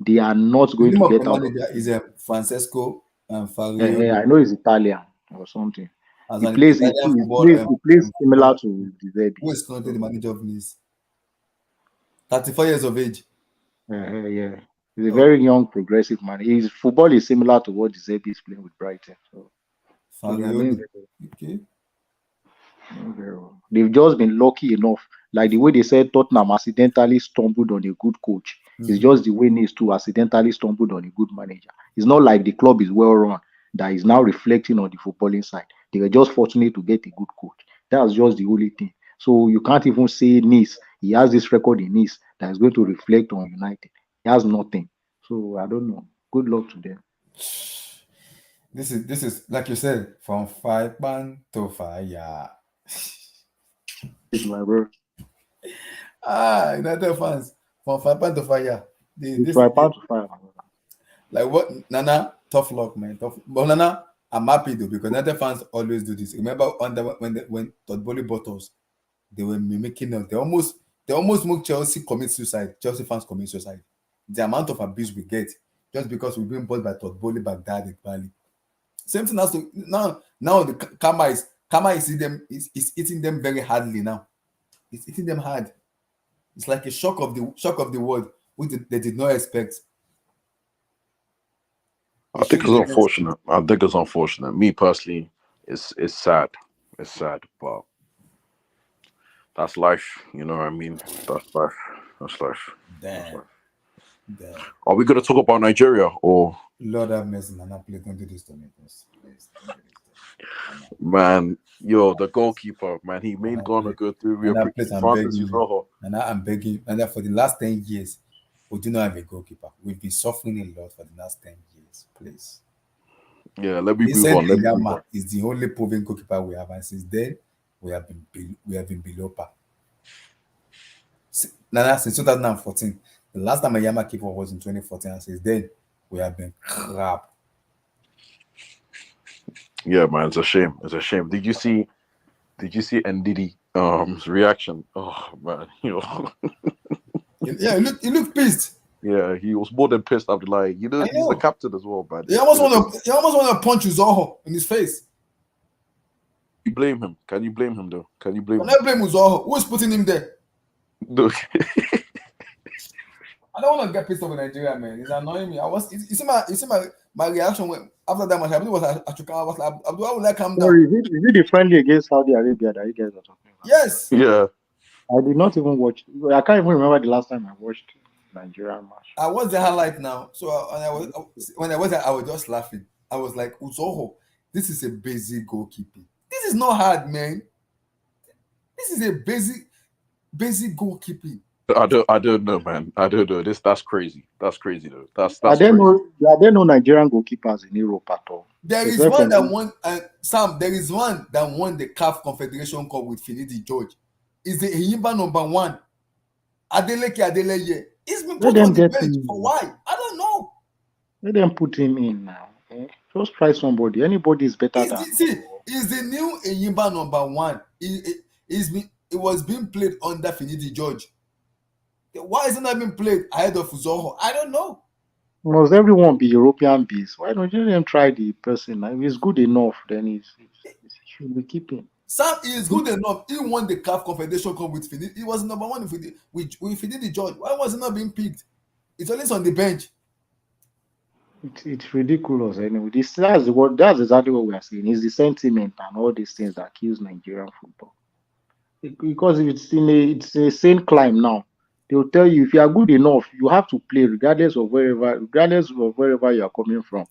they are not going to get out of it. Is Francesco Fario. I know he's Italian or something. He plays similar to De Zerbi. Who is currently the manager of Nice? 34 years of age. Yeah. He's a very young, progressive man. His football is similar to what De Zerbi is playing with Brighton. So okay. They've just been lucky enough. Like the way they said Tottenham accidentally stumbled on a good coach. It's just the way Nice too accidentally stumbled on a good manager. It's not like the club is well run that is now reflecting on the footballing side. They were just fortunate to get a good coach. That's just the only thing. So you can't even say Nice. He has this record in Nice that is going to reflect on United. He has nothing. So I don't know. Good luck to them. This is like you said, from fire pan to fire. It's my bro. United fans, from fire pan to fire. Like what, Nana? Tough luck, man. But Nana, I'm happy though because United fans always do this. Remember when Todd Bowley bought us, they were mimicking us. They almost make Chelsea commit suicide. Chelsea fans commit suicide. The amount of abuse we get just because we've been bought by Todd Bowley, Baghdad, and Bali. Same thing as to now the karma is eating them very hardly now. It's eating them hard. It's like a shock of the world, which they did not expect. I think it's unfortunate. Me personally, it's sad. It's sad, but that's life. You know what I mean? That's life. Damn. Are we going to talk about Nigeria or? Lord have mercy, Nana, please don't do this to me. Please. Man, the goalkeeper, man, he made Ghana go through. I'm begging. And for the last 10 years, we do not have a goalkeeper. We've been suffering a lot for the last 10 years. Please. Yeah, let me move on. Is the only proven goalkeeper we have, and since then we have been below par. Nana, since 2014, the last time a Yama keeper was in 2014, and since then we have been crap. Yeah, man, it's a shame. Did you see Ndidi reaction? Oh man, Yeah, he looked pissed. Yeah, he was more than pissed. I'd be like, he's the captain as well, man. He almost want to punch Uzoho in his face. You blame him? Can you blame him though? Can you blame him? I blame Uzoho. Who is putting him there? Look. I don't want to get pissed off with Nigeria, man. It's annoying me. You see my reaction after that match. I was like, Abdullah will calm down. Sorry, is it the friendly against Saudi Arabia that you guys are talking about? Yes. Yeah. I did not even watch. I can't even remember the last time I watched Nigerian match. I watched the highlight now. So when I was there, I was just laughing. I was like, Uzoho, this is a basic goalkeeping. This is not hard, man. This is a basic goalkeeping. I don't know, man. I don't know. That's crazy. That's crazy though. That's Are there crazy. no Nigerian goalkeepers in Europe at all? There is one that won, Sam. There is one that won the CAF Confederation Cup with Finidi George. Is the Himba number 1? Adeleye. He's been put on the bench for why? I don't know. Let them put him in now. Just try somebody. Anybody is better than. Is the new Enyimba number 1? It was being played under Finidi George. Why isn't that being played ahead of Zoho? I don't know. Must everyone be European based? Why don't you let them try the person? If it's good enough, then it should be keeping. Sam is good enough. He won the CAF Confederation Cup with Finidi. He was number 1 with Finidi George. Why was he not being picked? It's always on the bench. It's ridiculous anyway. That's exactly what we are saying. It's the sentiment and all these things that kills Nigerian football. Because if it's a sane climb now, they will tell you if you are good enough, you have to play regardless of wherever you are coming from.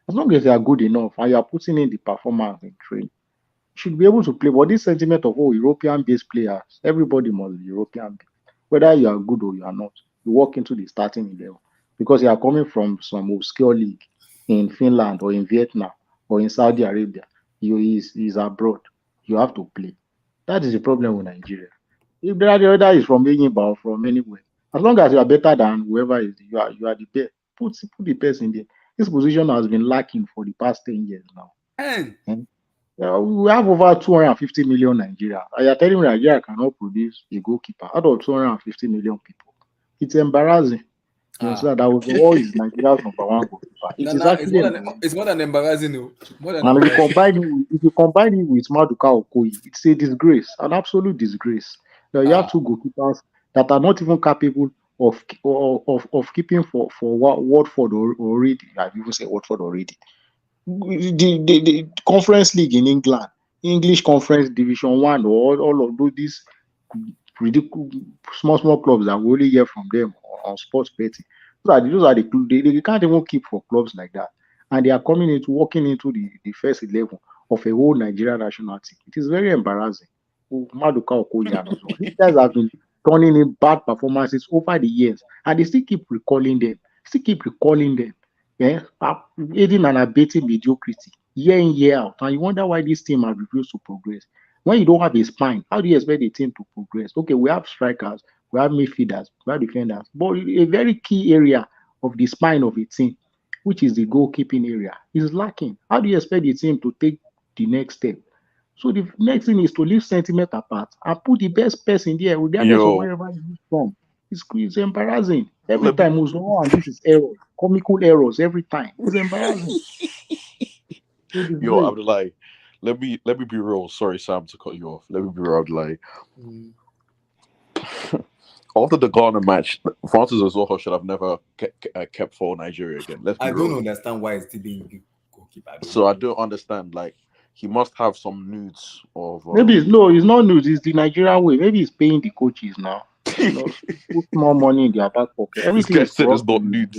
As long as you are good enough and you are putting in the performance in training, you should be able to play. But this sentiment of European-based players, everybody must be European-based. Whether you are good or you are not, you walk into the starting 11 because you are coming from some obscure league in Finland or in Vietnam or in Saudi Arabia. He's abroad. You have to play. That is the problem with Nigeria. If the other is from Enyimba or from anywhere, as long as you are better than whoever is, you are the best. Put the best in there. This position has been lacking for the past 10 years now. We have over 250 million Nigeria. You are telling me Nigeria cannot produce a goalkeeper out of 250 million people. It's embarrassing. So that was always Nigeria's number 1 goalkeeper. It's more than embarrassing. And if you combine it with Maduka Okoye, it's a disgrace, an absolute disgrace. Now you have 2 goalkeepers that are not even capable of keeping for Watford already. I've even said Watford already. The Conference League in England, English Conference Division 1, or all of these ridiculous small clubs that we only hear from them on sports betting. Those are the clubs. They can't even keep for clubs like that. And they are walking into the first 11 of a whole Nigerian national team. It is very embarrassing. Maduka Okoye and so on. These guys have been turning in bad performances over the years, and they still keep recalling them. Aiding and abetting mediocrity year in, year out. And you wonder why this team has refused to progress. When you don't have a spine, how do you expect the team to progress? Okay, we have strikers, we have midfielders, we have defenders, but a very key area of the spine of a team, which is the goalkeeping area, is lacking. How do you expect the team to take the next step? So the next thing is to leave sentiment apart and put the best person there, regardless of wherever he's from. It's embarrassing. Every time and this is error, comical errors every time. It's embarrassing. Yo, Abdullahi, let me be real. Sorry, Sam, to cut you off. Let me be real, Abdullahi. After the Ghana match, Francis Azoho should have never kept for Nigeria again. I don't understand why it's being goalkeeper. I don't understand. Like, he must have some nudes of. Maybe it's not nudes. It's the Nigerian way. Maybe he's paying the coaches now. Put more money in their back pocket. Everything is not nudes.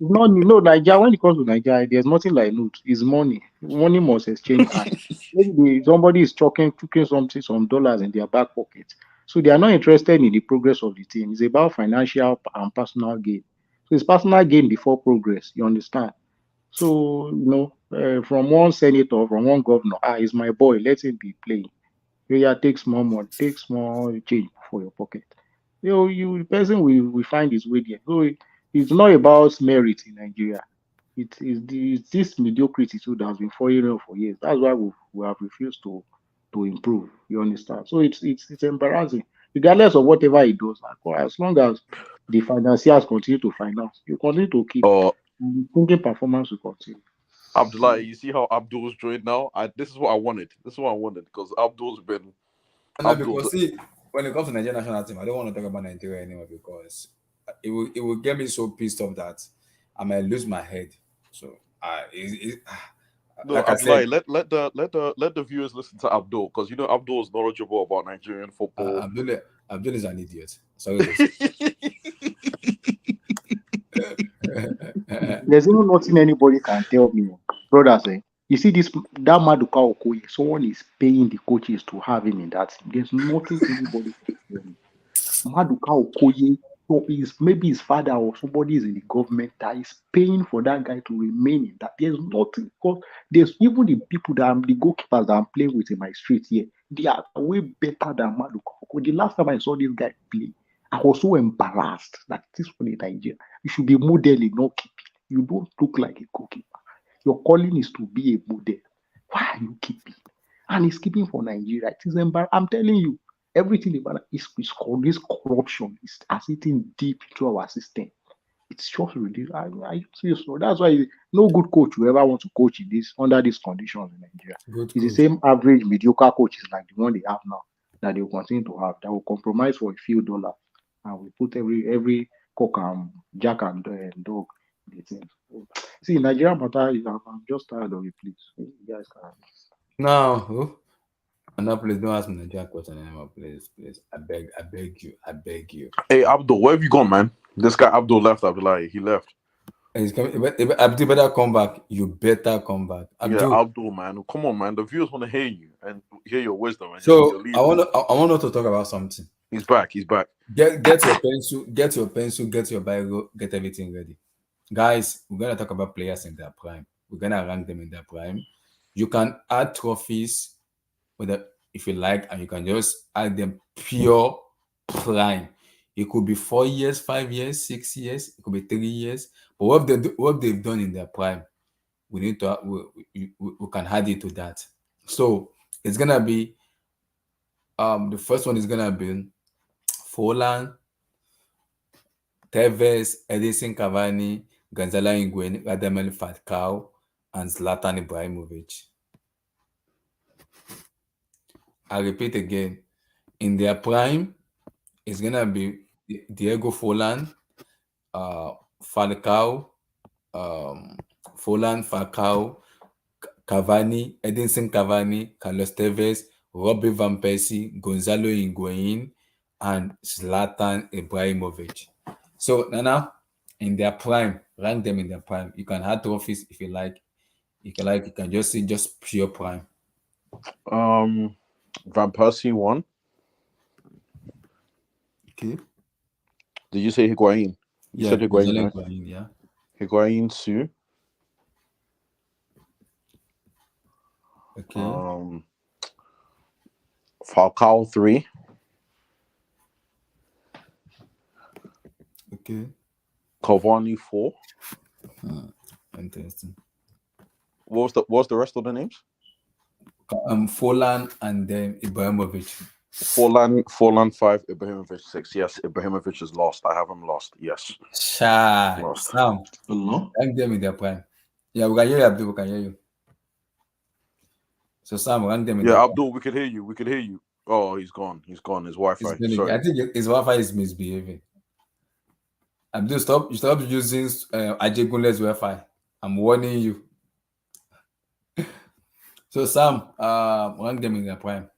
No, Nigeria. When it comes to Nigeria, there's nothing like nudes. It's money. Money must exchange hands. Maybe somebody is cooking some dollars in their back pocket. So they are not interested in the progress of the team. It's about financial and personal gain. So it's personal gain before progress. You understand? So, from one senator, from one governor, he's my boy, let him be playing. Take small money, take small change for your pocket. The person will find his way there. So it's not about merit in Nigeria. It's this mediocrity too that has been following for years. That's why we have refused to improve. You understand? So it's embarrassing. Regardless of whatever he does, as long as the financiers continue to finance, you continue to keep thinking performance will continue. Abdullah, you see how Abdul's joined now? This is what I wanted. Because Abdul's been. Because see, when it comes to Nigerian national team, I don't want to talk about Nigeria anymore because it will get me so pissed off that I might lose my head. So like Abdullah, let the viewers listen to Abdul, because Abdul is knowledgeable about Nigerian football. Abdul is an idiot. Sorry. There's even nothing anybody can tell me, brother. Say You see this that Maduka Okoye, someone is paying the coaches to have him in that team. There's nothing anybody can do. Maduka Okoye, so maybe his father or somebody is in the government that is paying for that guy to remain in that. There's nothing, because there's even the people that the goalkeepers that I'm playing with in my street here, they are way better than Maduka Okoye. The last time I saw this guy play, I was so embarrassed that this one in Nigeria, you should be modeling, not keeping. You don't look like a goalkeeper. Your calling is to be a model. Why are you keeping? And he's keeping for Nigeria. It is embarrassing. I'm telling you, everything about is called this corruption is eating deep into our system. It's just ridiculous. I feel so. That's why no good coach will ever want to coach in this under these conditions in Nigeria. Good It's the coach. same average mediocre coaches like the one they have now that they will continue to have. That will compromise for a few dollars and we put every cock and jack and dog in the team. See, Nigeria matter. I'm just tired of it, please. You guys can. Now, no, please don't ask me Nigerian question anymore, please. I beg you. Hey, Abdul, where have you gone, man? This guy Abdul left. Abdullah, he left. He's coming. Abdul, better come back. You better come back. Abdul. Yeah, Abdul, man. Come on, man. The viewers want to hear you and hear your wisdom. And So your I want us to talk about something. He's back. He's back. Get your pencil, get your Bible, get everything ready. Guys, we're gonna talk about players in their prime. We're gonna rank them in their prime. You can add trophies if you like, and you can just add them pure prime. It could be 4 years, 5 years, 6 years, it could be 3 years. But what they've done in their prime, we need to we can add it to that. So it's gonna be the first one is gonna be Forlan, Tevez, Edinson Cavani, Gonzalo Higuain, Radamel Falcao, and Zlatan Ibrahimovic. I repeat again, in their prime, it's gonna be Diego Forlan, Falcao, Cavani, Edinson Cavani, Carlos Tevez, Robbie Van Persie, Gonzalo Higuain, and Zlatan Ibrahimovic. So Nana, in their prime, rank them in their prime. You can add trophies if you like. You can just see just pure prime. Van Persie 1. Okay. Did you say Higuain? You said Higuain, right? Higuain, yeah. Higuain 2. Okay. Falcao 3. Okay. Cavani 4. Interesting. What was the rest of the names? Forlan and then Ibrahimovic. Forlan 5, Ibrahimovic 6. Yes, Ibrahimovic is lost. I have him lost. Yes. Lost. Now, rank them in their prime. Yeah, we can hear you, Abdul. We can hear you. So Sam, rank them in their Abdul, prime. We could hear you. We could hear you. Oh, he's gone. He's gone. His Wi-Fi. I think his Wi-Fi is misbehaving. Abdul, stop using Ajegunle's Wi-Fi. I'm warning you. So Sam, rank them in their prime.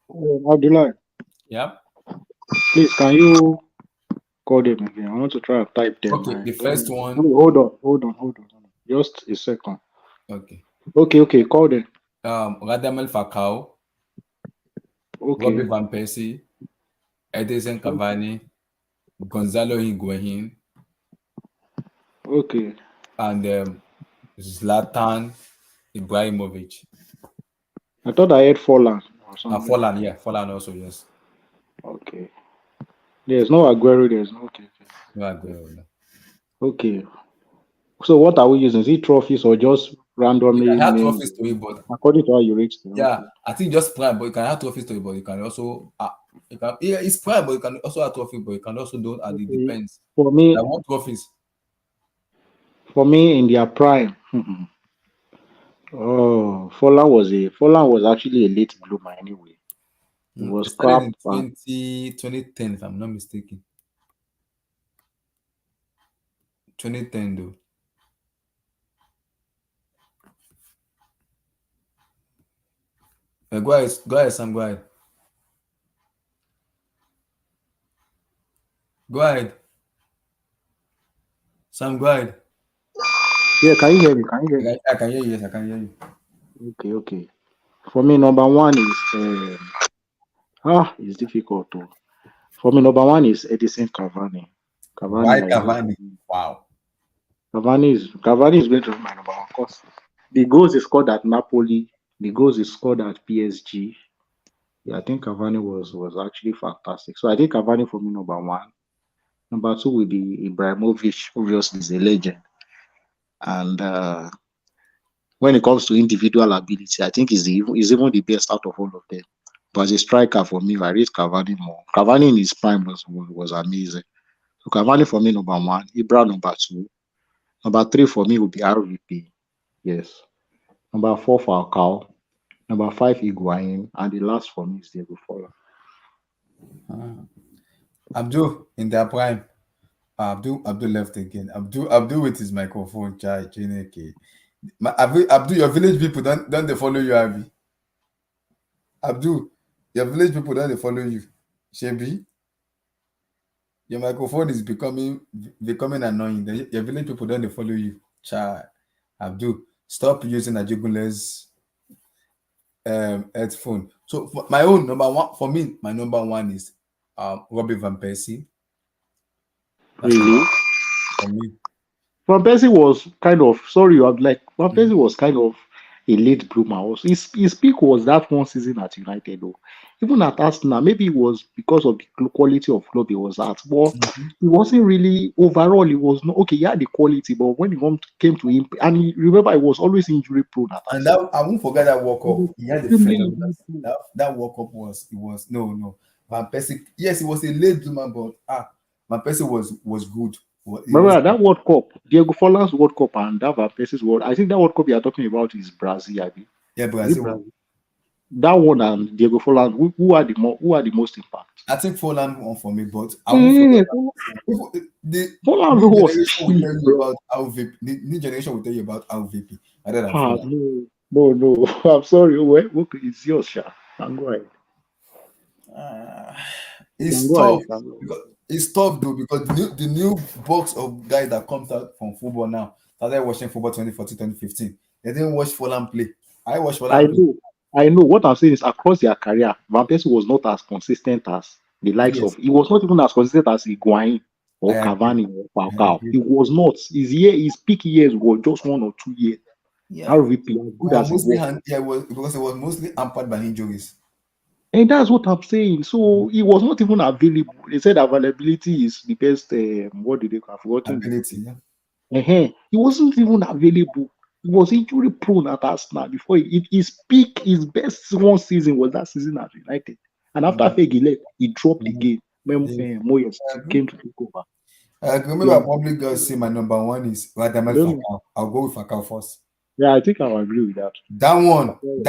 Abdullah. Yeah. Please, can you call them again? I want to try to type them. Okay, the first one. Hold on. Just a second. Okay. Okay. Call them. Radamel Falcao. Okay. Robbie Van Persie, Edinson Cavani, Gonzalo Higuain. Okay. And Zlatan Ibrahimovic. I thought I had Forlan or something. Forlan also, yes. Okay. There's no Aguero, there's no okay. No Aguero. No. Okay. So what are we using? Is it trophies or just randomly? You can add trophies to it, but according to how you reach them. Yeah, okay. I think just prime, but you can add trophies to it, but you can also it's prime, but you can also add trophies, but you can also do it depends. For me, I want trophies. For me, in their prime, Forlan was actually a late bloomer anyway. It was started in 2010, if I'm not mistaken. 2010 though. Go ahead, Sam. Go ahead. Sam, go ahead. Yeah, can you hear me? I can hear you. Yes, I can hear you. Okay. For me, number one is it's difficult to. For me, number one is Edison Cavani. Why Cavani, I know Cavani? Wow. Cavani is going to be my number one cause the goals he scored at Napoli, the goals he scored at PSG. Yeah, I think Cavani was actually fantastic. So I think Cavani for me number one. Number two will be Ibrahimovic. Obviously, is a legend. And when it comes to individual ability, I think he's even the best out of all of them. But as a striker for me, I rate Cavani more. Cavani in his prime was amazing. So Cavani for me number one, Ibra number two. Number three for me would be RVP. Yes. Number four Falcao. Number five Higuain. And the last for me is Diego Forlan. Abdul in their prime. Abdul left again. Abdul with his microphone. Chai Chineke. Abdul, your village people don't they follow you, Abby? Abdul, your village people don't they follow you? Shebi, your microphone is becoming annoying. Your village people don't they follow you. Chai. Abdul, stop using Ajugule's headphone. So for my own number one, for me, my number one is Robbie Van Persie. That's number Really? one for me. Van Persie was kind of sorry, I'm like Van Persie was kind of a late bloomer. Also, his peak was that one season at United, though. Even at Arsenal, maybe it was because of the quality of club he was at, but Mhm. he wasn't really overall. He was not okay. He had the quality, but when came to him, and he, remember, he was always injury prone at And Arsenal. that I won't forget that World He Cup. was He had a extremely phenomenal. injury prone. That World Cup was no Van Persie. Yes, he was a late bloomer, but Van Persie was good. He was Remember that World Cup, Diego Forlan's World Cup, and that Van Persie's World. I think that World Cup you are talking about is Brazil. I mean, yeah, is it Brazil. Brazil? That one and Diego Forlan, who are the most impact? I think Forlan won for me, but I won't forget Yeah, the Forlan new was generation will cheap, tell you bro. about how VP. The new generation will tell you about how VP rather than Ah, Forlan. no. I'm sorry. Okay, it's yours, Sha. Can go ahead. Uh, You can it's go ahead. tough You can go ahead. because it's tough though because the new box of guys that comes out from football now started watching football 2014, 2015. They didn't watch Forlan play. I watched I Forlan play. know. I know. What I'm saying is across their career, Van Persie was not as consistent as the likes Yes, of. He was not even as consistent as Higuain I or agree. Cavani or I Falcao. agree. He was not. His peak years were just 1 or 2 years. Yeah, RVP, as good as he was. it was because it was mostly hampered by injuries. And that's what I'm saying. So he was not even available. They said availability is the best. What did they? I've forgotten Ability. Yeah. He wasn't even available. He was injury prone at Arsenal before his peak, his best one season was that season at United. And after Mhm. Fergie left, he dropped Mhm. again when Yeah, Moyes I agree. came to take over. I agree. Maybe I'll Then probably go say my number one is I Radamel don't know. Falcao. I'll go with Falcao first. Yeah, I think I'll agree with that. That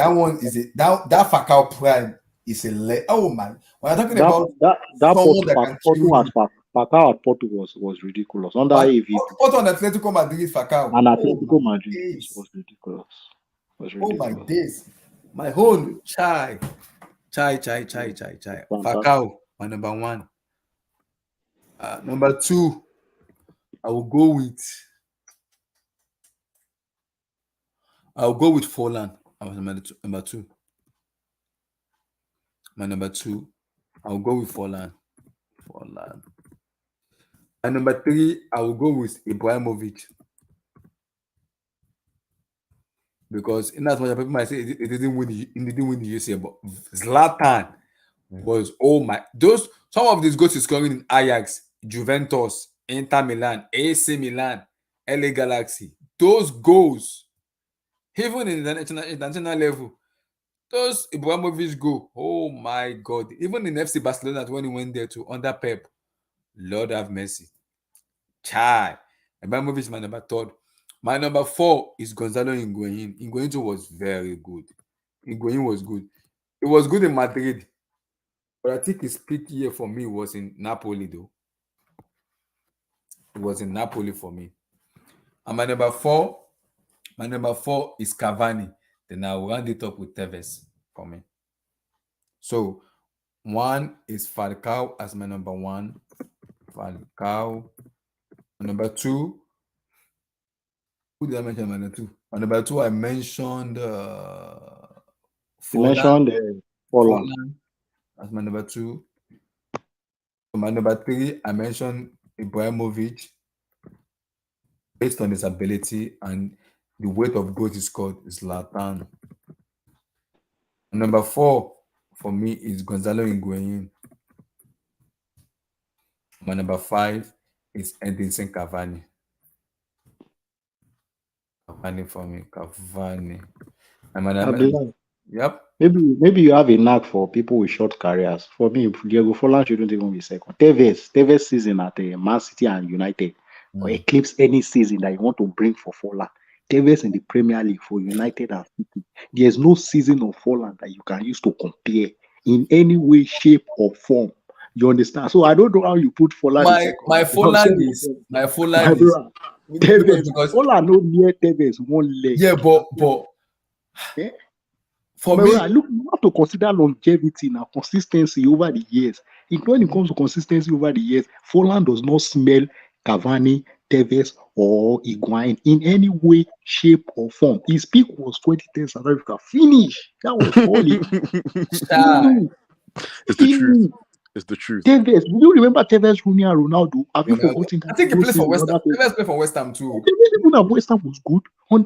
one is that Falcao prime is oh my. When I'm talking about That someone that can kill Porto you, at Falcao at Porto was ridiculous under but AVP. what on Atletico Madrid Falcao? And Oh my Atletico Madrid days! was ridiculous. Was Oh my ridiculous. days! My own chai. Fantastic. Falcao, my number one. Number two, I will go with Forlan. I was number two. My number two, I'll go with Forlan. Forlan. And number three, I will go with Ibrahimovic because in as much as people might say it didn't win the UCL, but Zlatan was oh my those some of these goals he's scoring in Ajax, Juventus, Inter Milan, AC Milan, LA Galaxy. Those goals, even in the international level, those Ibrahimovic go, oh my god. Even in FC Barcelona when he went there to under Pep, Lord have mercy. Chai. Ibrahimovic is my number third. My number four is Gonzalo Higuain. Higuain too was very good. Higuain was good. It was good in Madrid, but I think his peak year for me was in Napoli, though. It was in Napoli for me. And my number four is Cavani. Then I'll round it up with Tevez for me. So one is Falcao as my number one. Falcao. Number two. Who did I mention my number two? On number 2, I mentioned You Forlan. mentioned Fallen. Forlan as my number 2. For my number 3, I mentioned Ibrahimovic based on his ability and the weight of goals he scored is Zlatan. Number 4 for me is Gonzalo Higuain. My number 5 is Edinson Cavani. Cavani for me, Cavani. And my number, Abdullah, yep. maybe you have a knack for people with short careers. For me, Diego Forlan shouldn't even be second. Tevez season at Man City and United or eclipse any season that you want to bring for Forlan. Tevez in the Premier League for United and City. There's no season of Forlan that you can use to compare in any way, shape, or form. You understand? So I don't know how you put Forlan in second. My Forlan is brother, Tevez. because Forlan no near Tevez one leg. yeah, but Yeah. for But me, look, you have to consider longevity now, consistency over the years. When it comes to consistency over the years, Forlan does not smell Cavani, Tevez, or Higuain in any way, shape, or form. His peak was 2010 South Africa. Finish. That was all it. It's the truth. It's the truth. Tevez, do you remember Tevez, Rooney, and Ronaldo? Have you forgotten that? I think he played for West Ham. Tevez played for West Ham too. Tevez even at West Ham was good.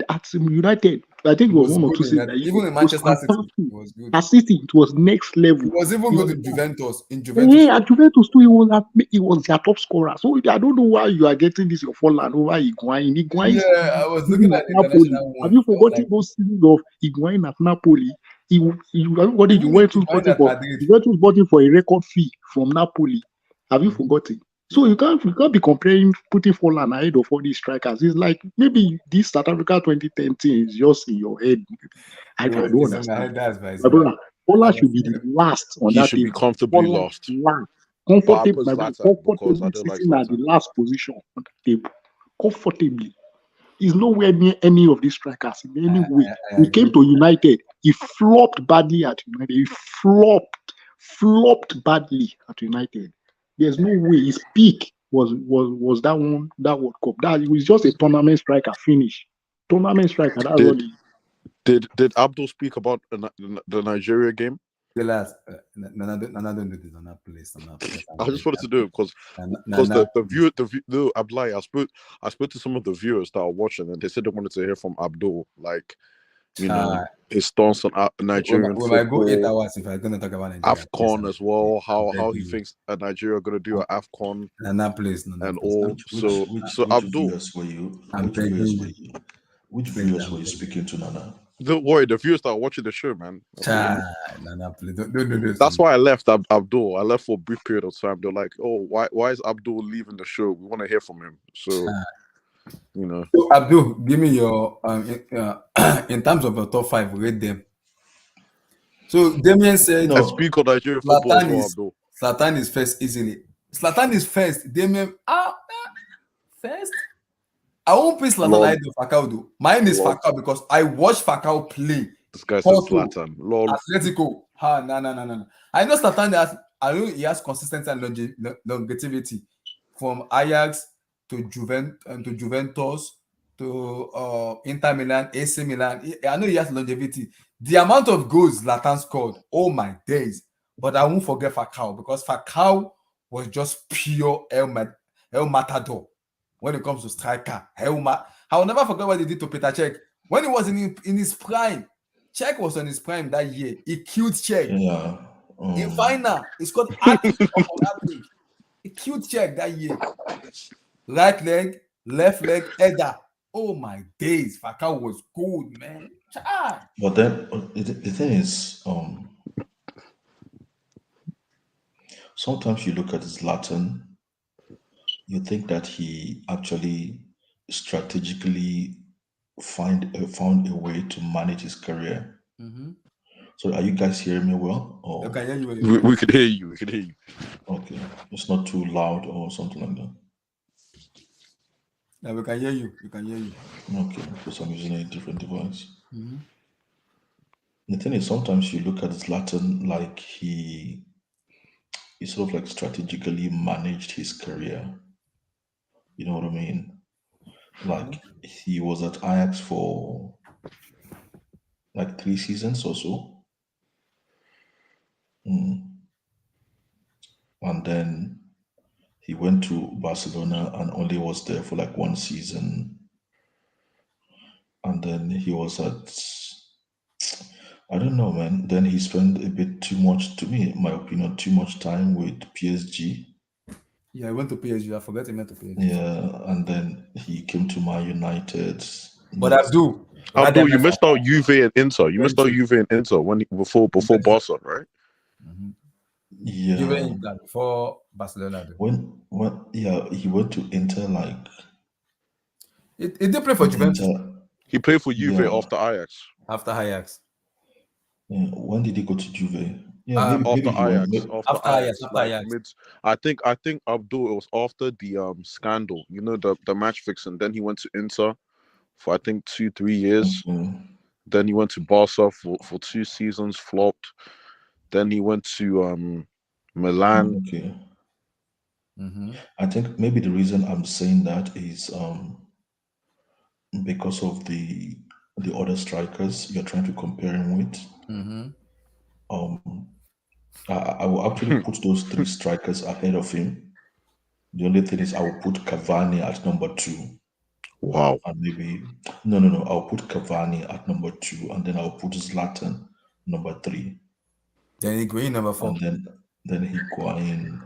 At United, I think it was one or two seasons. Even in Manchester City, it was good. At City, it was next level. It was even good in Juventus. Yeah, at Juventus too, he was their top scorer. So I don't know why you are getting this your Forlan over Higuain. Yeah, I was looking at Napoli. One. Have you forgotten those seasons of Higuain at Napoli? Juventus bought him for a record fee from Napoli. Have you forgotten? So you can't be comparing, putting Forlan ahead of all these strikers. It's like maybe this South Africa 2010 thing is just in your head. I don't understand. Forlan should be the last on He that should be comfortably last. Comfortably sitting at the last position on the table. Comfortably. He's nowhere near any of these strikers in any way. He came to United. He flopped badly at United. He flopped badly at United. There's no way his peak was that World Cup. That it was just a tournament striker finish. Tournament striker. That's all he. Did Abdul speak about the Nigeria game? The last, no, don't do this on that place. I just wanted to do it because the Ablai, I spoke to some of the viewers that are watching, and they said they wanted to hear from Abdul, like, you know, his stance on Nigerian football. I go 8 hours if I'm going to talk about Nigeria. AFCON as well, how he thinks Nigeria are going to do at AFCON and all. So Abdul, which viewers were you speaking to, Nana? Don't worry, the viewers that are watching the show, man. Nana, please don't do this. That's why I left Abdul. I left for a brief period of time. They're like, "Oh, why is Abdul leaving the show? We want to hear from him." So, you know. So Abdul, give me your in terms of your top 5, rate them. So Damien said, I speak on Nigerian football as well, Abdul. Zlatan is first easily. Zlatan is first. Damien, first. I won't put Zlatan ahead of Falcao though. Mine is Falcao because I watched Falcao play. This guy says Zlatan. Atletico. No. I know Zlatan he has consistency and longevity from Ajax to Juventus to Inter Milan, AC Milan. I know he has longevity. The amount of goals Zlatan scored, oh my days. But I won't forget Falcao because Falcao was just pure El Matador. When it comes to striker, I will never forget what he did to Peter Cech. When he was in his prime, Cech was on his prime that year. He killed Cech. Yeah. In final, he scored hat-trick on that league. He killed Cech that year. Right leg, left leg, header. Oh my days, Falcao was good, man. But then the thing is, sometimes you look at Zlatan, you think that he actually strategically found a way to manage his career. Mm-hmm. So are you guys hearing me well? Or Okay, yeah, we could hear you. We could hear you. Okay, it's not too loud or something like that. Yeah, we can hear you. We can hear you. Okay, because I'm using a different device. Mm-hmm. The thing is, sometimes you look at Zlatan like he sort of like strategically managed his career. You know what I mean? Like he was at Ajax for like 3 seasons or so. And then he went to Barcelona and only was there for like 1 season. And then he was I don't know, man. Then he spent a bit too much, to me, in my opinion, too much time with PSG. Yeah, he went to PSG. I forgot he went to PSG. Yeah, and then he came to Man United. But Abdul, you missed out Juve and Inter. You missed out Juve and Inter before Barca, right? Yeah. Juve Inter before Barcelona. When he went to Inter, like He did play for Juventus. He played for Juve after Ajax. After Ajax. Yeah. When did he go to Juve? Yeah, maybe after Ajax. After Ajax. Ajax. I think Abdul, it was after the scandal. You know, the match fixing. Then he went to Inter for I think 2-3 years. Then he went to Barca for 2 seasons, flopped. Then he went to Milan. Okay. I think maybe the reason I'm saying that is because of the other strikers you're trying to compare him with. I will actually put those 3 strikers ahead of him. The only thing is I will put Cavani at number 2. Wow. And maybe no. I'll put Cavani at number 2, and then I'll put Zlatan number 3. Then Higuain number 4. And then Higuain.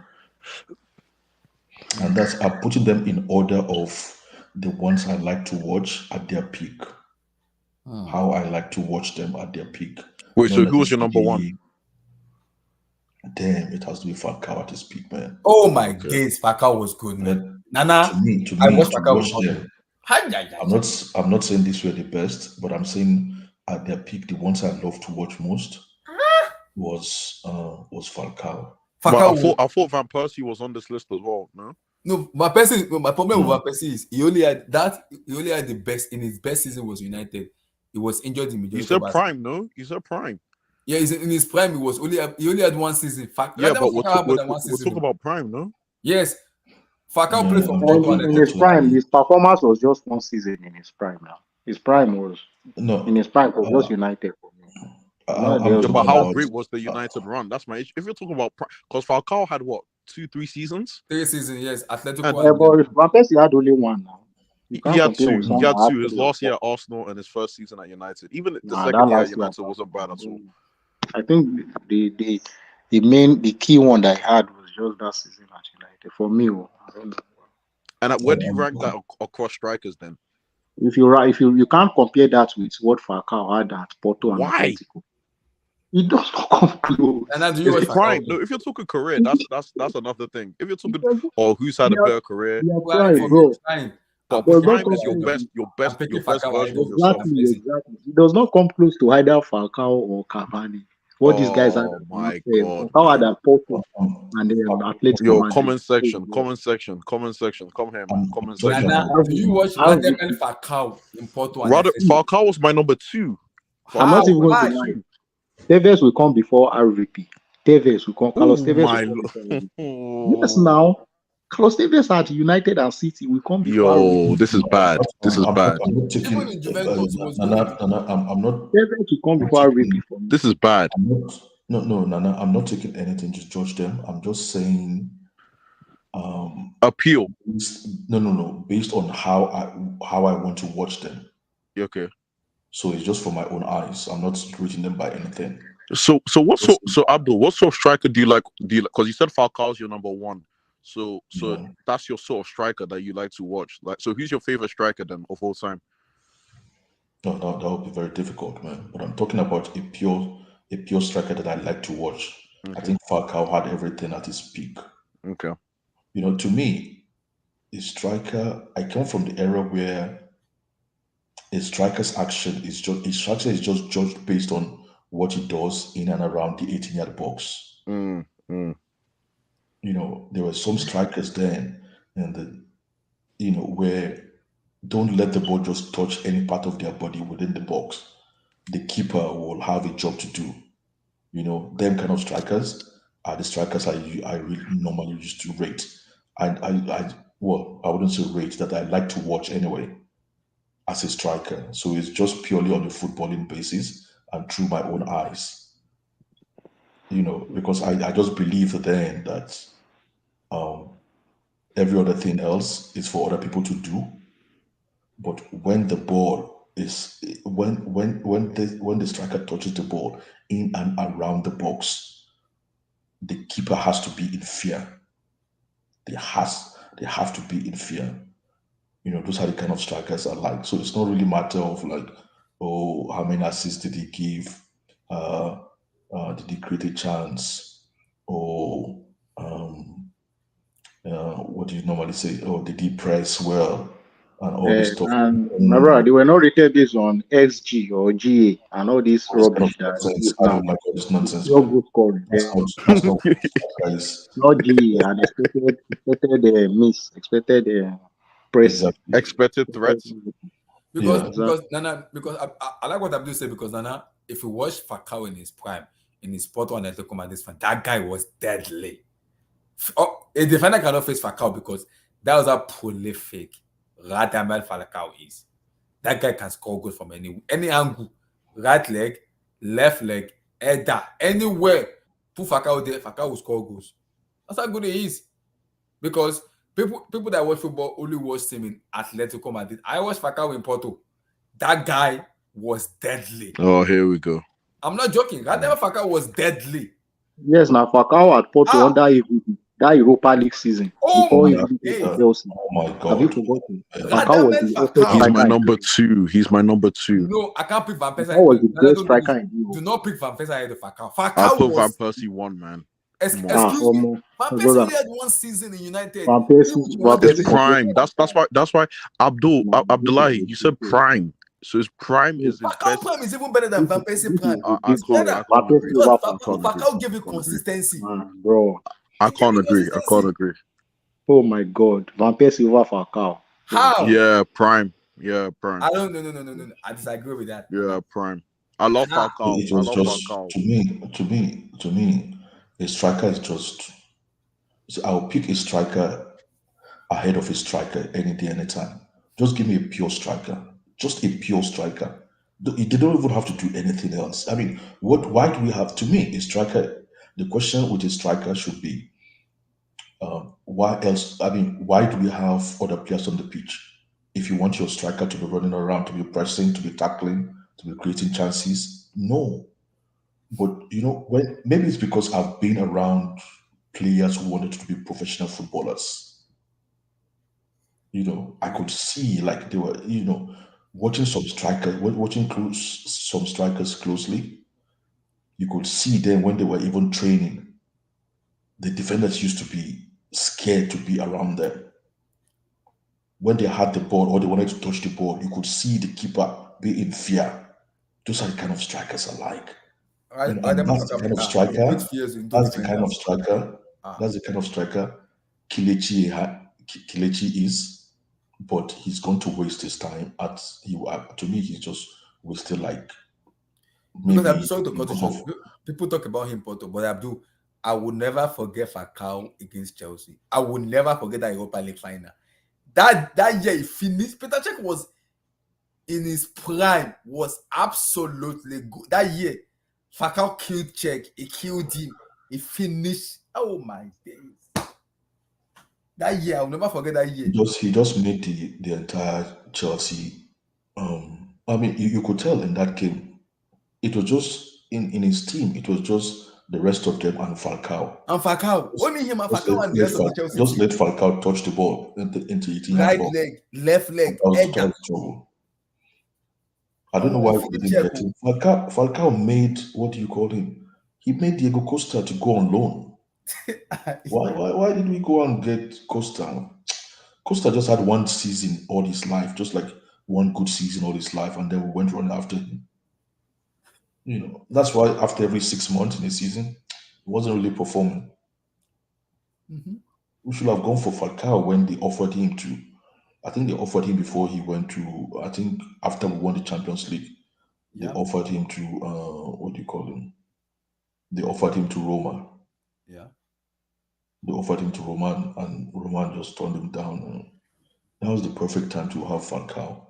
And I'm putting them in order of the ones I like to watch at their peak. How I like to watch them at their peak. Wait, so who was your number 1? Damn, it has to be Falcao at his peak, man. Oh my days, Falcao was good, man. Nana, to me, I watched to Falcao watch them. I'm not saying this were the best, but I'm saying at their peak, the ones I love to watch most was Falcao. But I thought Van Persie was on this list as well. No, my problem with Van Persie is he only had the best in his best season was United. He was injured in majority. He said prime, no? He said prime. Yeah, he's in his prime. He only had 1 season. But we're talking about prime, no? Yes. Falcao played for Porto in his prime. His performance was just 1 season in his prime. Now his prime was in his prime was just United. But how great was the United run? That's my issue. If you're talking about because Falcao had what 2-3 seasons? 3 seasons, yes. Atletico. But Van Persie had only 1 now. He had 2. He had 2. His last year at Arsenal and his first season at United. Even the second year at United wasn't bad at all. I think the key one that I had was just that season at United for me. I don't know. And where do you rank that across strikers then? If you can't compare that with what Falcao had at Porto and Atletico. It does not come close. And do you it's prime. No, if you're talking career, that's another thing. If you're talking who's had a better career, prime, bro. Prime is your best version of yourself. Exactly. It does not come close to either Falcao or Cavani. What these guys are. Oh my god! Falcao had at Porto and then Atletico. Yo, comment section. Come here, man. Comment section. Do you watch Falcao in Porto? Rather, Falcao was my number 2. I'm not even going to lie. Tevez will come before RVP. Tevez will come. Carlos Tevez will come. Yes, now. Carlos Tevez at United and City will come before RVP. This is bad. This is bad. I'm not taking. I'm not. Tevez will come before RVP. This is bad. No, Nana. I'm not taking anything to judge them. I'm just saying. Appeal. No. Based on how I want to watch them. Okay. So it's just for my own eyes. I'm not rating them by anything. So Abdul, what sort of striker do you like? Because you said Falcao's your number 1. So that's your sort of striker that you like to watch. Like, so who's your favorite striker then of all time? No, that would be very difficult, man. But I'm talking about a pure striker that I like to watch. Okay. I think Falcao had everything at his peak. Okay. To me, a striker. I come from the era where a striker's action is just judged based on what he does in and around the 18-yard box. There were some strikers then, and where don't let the ball just touch any part of their body within the box. The keeper will have a job to do. Them kind of strikers are the strikers I really normally used to rate. I wouldn't say rate, that I like to watch anyway. as a striker. So it's just purely on the footballing basis and through my own eyes. Because I just believe then that every other thing else is for other people to do. But when the ball is when the striker touches the ball in and around the box, the keeper has to be in fear. They have to be in fear. Those are the kind of strikers I like. So it's not really matter of like, oh, how many assists did he give? Did he create a chance? Or what do you normally say? Oh, did he press well? And all this stuff. And my brother, they were not rated based on XG or GA and all this It's kind rubbish of that nonsense. is I now. don't like all this nonsense, Your man. good scoring. That's not guys. Not GA and expected miss, expected pressing. Exactly. Expected threats. Because Yeah. because Nana, because I like what Abdul said, because Nana, if you watch Falcao in his prime, in his spot on Atletico Madrid's fan, that guy was deadly. A defender cannot face Falcao because that was how prolific Radamel Falcao is. That guy can score goals from any angle, right leg, left leg, header, anywhere. Put Falcao there, Falcao will score goals. That's how good he is. Because people that watch football only watch him in Atletico Madrid. I watched Falcao in Porto. That guy was deadly. Oh, here we go. I'm not joking. Radamel Falcao was deadly. Yes, now Falcao at Porto under that Europa League season before he went to Chelsea. Oh my Have you God. forgotten? Yeah. Falcao was the best He's striker my in number Europe. 2. He's my number 2. No, I can't pick Van Persie. Falcao was the best striker in Europe. Do not pick Van Persie ahead of Falcao. I'll Falcao put Van was. Persie 1, man. Excuse me. Almost. Van Persie Brother, only had one season in United. Van Persie, It's prime. That's why Abdullahi, you said prime. So his prime is his Falcao best. prime is even better than Van Persie prime. I can't agree. Because Falcao gave you consistency. bro. I can't agree. Oh my God, Van Persie over Falcao. How? Yeah, prime. Yeah, prime. I don't. No. I disagree with that. Yeah, prime. I love Falcao. It I was love just Falcao. to me, a striker is just. So I'll pick a striker ahead of a striker any day, anytime. Just give me a pure striker. Just a pure striker. They don't even have to do anything else. I mean, why do we have, to me, a striker? The question with a striker should be, why else? I mean, why do we have other players on the pitch? If you want your striker to be running around, to be pressing, to be tackling, to be creating chances, no. But when maybe it's because I've been around players who wanted to be professional footballers. I could see like they were, watching some strikers closely. You could see them when they were even training. The defenders used to be scared to be around them. When they had the ball or they wanted to touch the ball, you could see the keeper be in fear. Those are the kind of strikers I like. And that's the kind of striker. That's the kind of striker. That's the kind of striker Kelechi is. But he's going to waste his time. To me, he's just wasted like. Because I'm sorry to cut you short. People talk about him, Porto, but Abdul, I will never forget Falcao against Chelsea. I will never forget that Europa League final. That year he finished. Peter Cech was in his prime, was absolutely good. That year, Falcao killed Cech. He killed him. He finished. Oh my days. That year, I'll never forget that year. He just made the entire Chelsea. I mean, you could tell in that game, it was just in his team. It was just the rest of them and Falcao. Only him and Falcao and the rest of the Chelsea just team. let Falcao touch the ball into 18 right leg, left leg, header. I don't know why we didn't get him. Falcao made, what do you call him? He made Diego Costa to go on loan. Why did we go and get Costa? Costa just had one season all his life, just like one good season all his life, and then we went running after him. That's why after every 6 months in a season, he wasn't really performing. We should have gone for Falcao when they offered him to. I think they offered him before he went to. I think after we won the Champions League, they offered him to. What do you call him? They offered him to Roma. Yeah. They offered him to Roman, and Roman just turned him down. That was the perfect time to have Falcao.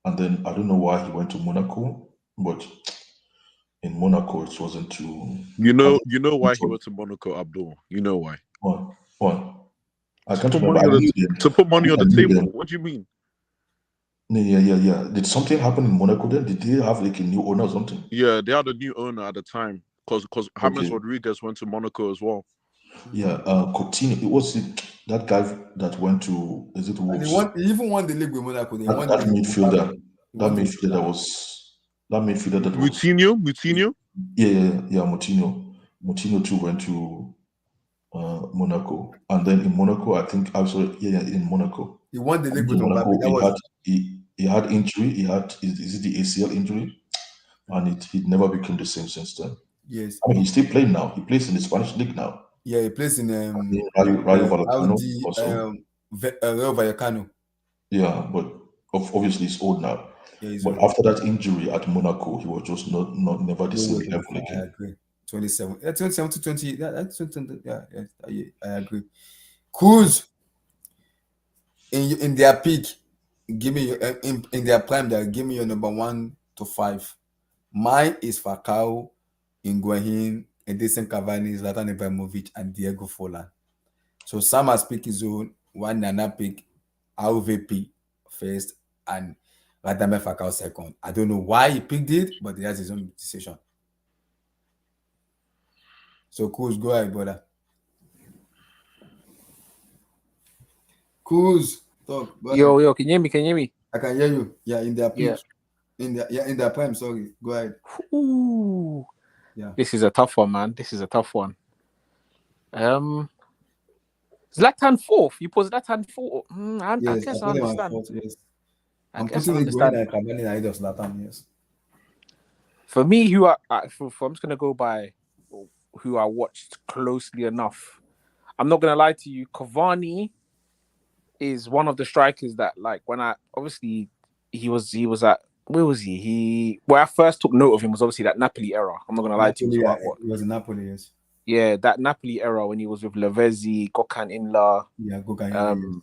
And then I don't know why he went to Monaco, but in Monaco it wasn't too. You know why he went to Monaco, Abdul. You know why? What? I To can't put remember. money I on knew the them. to put money on I the knew table. them. What do you mean? Yeah. Did something happen in Monaco then? Did they have like a new owner or something? Yeah, they had a new owner at the time because James Okay. Rodriguez went to Monaco as well. Yeah, Coutinho. It was that guy that went to. Is it And Wolves? he even won the league with Monaco. They won That the league with Monaco. midfielder. That midfielder that was. Moutinho. Yeah. Moutinho too went to Monaco, and then in Monaco, I think in Monaco. He won the league In with Mbappe. That was he had injury. Is it the ACL injury? And he never became the same since then. yes. I mean, he's still playing now. He plays in the Spanish league now. Yeah, he plays in Rayo Vallecano Audi also. Rayo Vallecano. Yeah, but obviously he's old now. Yeah, he's But old. after that injury at Monaco, he was just never the same level I again. agree. 27. Yeah, 27 to 20. That's 20. Yeah, I agree. Cruz in their peak, give me your in their prime. Give me your number 1 to 5. Mine is Falcao, Higuain, Edison Cavani, Zlatan Ibrahimovic, and Diego Forlan. So Sam has picked his own. One Nana pick RVP first and Radamel Falcao second. I don't know why he picked it, but he has his own decision. So Cruz, go ahead, brother. Cruz, talk. Yo, can you hear me? I can hear you. Yeah, in their peak. Yeah. In their prime. Sorry, go ahead. Ooh. Yeah. This is a tough one, man. Zlatan fourth. You put Zlatan fourth. I guess I understand. Yes. I Putting guess I it understand. going and Cavani ahead of Zlatan, yes. For me, I'm just gonna go by who I watched closely enough. I'm not gonna lie to you. Cavani is one of the strikers that, like, when he was at, where was he? Where I first took note of him was obviously that Napoli era. I'm not gonna lie to you. It was in Napoli, yes. Yeah, that Napoli era when he was with Lavezzi, Gökhan Inler. Yeah, Gökhan.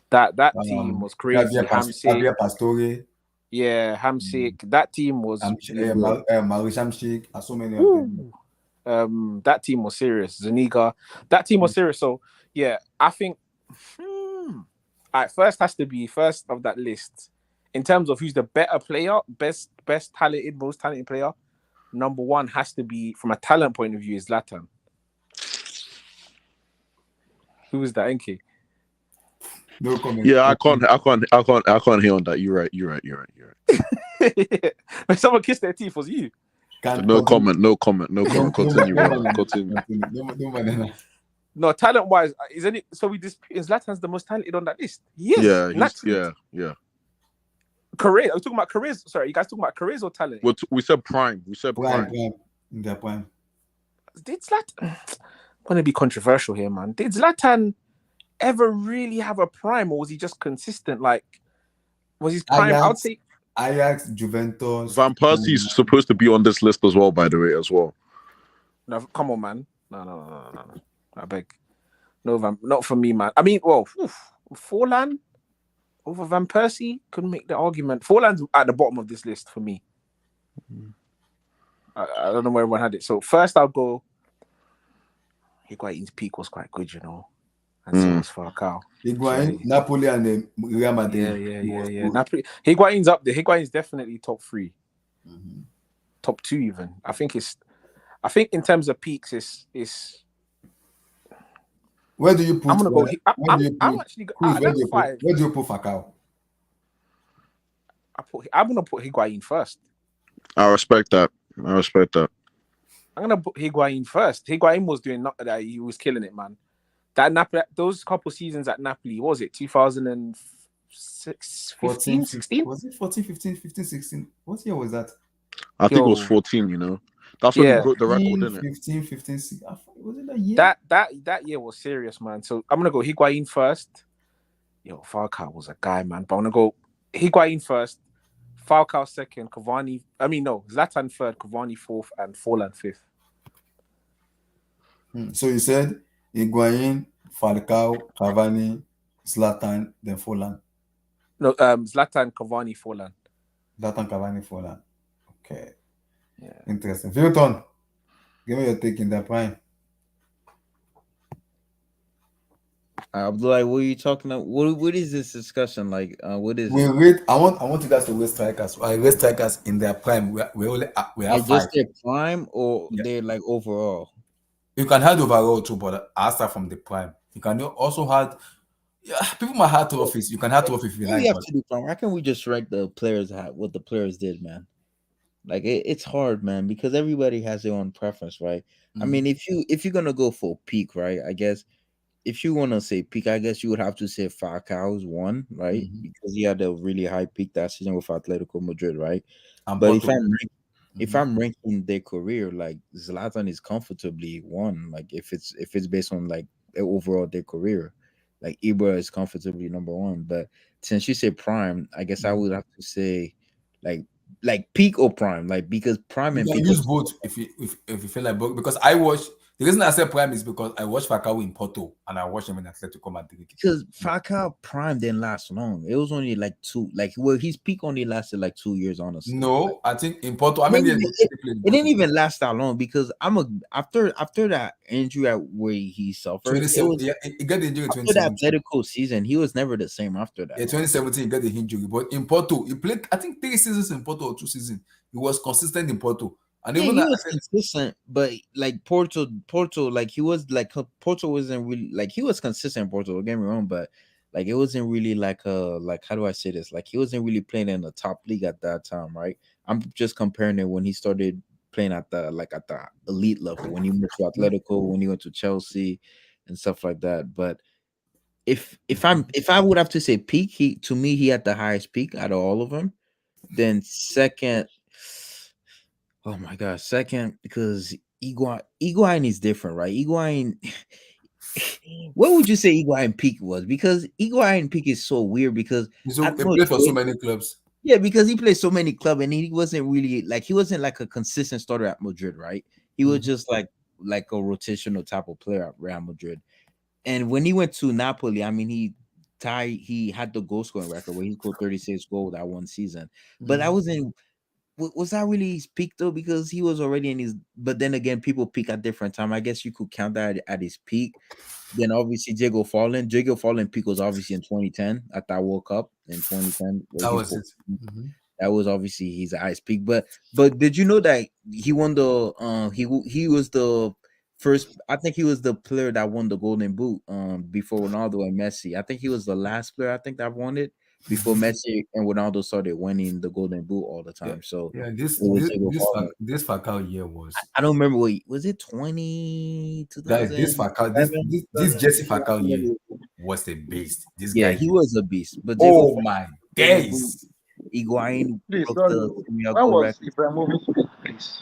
That team was crazy. Javier Pastore. Yeah, Hamsik. That team was Maurice Hamsik. So many of them. That team was serious. Zuniga. That team was serious. So yeah, I think first has to be first of that list in terms of who's the better player, best talented, most talented player. Number 1 has to be, from a talent point of view, is Zlatan. Who is that, Enki? No comment. Yeah, I can't hear on that. You're right. When someone kissed their teeth, was you? No comment. Continue. No, talent-wise, isn't it? So Zlatan's the most talented on that list. Yes. Yeah. Career. Are we talking about careers? Sorry, you guys talking about careers or talent? We said prime. Prime. In their prime. Did Zlatan? I'm gonna be controversial here, man. Did Zlatan ever really have a prime, or was he just consistent? Like, was his prime? I would say Ajax, Juventus. Van Persie's supposed to be on this list as well, by the way, as well. No, come on, man. No. I beg. No, not for me, man. I mean, Forlan over Van Persie, couldn't make the argument. Forlan's at the bottom of this list for me. I don't know where everyone had it. So first I'll go Higuain's peak was quite good, you know. And so was Falcao. Higuain, Napoli and Real Madrid. Yeah. Napoli. Higuain's up there. Higuain's definitely top 3. Top 2 even. I think in terms of peaks, it's where do you put? I'm gonna go. I'm actually. Where do you put Falcao? I'm gonna put Higuain first. I respect that. I'm gonna put Higuain first. Higuain was doing that. He was killing it, man. That Napoli, those couple seasons at Napoli, what was it 2006, 15, 16? Was it 14, 15, 16? What year was that? I think it was 14. You know, that's when he broke the record, didn't it? 15, 16. Was it that year? That year was serious, man. So I'm gonna go Higuain first. Falcao was a guy, man. But I'm gonna go Higuain first, Falcao second, Zlatan third, Cavani fourth, and Forlan fifth. So you said Higuain, Falcao, Cavani, Zlatan, then Forlan. No, Zlatan, Cavani, Forlan. Zlatan, Cavani, Forlan. Okay, Yeah. interesting. Vilton, give me your take in their prime. Abdullah, what are you talking about? What is this discussion like? What is We it? rate. I want you guys to rate strikers. I rate strikers in their prime. We Like have five. just their prime or Yeah. they're like overall? You can add overall too, but I start from the prime. You can also add. Yeah, people might add to office. You can add to office if you What we like, have but to do prime? How can we just rank the players what the players did, man? Like it's hard, man, because everybody has their own preference, right? I mean, if you're gonna go for peak, right? I guess if you want to say peak, I guess you would have to say Falcao's one, right? Because he had a really high peak that season with Atletico Madrid, right? and But Porto. if I'm ranking their career, like Zlatan is comfortably one. Like if it's based on like overall their career, like Ibra is comfortably number one. But since you say prime, I guess I would have to say like peak or prime, like because prime You and can peak use was both if you feel like both. Because I watch the reason I said prime is because I watched Falcao in Porto and I watched him in Atletico Madrid. because Falcao prime didn't last long. It was only like his peak only lasted like 2 years, honestly. No, I think in Porto, how It many didn't, years even, did he play in it Porto? didn't even last that long because after that injury where he suffered, it was 2017, he got the injury in after that 2017. Atletico season, he was never the same after that. Yeah, 2017, he got the injury. But in Porto, he played, I think, 3 seasons in Porto or 2 seasons. He was consistent in Porto. And Yeah, even he was consistent, but like Porto, like he was like Porto wasn't really like he was consistent in Porto. Don't get me wrong, but like it wasn't really like how do I say this? Like he wasn't really playing in the top league at that time, right? I'm just comparing it when he started playing at the elite level when he went to Atletico, when he went to Chelsea, and stuff like that. But if I would have to say peak, he had the highest peak out of all of them. Then second. Oh my god, second because Higuain is different, right? Higuain, what would you say Higuain peak was? Because Higuain peak is so weird because he at played for so Madrid, many clubs. yeah, because he played so many clubs and he wasn't really he wasn't like a consistent starter at Madrid, right? He was just like a rotational type of player at Real Madrid. And when he went to Napoli, I mean, he had the goal scoring record where he scored 36 goals that one season, but that wasn't. Was that really his peak though? Because he was already in his. But then again, people peak at different time. I guess you could count that at his peak. Then obviously Diego Fallen peak was obviously in 2010 at that World Cup in 2010. Where That he was scored. it. That was obviously his highest peak. But did you know that he won the he was the first? I think he was the player that won the Golden Boot before Ronaldo and Messi. I think he was the last player I think that won it before Messi and Ronaldo started winning the Golden Boot all the time. So Yeah, it was Diego Fallen. this Falcao year was. I don't remember was it 2000? Guys, this Jesse Falcao year was a beast. This Yeah, guy, he was a beast. But Diego oh Fallen, my days! Higuain Please, broke sorry. the Premier When goal was record. Ibrahimovic peak, please?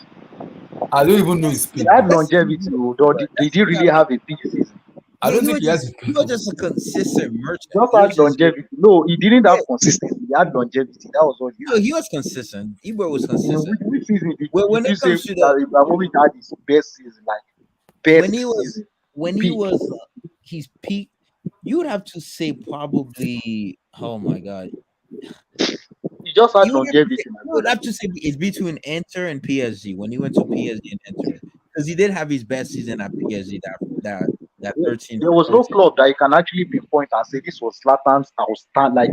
I don't even know his He peak. had longevity, though. Did he really have a peak season? I Yeah, don't think he has. he was just a consistent merchant. Just He was had just longevity. No, he didn't yeah, have consistency. He had longevity. That was all he had. he was consistent. Ibra was In consistent. which season did When you it say comes to the that Ibrahimovic had his best season? Like, when best he was season. when he Peak. was his peak, you would have to say probably oh my god. He just had You would have to longevity, say, my you would brother. have to say it's between Inter and PSG when he went to PSG and Inter because he did have his best season at PSG that 13 There was no 13. club that you can actually pinpoint and say this was Zlatan's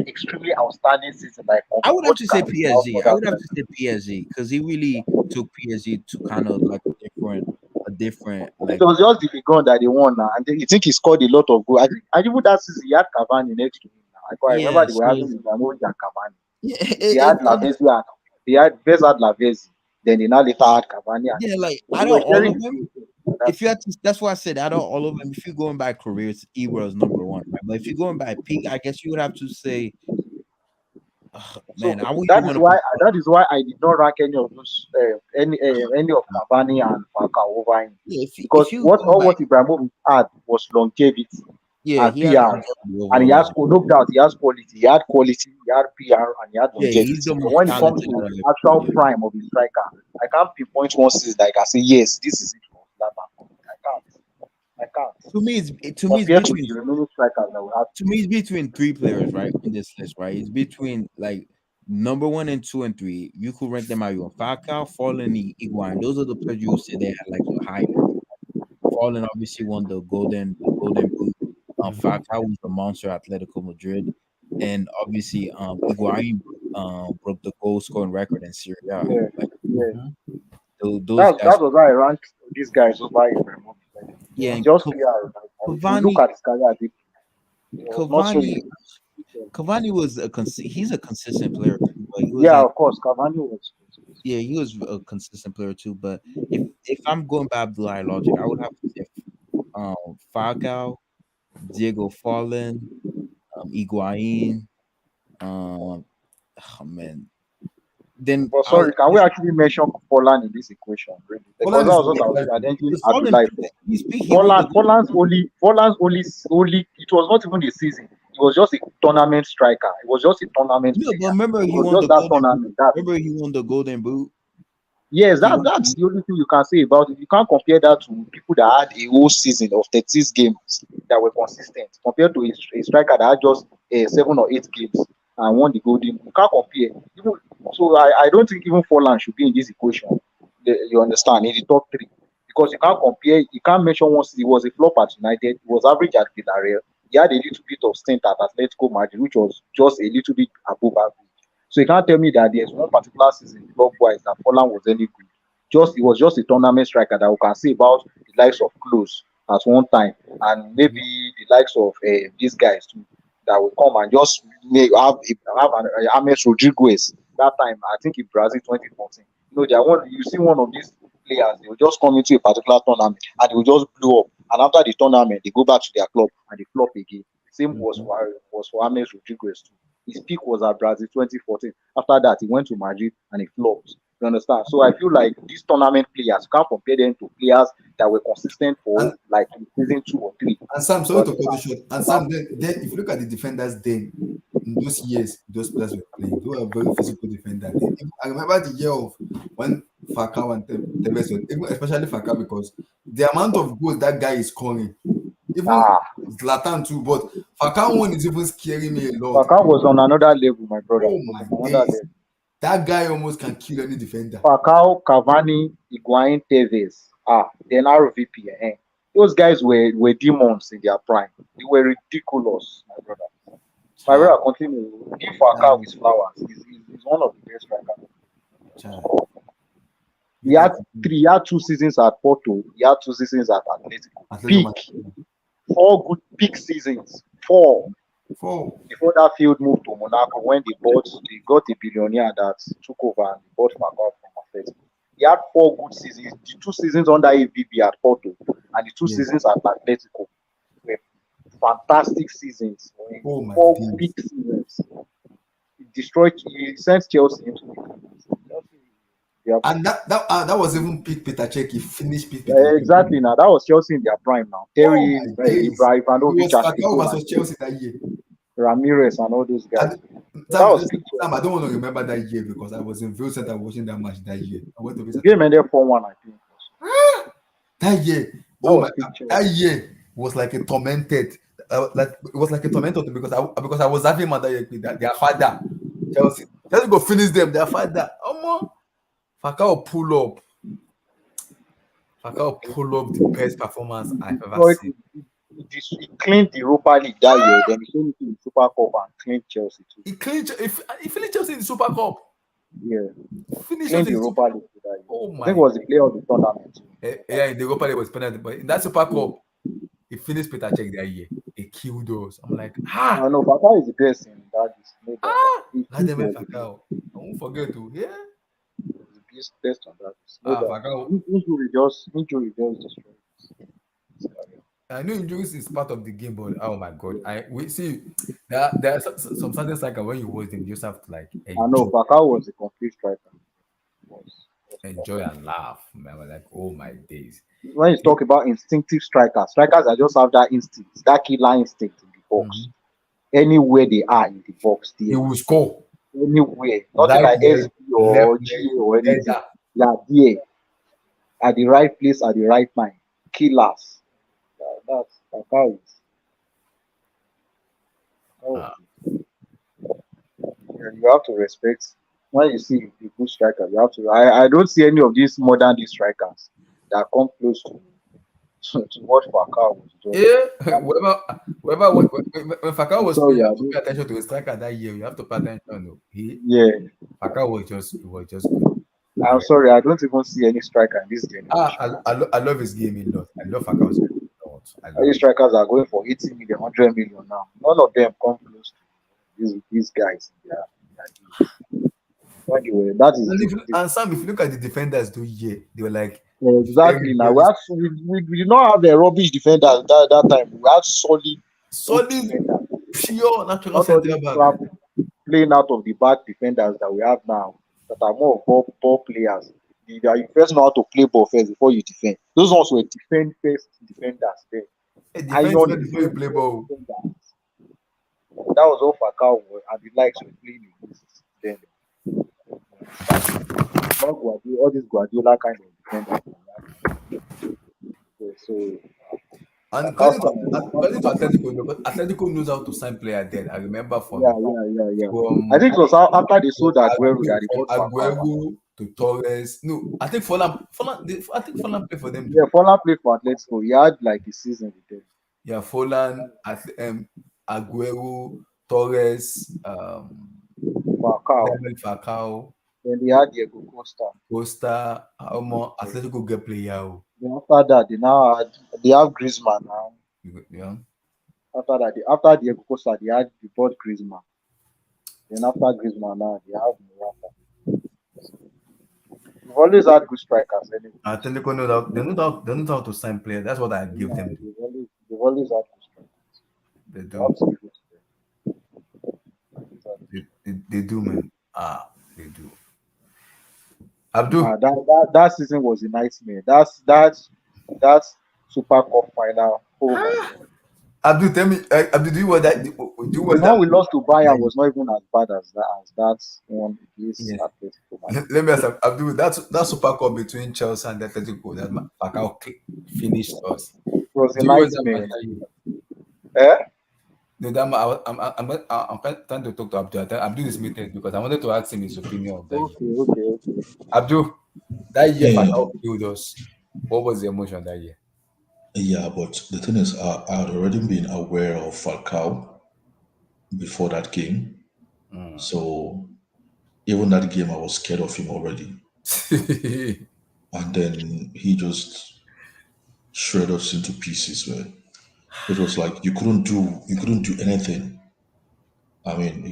extremely outstanding season. Like, I would have to say what can stand PSG. for I that? would have to say PSG because he really took PSG to kind of like a different It like was just the gun that they won now, and you think he scored a lot of goals. And even that season, he had Cavani next to him. Now, I yeah. remember they were So having Ibrahimovic and Cavani. yeah, They had Lavezzi and first had Lavezzi, then they now later had Cavani. And yeah, like they out were of all sharing of them, the field. if you had to, that's why I said out of all of them, if you're going by careers, Ibra is number one, right? But if you're going by peak, I guess you would have to say, So man, I wouldn't that even is want to why put. I did not rank any of those any of Cavani and Falcao over him, Yeah, because if you go by, what Ibrahimovic had was longevity yeah, and he had PR, longevity and he overall has as well. no doubt he has quality. He had quality, he had PR, and he had Yeah, he's the longevity. But most when it comes talented out to of actual everybody. prime of a striker, I can't pinpoint one season that I can say yes, this is it for Zlatan. I can't. To me, it's Compared to between the remaining strikers that we have. to me, it's between three players, right? In this list, right? It's between like number 1 and 2 and 3, you could rank them out. You want Falcao, Fallen, Higuain. Those are the players you would say they had like your highlights. Fallen obviously won the golden boot. Falcao was the monster at Atletico Madrid, and obviously Higuain broke the goal scoring record in Serie A. Yeah, Like yeah. those guys. That was why I ranked these guys over Ibrahimovic. Like, Yeah, and just clear. Like, if you look at his career, it was not so easy. Cavani was he's a consistent player too, but he was Yeah, of course, Cavani was. yeah, he was a consistent player too. But if I'm going by Abdullah logic, I would have to say Falcao, Diego Fallen, Higuain, oh man. Then But sorry, can we actually mention Forlan in this equation? Really? Because that was what I was challenging Abdullah for. Forlan's only. It was not even a season. It was just a tournament striker. It was just a tournament. Yeah, but remember he won the golden boot. Yes, that's the only thing you can say about it. You can't compare that to people that had a whole season of 36 games that were consistent compared to a striker that had just 7 or 8 games and won the golden. You can't compare. So I don't think even Forlan should be in this equation. You understand? In the top 3. Because you can't compare, you can't mention one season. He was a flop at United, he was average at Villarreal. He had a little bit of stint at Atletico Madrid, which was just a little bit above average. So you can't tell me that there's one particular season club-wise that Forlan was any good. It was just a tournament striker that we can say about the likes of Klose at one time, and maybe the likes of these guys too that will come and just have an James Rodriguez that time. I think in Brazil 2014. You see one of these players, they will just come into a particular tournament and they will just blow up. And after the tournament, they go back to their club and they flop again. Same was for James Rodriguez too. His peak was at Brazil 2014. After that, he went to Madrid and he flopped. You understand? So I feel like these tournament players, you can't compare them to players that were consistent for like in season 2 or 3. And Sam, sorry to cut you short. And Sam, then if you look at the defenders then, in those years, those players were playing. They were very physical defenders. I remember the year of when Falcao and Tevez, especially Falcao, because the amount of goals that guy is scoring, even Zlatan too, but Falcao one is even scaring me a lot. Falcao was on another level, my brother. Oh my days. That guy almost can kill any defender. Falcao, Cavani, Higuain, Tevez. Then RVP. Those guys were demons in their prime. They were ridiculous, my brother. My brother, continue. Give Falcao his flowers. He's one of the best strikers. He had 2 seasons at Porto. He had 2 seasons at Atletico. Peak. 4 good peak seasons. 4. Before that field moved to Monaco, when they got a billionaire that took over and they bought Falcao from Atletico. He had 4 good seasons. The 2 seasons under AVB at Porto and the 2 seasons at Atletico were fantastic seasons. 4 big seasons. He sent Chelsea into the and that was even peak Peter Cech. He finished peak Peter exactly. Now that was Chelsea in their prime. Now Terry, Ibrahimovic, was Chelsea that year. Ramirez and all those guys. I don't want to remember that year because I was in Ville Center watching that match that year. I went to visit. Game ended 4-1, I think. That year, that year was like a tormented. It was like a tormented because I was having my their father Chelsea go finish them. Their father, Falcao pull up the best performance I've ever seen. He cleaned the Europa League that year. Then he came into the Super Cup and cleaned Chelsea too. He finished Chelsea in the Super Cup. Yeah, finished the Europa League that year. Oh my! I think it was the player of the tournament. Yeah, in the Europa League was penalty, but in that Super Cup, he finished Peter Cech that year. He killed us. I'm like, I know Falcao is the best in that. Let them Falcao. I won't forget to He's the best on that. Injury just destroyed. I know injuries is part of the game, but oh my god, we see there are some certain striker when you watch them, you just have to like enjoy. I know Falcao was a complete striker. Enjoy and laugh, man. Like, oh my days. When you talk about instinctive strikers that just have that instinct, that killer instinct in the box. Anywhere they are in the box, they will score. Anywhere, nothing like SB or G or anything. They are there at the right place at the right time. Killers. That's Falcao. You have to respect when you see a good striker. You have to. I don't see any of these modern day strikers that come close to what Falcao was doing. Yeah, when Falcao I'm was sorry, playing, you I have to don't. pay attention to his striker that year. You have to pay attention. No, Yeah, Falcao was just good. I'm sorry, I don't even see any striker in this generation. I love his game a lot. I love Falcao's game a lot. I All love these it. strikers are going for 80 million, 100 million now. None of them come close to these guys. Yeah, anyway, that is And Sam, if you look at the defenders do year, they were like very, exactly. Now very we did not have a rubbish defender that time. We had solid good solid, defenders. pure natural Not all these centre back. crap playing out of the back defenders that we have now that are more of ball players. You first know how to play ball first before you defend. Those ones were defend first defenders then. Hey, defense Iron well before you defense play first ball. defenders. That was all Falcao and the likes were playing against then. Not Guardiola, all these Guardiola kind of defenders. So And Falcao's kind according to of Atletico, but Atletico knows how to sign player then. I remember yeah. I from think it was after they sold Aguero that they from bought Falcao. Aguero to Torres. No, I think I think Forlan played for them Yeah, too. Forlan played for Atletico. He had like a season with them. Yeah, Forlan, Aguero, Torres, Falcao. Falcao, Then they had Diego Costa. Costa, Atletico get player. Then after that, they have Griezmann now. Yeah. After that, after Diego Costa, they bought Griezmann. Then after Griezmann now, they have Morata. We've always had good strikers anyway. Atletico they know how to sign player. That's what I give them. They've always had good strikers. They You do. have to give it to them. They do, man. They do. Abdul, That season was a nightmare. That Super Cup final. Oh my God. Abdul, tell me, Abdul, do you want that? Do you The want one that? we lost to Bayern was not even as bad as that one against Yes. Atletico Madrid. Let me ask Abdul. That Super Cup between Chelsea and Atletico that Falcao finished us. It was a Do you want that nightmare. match that year? Eh? No, I'm trying to talk to Abdul. Abdul is muted because I wanted to ask him his opinion of that year. Okay. Abdul, that year Yeah. Falcao killed us. What was the emotion that year? Yeah, but the thing is, I had already been aware of Falcao before that game. So even that game, I was scared of him already. And then he just shredded us into pieces, man. It was like you couldn't do anything. I mean,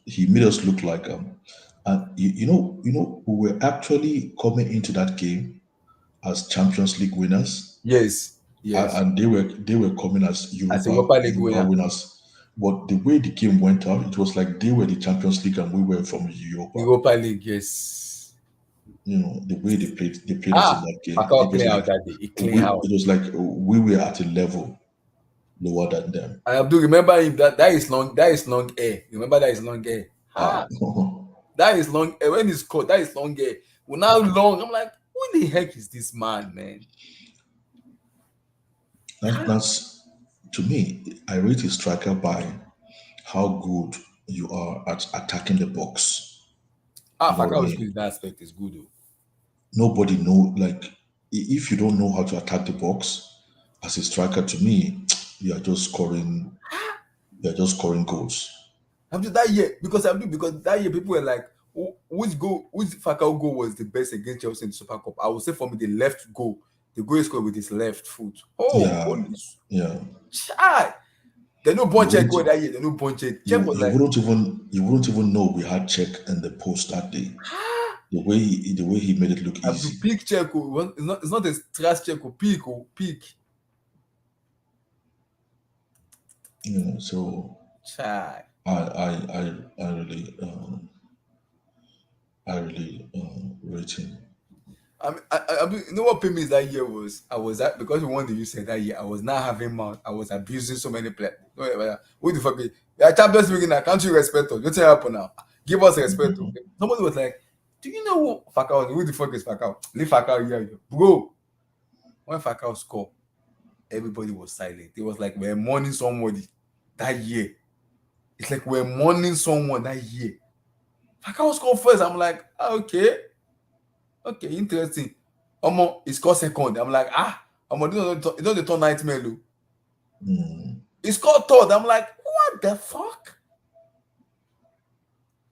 he made us look like and we were actually coming into that game as Champions League winners, Yes. and they were coming as As a Europa League Europa winner. winners. But the way the game went out, it was like they were the Champions League and we were from Europa League, yes. You know, the way they played us in that game. Falcao It was clean like out that day. He clean out. it was like we were at a level lower than them. I do remember him that is long hair. Remember that is long hair. That is long hair. When he's caught, that is long hair. Well, now long. I'm like, who the heck is this man? That's to me, I rate a striker by how good you are at attacking the box. You know what I Falcao is mean? good in that aspect. Is good though. Nobody know if you don't know how to attack the box as a striker, to me, you are just scoring goals. Abdul, that year because that year people were like, which Falcao goal was the best against Chelsea in the Super Cup? I would say for me the left goal. The goal he scored with his left foot. Yeah. Chai. They no bunch check goal that year. They no bunch check. You Was like, wouldn't even know we had check in the post that day. The way he made it look Abdul, easy. peak check. It's not a trash check. Peak. You know, so Chai. I really rate him. You know what paid me that year was because we won the UCL that year. I was not having mouth. I was abusing so many players. What the fuck? Yeah, Champions League now. Can't you respect us? What's happen now? Give us respect. Somebody was like, "Do you know what Falcao? Who the fuck is Falcao? Leave Falcao here, bro." When Falcao scored, everybody was silent. It was like we're mourning somebody that year. It's like we're mourning someone that year. Falcao scored first. I'm like, okay, interesting. He scored second. I'm like, it don't turn nightmare, Lou. He scored third. I'm like, what the fuck?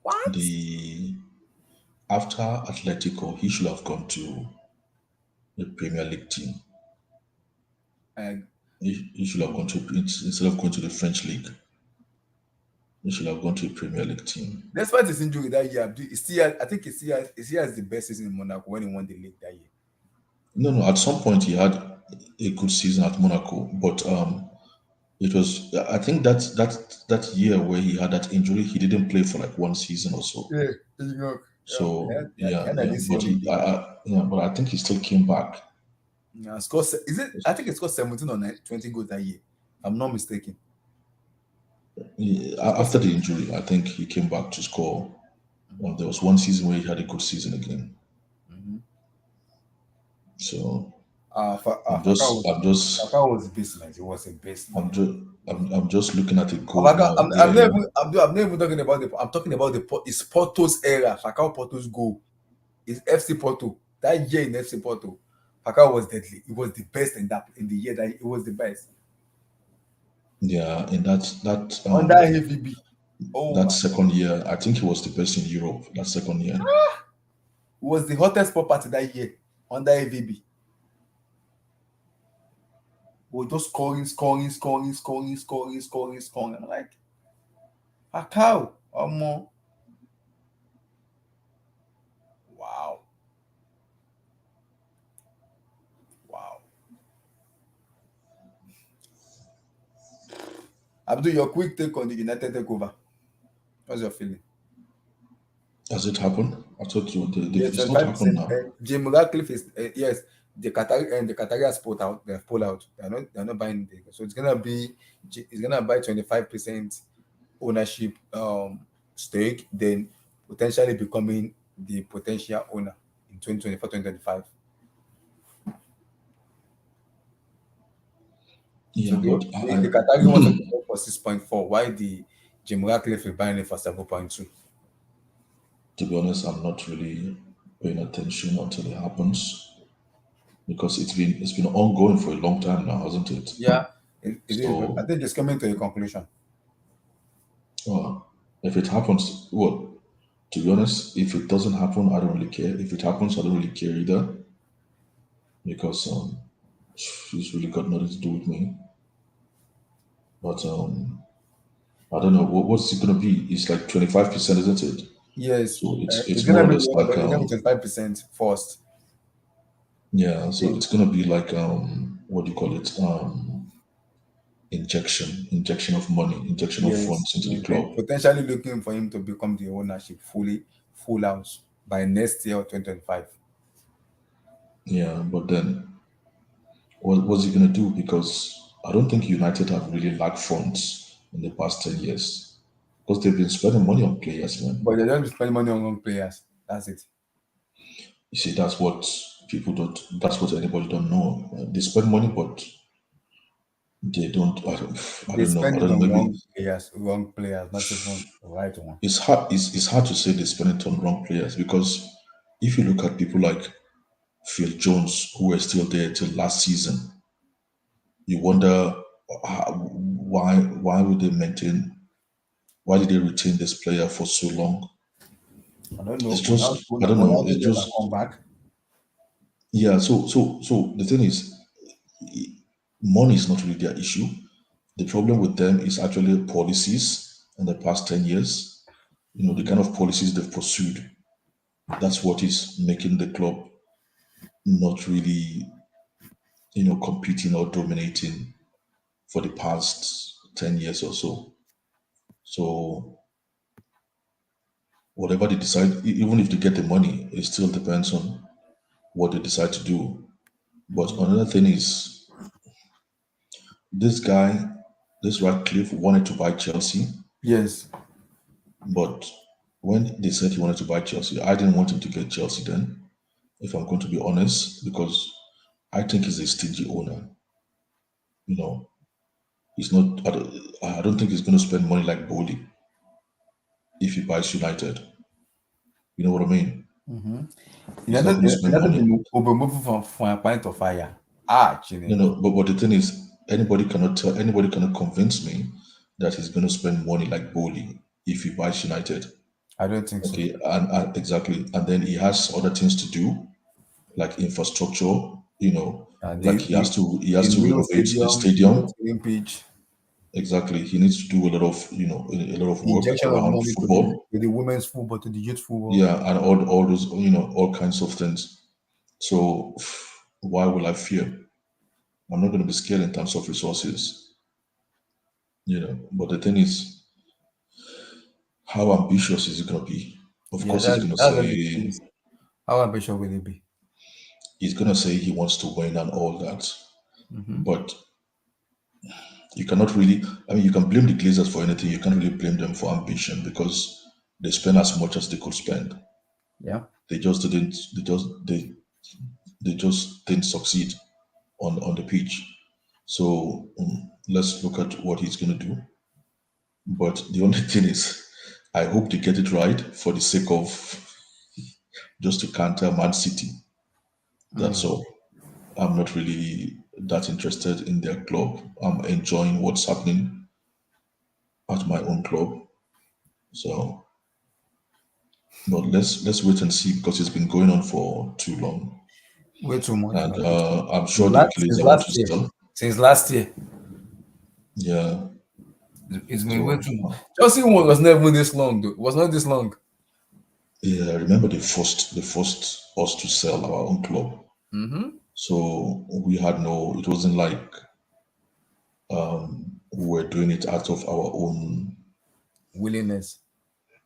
What? After Atletico, he should have gone to the Premier League team. He should have gone to, instead of going to the French league, he should have gone to the Premier League team. Despite his injury that year, I think he still has the best season in Monaco when he won the league that year. No. At some point, he had a good season at Monaco, but it was, I think that year where he had that injury, he didn't play for like one season or so. Yeah. So yeah, but I think he still came back. Yeah, I think it scored 17 or 20 goals that year, if I'm not mistaken. After the injury, I think he came back to score. Well, there was one season where he had a good season again. So Falcao was a beast, man. He was a beast. I'm just looking at it. I'm not even talking about I'm talking about it's Porto's era. Falcao Porto's goal. It's FC Porto. That year in FC Porto, Falcao was deadly. He was the best in the year that he was the best. Yeah, in that under HVB. That second year, I think he was the best in Europe. That second year, he was the hottest pop party that year under HVB. We're just scoring. I'm like, Falcao, wow. Abdul, your quick take on the United takeover. What's your feeling? Has it happened? I thought it's not happened now. Jim Ractcliffe is yes. The Qatari has pulled out. They've pulled out. They're not buying it. So it's gonna buy 25% ownership stake, then potentially becoming the potential owner in 2024, 2025. Yeah, so the Qatari want to go for 6.4. Why the Jim Ractcliffe is buying it for 7.2? To be honest, I'm not really paying attention until it happens, because it's been ongoing for a long time now, hasn't it? Yeah, it is. I think it's coming to a conclusion. If it happens, well, to be honest, if it doesn't happen, I don't really care. If it happens, I don't really care either, because it's really got nothing to do with me. But I don't know what's it gonna be. It's like 25%, isn't it? Yes. So it's more or less like 25% first. Yeah, so it's gonna be like what do you call it? Injection of money, injection of funds into the club. Potentially looking for him to become the ownership full house by next year or 2025. Yeah, but then what's he gonna do? Because I don't think United have really lacked funds in the past 10 years, because they've been spending money on players, man. But they don't spend money on players. That's it. You see, that's what people don't. That's what anybody don't know. They spend money, but they don't. I don't know. Maybe wrong players, not even the right one. It's hard. It's hard to say they spend it on wrong players, because if you look at people like Phil Jones, who were still there till last season, you wonder why would they maintain? Why did they retain this player for so long? I don't know. It's just I don't know. It's just come back. Yeah. So the thing is, money is not really their issue. The problem with them is actually policies in the past 10 years. You know, the kind of policies they've pursued. That's what is making the club not really, competing or dominating for the past 10 years or so. So whatever they decide, even if they get the money, it still depends on what they decide to do. But another thing is, this Ractcliffe wanted to buy Chelsea. Yes. But when they said he wanted to buy Chelsea, I didn't want him to get Chelsea then, if I'm going to be honest, because I think he's a stingy owner. He's not. I don't think he's going to spend money like Bowley if he buys United. You know what I mean? Mm-hmm. He's not going to spend money. Will be moving from a point of fire. You know, but the thing is, anybody cannot convince me that he's going to spend money like Bowley if he buys United. I don't think so. Okay, and exactly, and then he has other things to do, like infrastructure. You know, like he has to renovate the stadium. Pitch. Exactly, he needs to do a lot of a lot of work Injection of around money football. to the women's football, to the youth football. Yeah, and all those all kinds of things. So why will I fear? I'm not going to be scared in terms of resources. But the thing is, how ambitious is it going to be? Of course, he's going to say how ambitious will it be? He's going to say he wants to win and all that. Mm-hmm. But you cannot really. I mean, you can blame the Glazers for anything. You can't really blame them for ambition because they spend as much as they could spend. Yeah. They just didn't. They just didn't succeed on the pitch. So let's look at what he's going to do. But the only thing is, I hope they get it right for the sake of just to counter Man City. That's all. I'm not really that interested in their club. I'm enjoying what's happening at my own club. So, but let's wait and see because it's been going on for too long. Way too much. And I'm sure the Glazers want to sell. Since last year. Yeah. It's been way too much. Chelsea one was never this long, though. It was not this long. Yeah, I remember they forced us to sell our own club. Mm-hmm. So we had it wasn't like we were doing it out of our own willingness,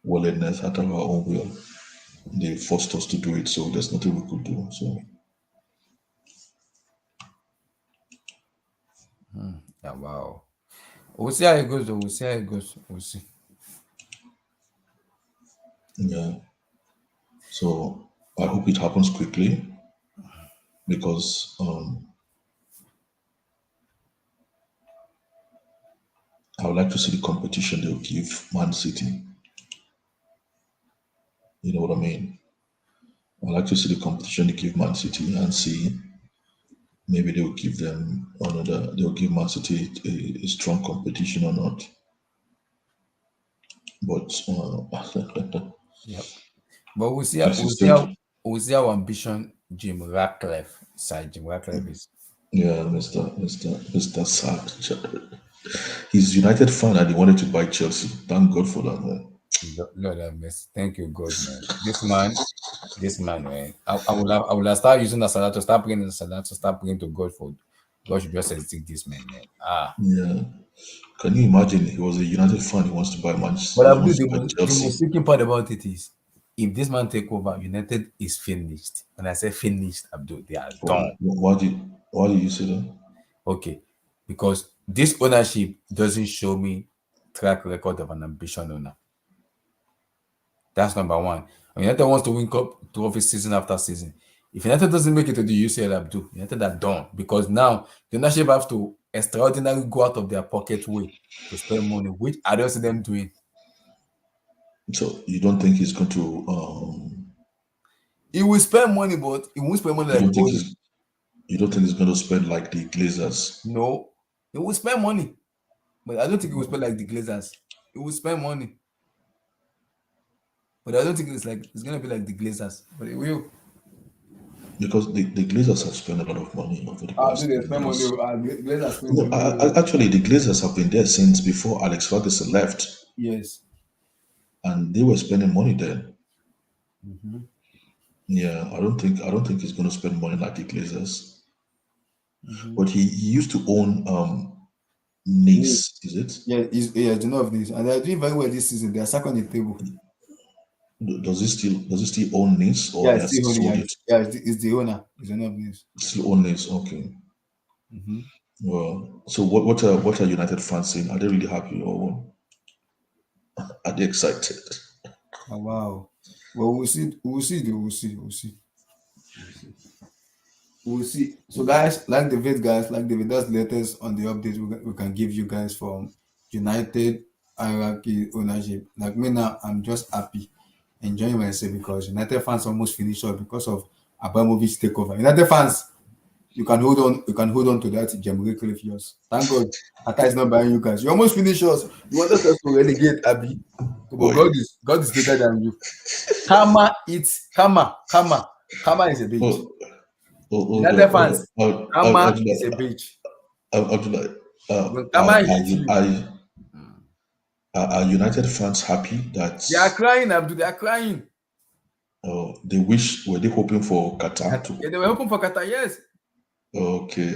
out of our own will. They forced us to do it, so there's nothing we could do. So yeah, wow. We'll see how it goes, though. We'll see. Yeah. So I hope it happens quickly because I would like to see the competition they'll give Man City. You know what I mean? I'd like to see the competition they give Man City and see maybe they'll give Man City a strong competition or not. But yeah. But we'll see how ambition Jim Ratcliffe is. Yeah, Mr. Sark. He's a United fan and he wanted to buy Chelsea. Thank God for that, man. Lord have mercy. Thank you, God, man. This man, man. I will have start using the Salah to start bringing the Salah to start bringing to God for God should just take this man. Yeah. Can you imagine? He was a United fan. He wants to buy Manchester. But the most freaking part about it is, if this man take over, United is finished. When I say finished, Abdul, they are done. Why do you say that? Okay, because this ownership doesn't show me track record of an ambition owner. That's number one. United wants to win cup trophies season after season. If United doesn't make it to the UCL, Abdul, United are done because now the ownership have to extraordinarily go out of their pocket way to spend money, which I don't see them doing. So you don't think he's going to? He will spend money, but he won't spend money like you don't think he's going to spend like the Glazers? No, he will spend money, but I don't think he will spend like the Glazers. He will spend money, but I don't think it's going to be like the Glazers, but it will. Because the Glazers have spent a lot of money over the past years. Actually, the Glazers have been there since before Alex Ferguson left. Yes. And they were spending money then. Mm-hmm. Yeah, I don't think he's going to spend money like the Glazers. Mm-hmm. But he used to own Nice, is it? Yeah, I do know of this, and they're doing very well this season. They are second in the table. Does he still own Nice or yeah, it's the owner. He's the owner of Nice. Still own Nice, okay. Mm-hmm. Well, so what are United fans saying? Are they really happy or are they excited? Oh, wow. Well, we'll see. So, guys, like David does latest on the updates we can give you guys from United hierarchy ownership. Like me now, I'm just happy enjoying myself because United fans almost finished up because of Abramovich's takeover. United fans, you can hold on. You can hold on to that Ractcliffe yours. Thank God, Qatar is not buying you guys. You almost finished us. You wanted us to relegate Abi, but God is bigger than you. Karma is a bitch. United fans, Karma is a bitch. When Karma hits you, are United fans happy that they are crying, Abdul. They are crying. they were they hoping for Qatar to? Yeah, they were hoping for Qatar, yes. Okay.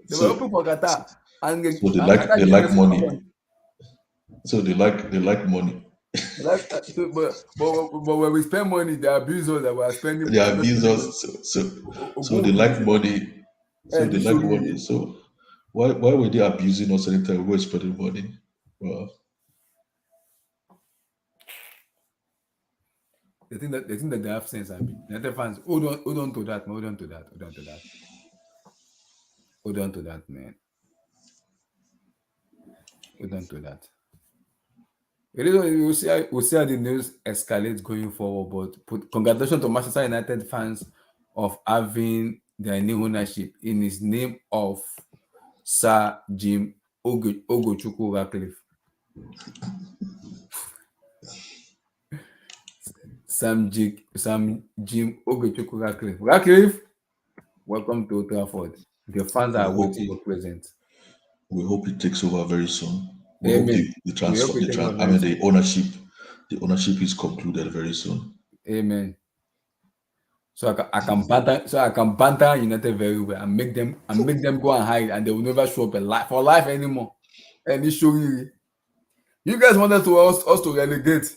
They were hoping for Qatar. And So they Qatar gave like us money. So they like money. but when we spend money, they abuse us that we are spending. They abuse us. So they like money. So they like money. So why were they abusing us anytime we were spending money? Well, They think that they have sense. I mean, United fans, hold on to that, man. Hold on to that, man. Hold on to that. We'll see how the news escalates going forward. But congratulations to Manchester United fans of having their new ownership in his name of Sir Jim Ogochukwu Ractcliffe. Sam Jim Ogochukwu Ractcliffe. Ractcliffe, welcome to Old Trafford. The fans are waiting your present. We hope it takes over very soon. We Amen. hope the ownership is concluded very soon. Amen. So I can banter United very well and make them go and hide, and they will never show up for life anymore. And it's showing you guys wanted us to relegate.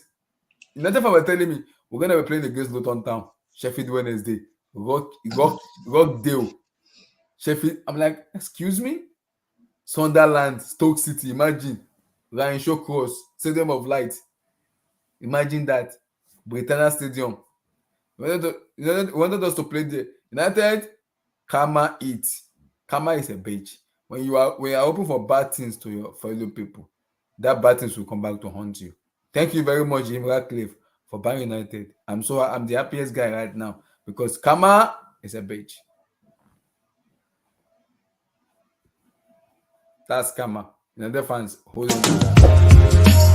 United fans were telling me we're gonna be playing against Luton Town, Sheffield Wednesday, Rockdale, Sheffield. I'm like, excuse me, Sunderland, Stoke City. Imagine Ryan Shaw Cross, Stadium of Light. Imagine that, Britannia Stadium. Wanted us to play there. United, karma eats. Karma is a bitch. When you are open for bad things to your fellow people, that bad things will come back to haunt you. Thank you very much, Jim Ractcliffe, for buying United. I'm the happiest guy right now because karma is a bitch. That's karma. United fans, hold on to that.